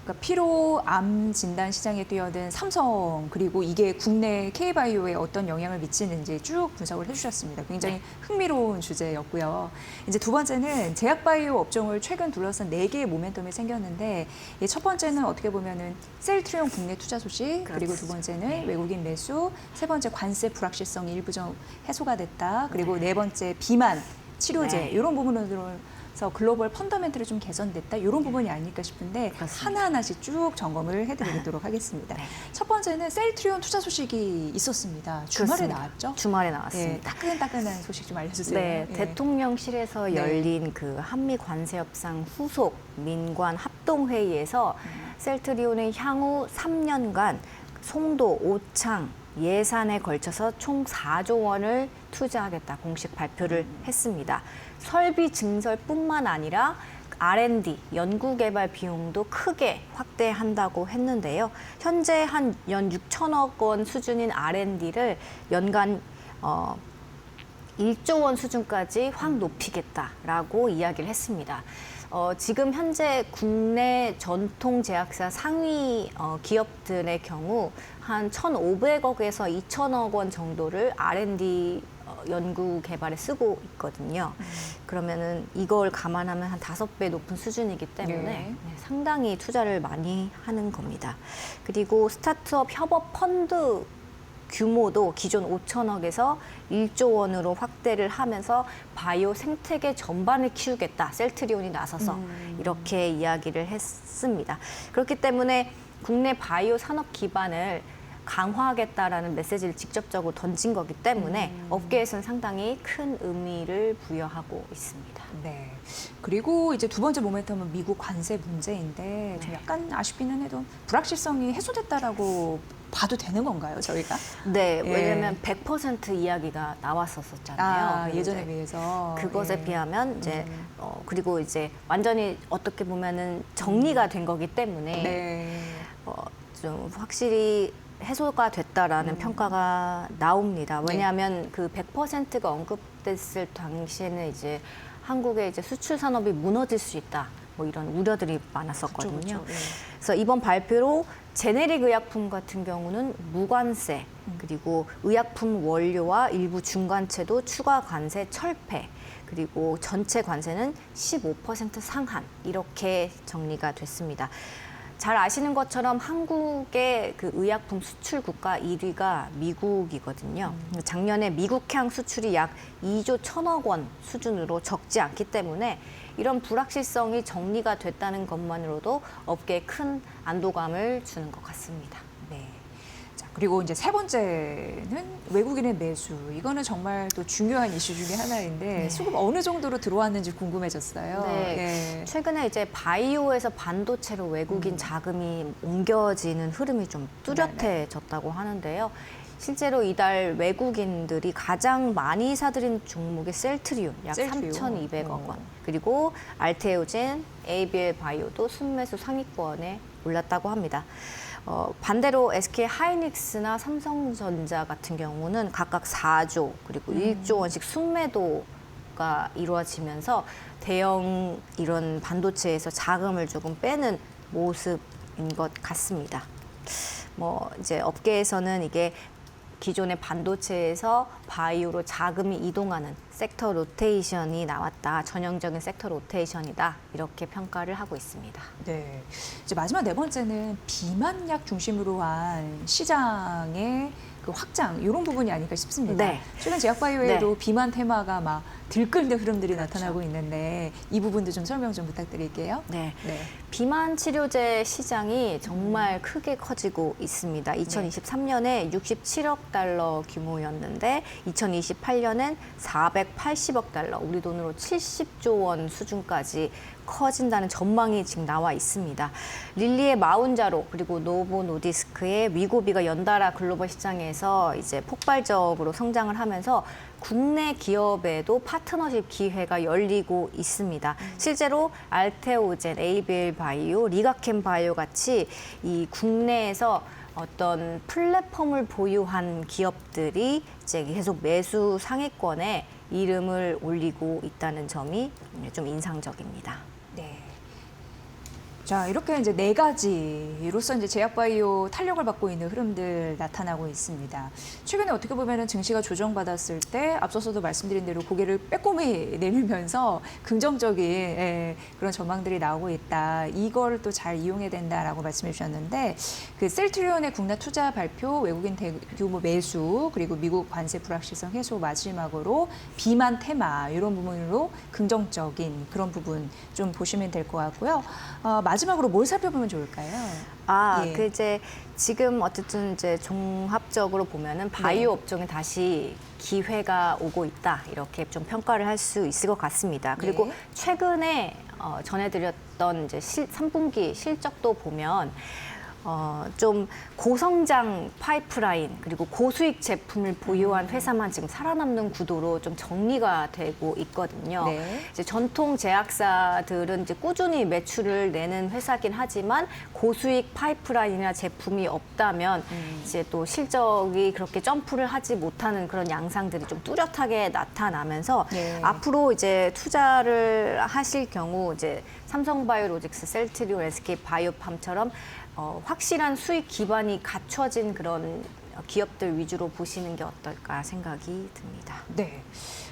그러니까 피로암 진단 시장에 뛰어든 삼성 그리고 이게 국내 K바이오에 어떤 영향을 미치는지 쭉 분석을 해주셨습니다. 굉장히 흥미로운 주제였고요. 이제 두 번째는 제약바이오 업종을 최근 둘러싼 4개의 모멘텀이 생겼는데 첫 번째는 어떻게 보면은 셀트리온 국내 투자 소식 그리고 두 번째는 외국인 매수, 세 번째 관세 불확실성이 일부 좀 해소가 됐다. 그리고 네 번째 비만 치료제 네. 이런 부분으로 그래서 글로벌 펀더멘털이 좀 개선됐다 이런 부분이 아닐까 싶은데 하나하나씩 쭉 점검을 해드리도록 하겠습니다. 네. 첫 번째는 셀트리온 투자 소식이 있었습니다. 주말에 그렇습니다. 나왔죠? 주말에 네, 나왔습니다. 따끈따끈한 소식 좀 알려주세요. 네, 예. 대통령실에서 네. 열린 그 한미 관세 협상 후속 민관 합동 회의에서 셀트리온의 향후 3년간 송도, 오창, 예산에 걸쳐서 총 4조 원을 투자하겠다 공식 발표를 했습니다. 설비 증설뿐만 아니라 R&D, 연구개발 비용도 크게 확대한다고 했는데요. 현재 한 연 6천억 원 수준인 R&D를 연간 1조 원 수준까지 확 높이겠다라고 이야기를 했습니다. 지금 현재 국내 전통 제약사 상위 기업들의 경우 한 1,500억에서 2,000억 원 정도를 R&D 연구 개발에 쓰고 있거든요. 그러면은 이걸 감안하면 한 5배 높은 수준이기 때문에 네. 상당히 투자를 많이 하는 겁니다. 그리고 스타트업 협업 펀드 규모도 기존 5천억에서 1조 원으로 확대를 하면서 바이오 생태계 전반을 키우겠다. 셀트리온이 나서서 이렇게 이야기를 했습니다. 그렇기 때문에 국내 바이오 산업 기반을 강화하겠다라는 메시지를 직접적으로 던진 거기 때문에 업계에서는 상당히 큰 의미를 부여하고 있습니다. 네. 그리고 이제 두 번째 모멘텀은 미국 관세 문제인데 좀 약간 아쉽기는 해도 불확실성이 해소됐다라고 봐도 되는 건가요, 저희가? 네, 예. 왜냐하면 100% 이야기가 나왔었잖아요. 예전에 이제 비해서. 그것에 예. 비하면 이제 그리고 이제 완전히 어떻게 보면은 정리가 된 거기 때문에 네. 좀 확실히 해소가 됐다라는 평가가 나옵니다. 왜냐하면 그 100%가 언급됐을 당시에는 이제 한국의 이제 수출 산업이 무너질 수 있다. 뭐 이런 우려들이 많았었거든요. 그쵸, 그쵸. 예. 그래서 이번 발표로 제네릭 의약품 같은 경우는 무관세, 그리고 의약품 원료와 일부 중간체도 추가 관세 철폐, 그리고 전체 관세는 15% 상한 이렇게 정리가 됐습니다. 잘 아시는 것처럼 한국의 그 의약품 수출 국가 1위가 미국이거든요. 작년에 미국향 수출이 약 2조 1천억 원 수준으로 적지 않기 때문에 이런 불확실성이 정리가 됐다는 것만으로도 업계에 큰 안도감을 주는 것 같습니다. 네. 자, 그리고 이제 세 번째는 외국인의 매수. 이거는 정말 또 중요한 이슈 중에 하나인데 수급 어느 정도로 들어왔는지 궁금해졌어요. 네. 최근에 이제 바이오에서 반도체로 외국인 자금이 옮겨지는 흐름이 좀 뚜렷해졌다고 하는데요. 실제로 이달 외국인들이 가장 많이 사들인 종목이 셀트리온 약 셀트리온. 3,200억 원. 그리고 알테오젠, ABL 바이오도 순매수 상위권에 올랐다고 합니다. 반대로 SK 하이닉스나 삼성전자 같은 경우는 각각 4조 그리고 1조 원씩 순매도가 이루어지면서 대형 이런 반도체에서 자금을 조금 빼는 모습인 것 같습니다. 뭐 이제 업계에서는 이게 기존의 반도체에서 바이오로 자금이 이동하는 섹터 로테이션이 나왔다. 전형적인 섹터 로테이션이다. 이렇게 평가를 하고 있습니다. 네. 이제 마지막 네 번째는 비만약 중심으로 한 시장의 그 확장 이런 부분이 아닐까 싶습니다. 네. 최근 제약바이오에도 비만 테마가 막 들끓는 흐름들이 나타나고 있는데 이 부분도 좀 설명 좀 부탁드릴게요. 네. 네. 비만 치료제 시장이 정말 크게 커지고 있습니다. 2023년에 67억 달러 규모였는데 2028년엔 480억 달러, 우리 돈으로 70조 원 수준까지 커진다는 전망이 지금 나와 있습니다. 릴리의 마운자로 그리고 노보 노디스크의 위고비가 연달아 글로벌 시장에서 이제 폭발적으로 성장을 하면서 국내 기업에도 파트너십 기회가 열리고 있습니다. 실제로 알테오젠, ABL 바이오, 리가켄 바이오 같이 이 국내에서 어떤 플랫폼을 보유한 기업들이 이제 계속 매수 상위권에 이름을 올리고 있다는 점이 좀 인상적입니다. 네. 자, 이렇게 이제 네 가지로서 이제 제약바이오 탄력을 받고 있는 흐름들 나타나고 있습니다. 최근에 어떻게 보면은 증시가 조정받았을 때 앞서서도 말씀드린 대로 고개를 빼꼼히 내밀면서 긍정적인 그런 전망들이 나오고 있다. 이걸 또 잘 이용해야 된다라고 말씀해 주셨는데 그 셀트리온의 국내 투자 발표, 외국인 대규모 매수, 그리고 미국 관세 불확실성 해소 마지막으로 비만 테마 이런 부분으로 긍정적인 그런 부분 좀 보시면 될 것 같고요. 마지막으로 뭘 살펴보면 좋을까요? 예. 그 이제 지금 어쨌든 이제 종합적으로 보면은 바이오 업종에 다시 기회가 오고 있다 이렇게 좀 평가를 할 수 있을 것 같습니다. 그리고 네. 최근에 전해드렸던 이제 3분기 실적도 보면 좀 고성장 파이프라인 그리고 고수익 제품을 보유한 회사만 지금 살아남는 구도로 좀 정리가 되고 있거든요. 네. 이제 전통 제약사들은 이제 꾸준히 매출을 내는 회사긴 하지만 고수익 파이프라인이나 제품이 없다면 이제 또 실적이 그렇게 점프를 하지 못하는 그런 양상들이 좀 뚜렷하게 나타나면서 네. 앞으로 이제 투자를 하실 경우 이제 삼성바이오로직스, 셀트리온, SK 바이오팜처럼 확실한 수익 기반이 갖춰진 그런 기업들 위주로 보시는 게 어떨까 생각이 듭니다. 네.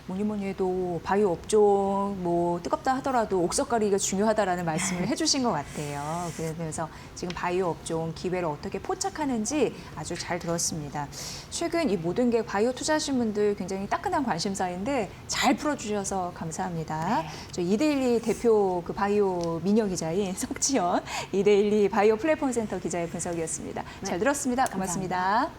뭐니 해도 바이오 업종 뭐 뜨겁다 하더라도 옥석가리가 중요하다라는 말씀을 해주신 것 같아요. 그래서 지금 바이오 업종 기회를 어떻게 포착하는지 아주 잘 들었습니다. 최근 이 모든 게 바이오 투자하신 분들 굉장히 따끈한 관심사인데 잘 풀어주셔서 감사합니다. 저 이데일리 대표 그 바이오 미녀 기자인 석지연 이데일리 바이오 플랫폼 센터 기자의 분석이었습니다. 잘 들었습니다. 고맙습니다.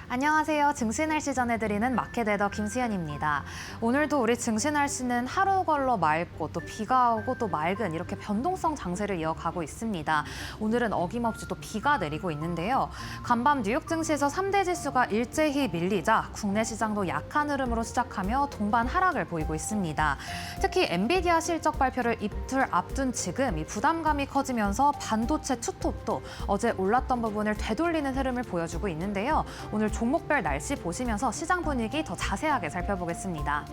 안녕하세요. 증시 날씨 전해드리는 마켓웨더 김수현입니다. 오늘도 우리 증시 날씨는 하루 걸러 맑고 또 비가 오고 또 맑은 이렇게 변동성 장세를 이어가고 있습니다. 오늘은 어김없이 또 비가 내리고 있는데요. 간밤 뉴욕 증시에서 3대 지수가 일제히 밀리자 국내 시장도 약한 흐름으로 시작하며 동반 하락을 보이고 있습니다. 특히 엔비디아 실적 발표를 이틀 앞둔 지금 이 부담감이 커지면서 반도체 투톱도 어제 올랐던 부분을 되돌리는 흐름을 보여주고 있는데요. 오늘 종목별 날씨 보시면서 시장 분위기 더 자세하게 살펴보겠습니다.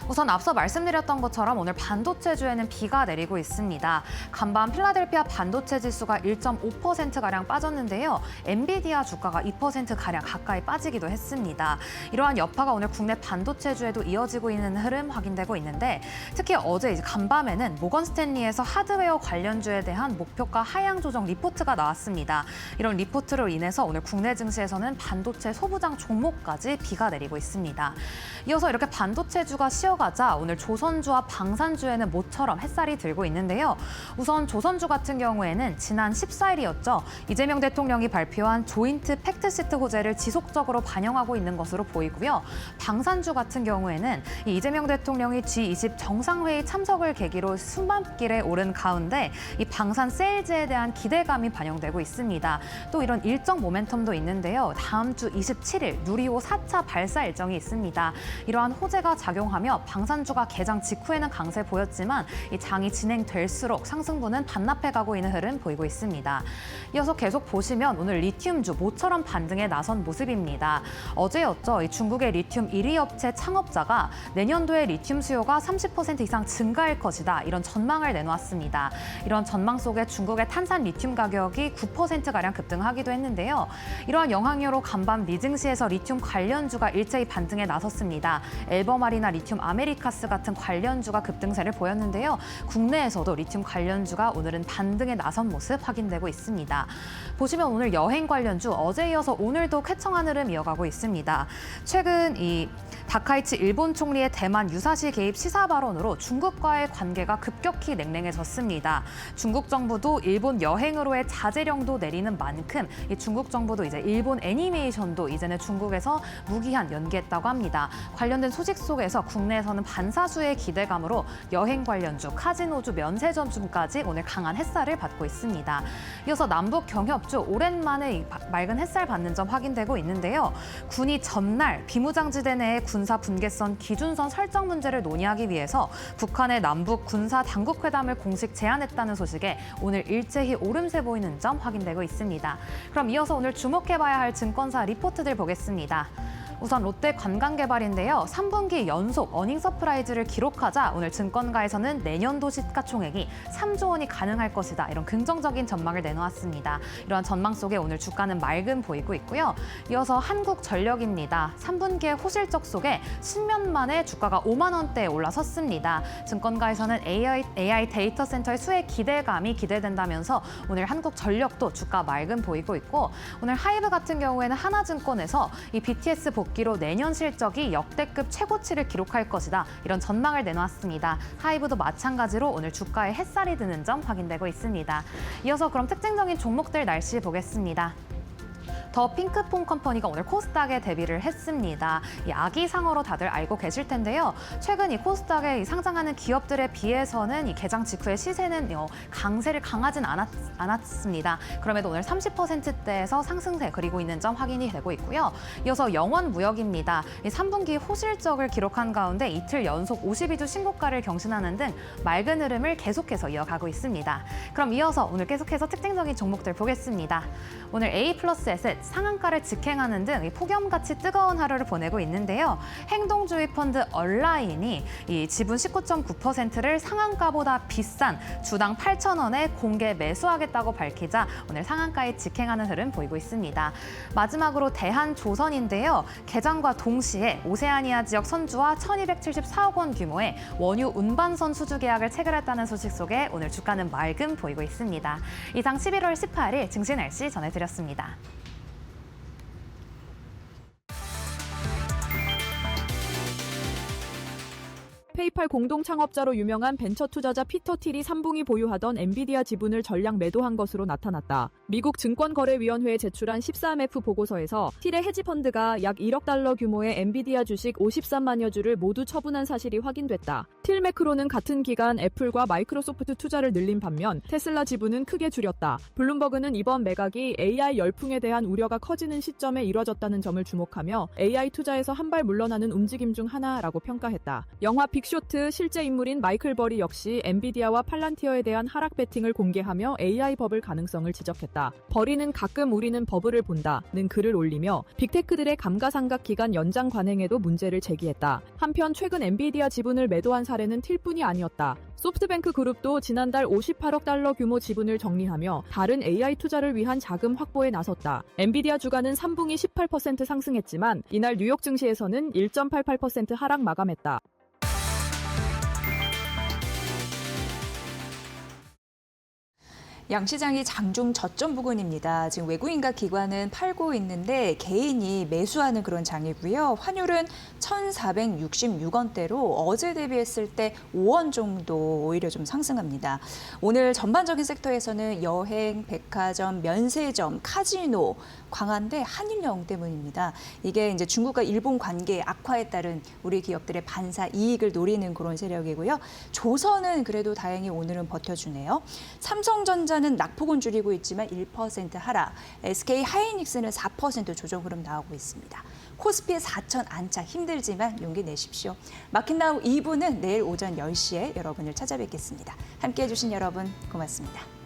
우선 앞서 말씀드렸던 것처럼 오늘 반도체주에는 비가 내리고 있습니다. 간밤 필라델피아 반도체 지수가 1.5%가량 빠졌는데요. 엔비디아 주가가 2%가량 가까이 빠지기도 했습니다. 이러한 여파가 오늘 국내 반도체주에도 이어지고 있는 흐름 확인되고 있는데 특히 어제 간밤에는 모건 스탠리에서 하드웨어 관련주에 대한 목표가 하향 조정 리포트가 나왔습니다. 이런 리포트로 인해서 오늘 국내 증시에서는 반도체 소부장 종목까지 비가 내리고 있습니다. 이어서 이렇게 반도체주가 쉬어가자 오늘 조선주와 방산주에는 모처럼 햇살이 들고 있는데요. 우선 조선주 같은 경우에는 지난 14일이었죠. 이재명 대통령이 발표한 조인트 팩트시트 호재를 지속적으로 반영하고 있는 것으로 보이고요. 방산주 같은 경우에는 이재명 대통령이 G20 정상회의 참석을 계기로 숨막길에 오른 가운데 이 방산 세일즈에 대한 기대감이 반영되고 있습니다. 또 이런 일정 모멘텀도 있는데요. 다음 주 27일 누리호 4차 발사 일정이 있습니다. 이러한 호재가 작용하며 방산주가 개장 직후에는 강세 보였지만 이 장이 진행될수록 상승분은 반납해가고 있는 흐름 보이고 있습니다. 이어서 계속 보시면 오늘 리튬주 모처럼 반등에 나선 모습입니다. 어제였죠. 이 중국의 리튬 1위 업체 창업자가 내년도에 리튬 수요가 30% 이상 증가할 것이다. 이런 전망을 내놓았습니다. 이런 전망 속에 중국의 탄산 리튬 가격이 9%가량 급등하기도 했는데요. 이러한 영향으로 간밤 미증시에서 리튬 관련주가 일제히 반등에 나섰습니다. 엘버말이나 리튬 아메리카스 같은 관련주가 급등세를 보였는데요. 국내에서도 리튬 관련주가 오늘은 반등에 나선 모습 확인되고 있습니다. 보시면 오늘 여행 관련주 어제 이어서 오늘도 쾌청한 흐름 이어가고 있습니다. 최근 이 다카이치 일본 총리의 대만 유사시 개입 시사 발언으로 중국과의 관계가 급격히 냉랭해졌습니다. 중국 정부도 일본 여행으로의 자제령도 내리는 만큼 이 중국 정부도 이제 일본 애니메이션도 이제는 중국에서 무기한 연기했다고 합니다. 관련된 소식 속에서 국내에서는 반사수의 기대감으로 여행 관련주, 카지노주, 면세점주까지 오늘 강한 햇살을 받고 있습니다. 이어서 남북 경협주 오랜만에 맑은 햇살 받는 점 확인되고 있는데요. 군이 전날 비무장지대 내의 군사 분계선 기준선 설정 문제를 논의하기 위해서 북한의 남북 군사 당국회담을 공식 제안했다는 소식에 오늘 일제히 오름세 보이는 점 확인되고 있습니다. 그럼 이어서 오늘 주목해봐야 할 증권사 리포트들 보겠습니다. 우선 롯데 관광개발인데요. 3분기 연속 어닝 서프라이즈를 기록하자 오늘 증권가에서는 내년도 시가총액이 3조 원이 가능할 것이다. 이런 긍정적인 전망을 내놓았습니다. 이러한 전망 속에 오늘 주가는 맑음 보이고 있고요. 이어서 한국전력입니다. 3분기의 호실적 속에 10년 만에 주가가 5만 원대에 올라섰습니다. 증권가에서는 AI 데이터 센터의 수혜 기대감이 기대된다면서 오늘 한국전력도 주가 맑음 보이고 있고 오늘 하이브 같은 경우에는 하나증권에서 이 BTS 복귀로 내년 실적이 역대급 최고치를 기록할 것이다. 이런 전망을 내놓았습니다. 하이브도 마찬가지로 오늘 주가에 햇살이 드는 점 확인되고 있습니다. 이어서 그럼 특징적인 종목들 날씨 보겠습니다. 더 핑크퐁 컴퍼니가 오늘 코스닥에 데뷔를 했습니다. 이 아기상어로 다들 알고 계실 텐데요. 최근 이 코스닥에 상장하는 기업들에 비해서는 이 개장 직후의 시세는 강세를 강하진 않았습니다. 그럼에도 오늘 30%대에서 상승세 그리고 있는 점 확인이 되고 있고요. 이어서 영원무역입니다. 이 3분기 호실적을 기록한 가운데 이틀 연속 52주 신고가를 경신하는 등 맑은 흐름을 계속해서 이어가고 있습니다. 그럼 이어서 오늘 계속해서 특징적인 종목들 보겠습니다. 오늘 A+에셋 상한가를 직행하는 등 폭염같이 뜨거운 하루를 보내고 있는데요. 행동주의 펀드 얼라인이 이 지분 19.9%를 상한가보다 비싼 주당 8,000원에 공개 매수하겠다고 밝히자 오늘 상한가에 직행하는 흐름 보이고 있습니다. 마지막으로 대한조선인데요. 개장과 동시에 오세아니아 지역 선주와 1,274억 원 규모의 원유 운반선 수주 계약을 체결했다는 소식 속에 오늘 주가는 맑음 보이고 있습니다. 이상 11월 18일 증시 날씨 전해드렸습니다. 페이팔 공동 창업자로 유명한 벤처 투자자 피터 틸이 3분기 보유하던 엔비디아 지분을 전량 매도한 것으로 나타났다. 미국 증권거래위원회에 제출한 13F 보고서에서 틸의 헤지펀드가 약 1억 달러 규모의 엔비디아 주식 53만여 주를 모두 처분한 사실이 확인됐다. 틸 매크로는 같은 기간 애플과 마이크로소프트 투자를 늘린 반면 테슬라 지분은 크게 줄였다. 블룸버그는 이번 매각이 AI 열풍에 대한 우려가 커지는 시점에 이뤄졌다는 점을 주목하며 AI 투자에서 한 발 물러나는 움직임 중 하나라고 평가했다. 영화 빅쇼트 실제 인물인 마이클 버리 역시 엔비디아와 팔란티어에 대한 하락 배팅을 공개하며 AI 버블 가능성을 지적했다. 버리는 가끔 우리는 버블을 본다는 글을 올리며 빅테크들의 감가상각 기간 연장 관행에도 문제를 제기했다. 한편 최근 엔비디아 지분을 매도한 사례는 틸뿐이 아니었다. 소프트뱅크 그룹도 지난달 58억 달러 규모 지분을 정리하며 다른 AI 투자를 위한 자금 확보에 나섰다. 엔비디아 주가는 3분기 18% 상승했지만 이날 뉴욕 증시에서는 1.88% 하락 마감했다. 양시장이 장중 저점 부근입니다. 지금 외국인과 기관은 팔고 있는데 개인이 매수하는 그런 장이고요. 환율은 1,466원대로 어제 대비했을 때 5원 정도 오히려 좀 상승합니다. 오늘 전반적인 섹터에서는 여행, 백화점, 면세점, 카지노 강한데 한일영 때문입니다. 이게 이제 중국과 일본 관계 악화에 따른 우리 기업들의 반사 이익을 노리는 그런 세력이고요. 조선은 그래도 다행히 오늘은 버텨주네요. 삼성전자는 낙폭은 줄이고 있지만 1% 하락, SK 하이닉스는 4% 조정 흐름 나오고 있습니다. 코스피의 4천 안착 힘들지만 용기 내십시오. 마켓나우 2부는 내일 오전 10시에 여러분을 찾아뵙겠습니다. 함께해 주신 여러분 고맙습니다.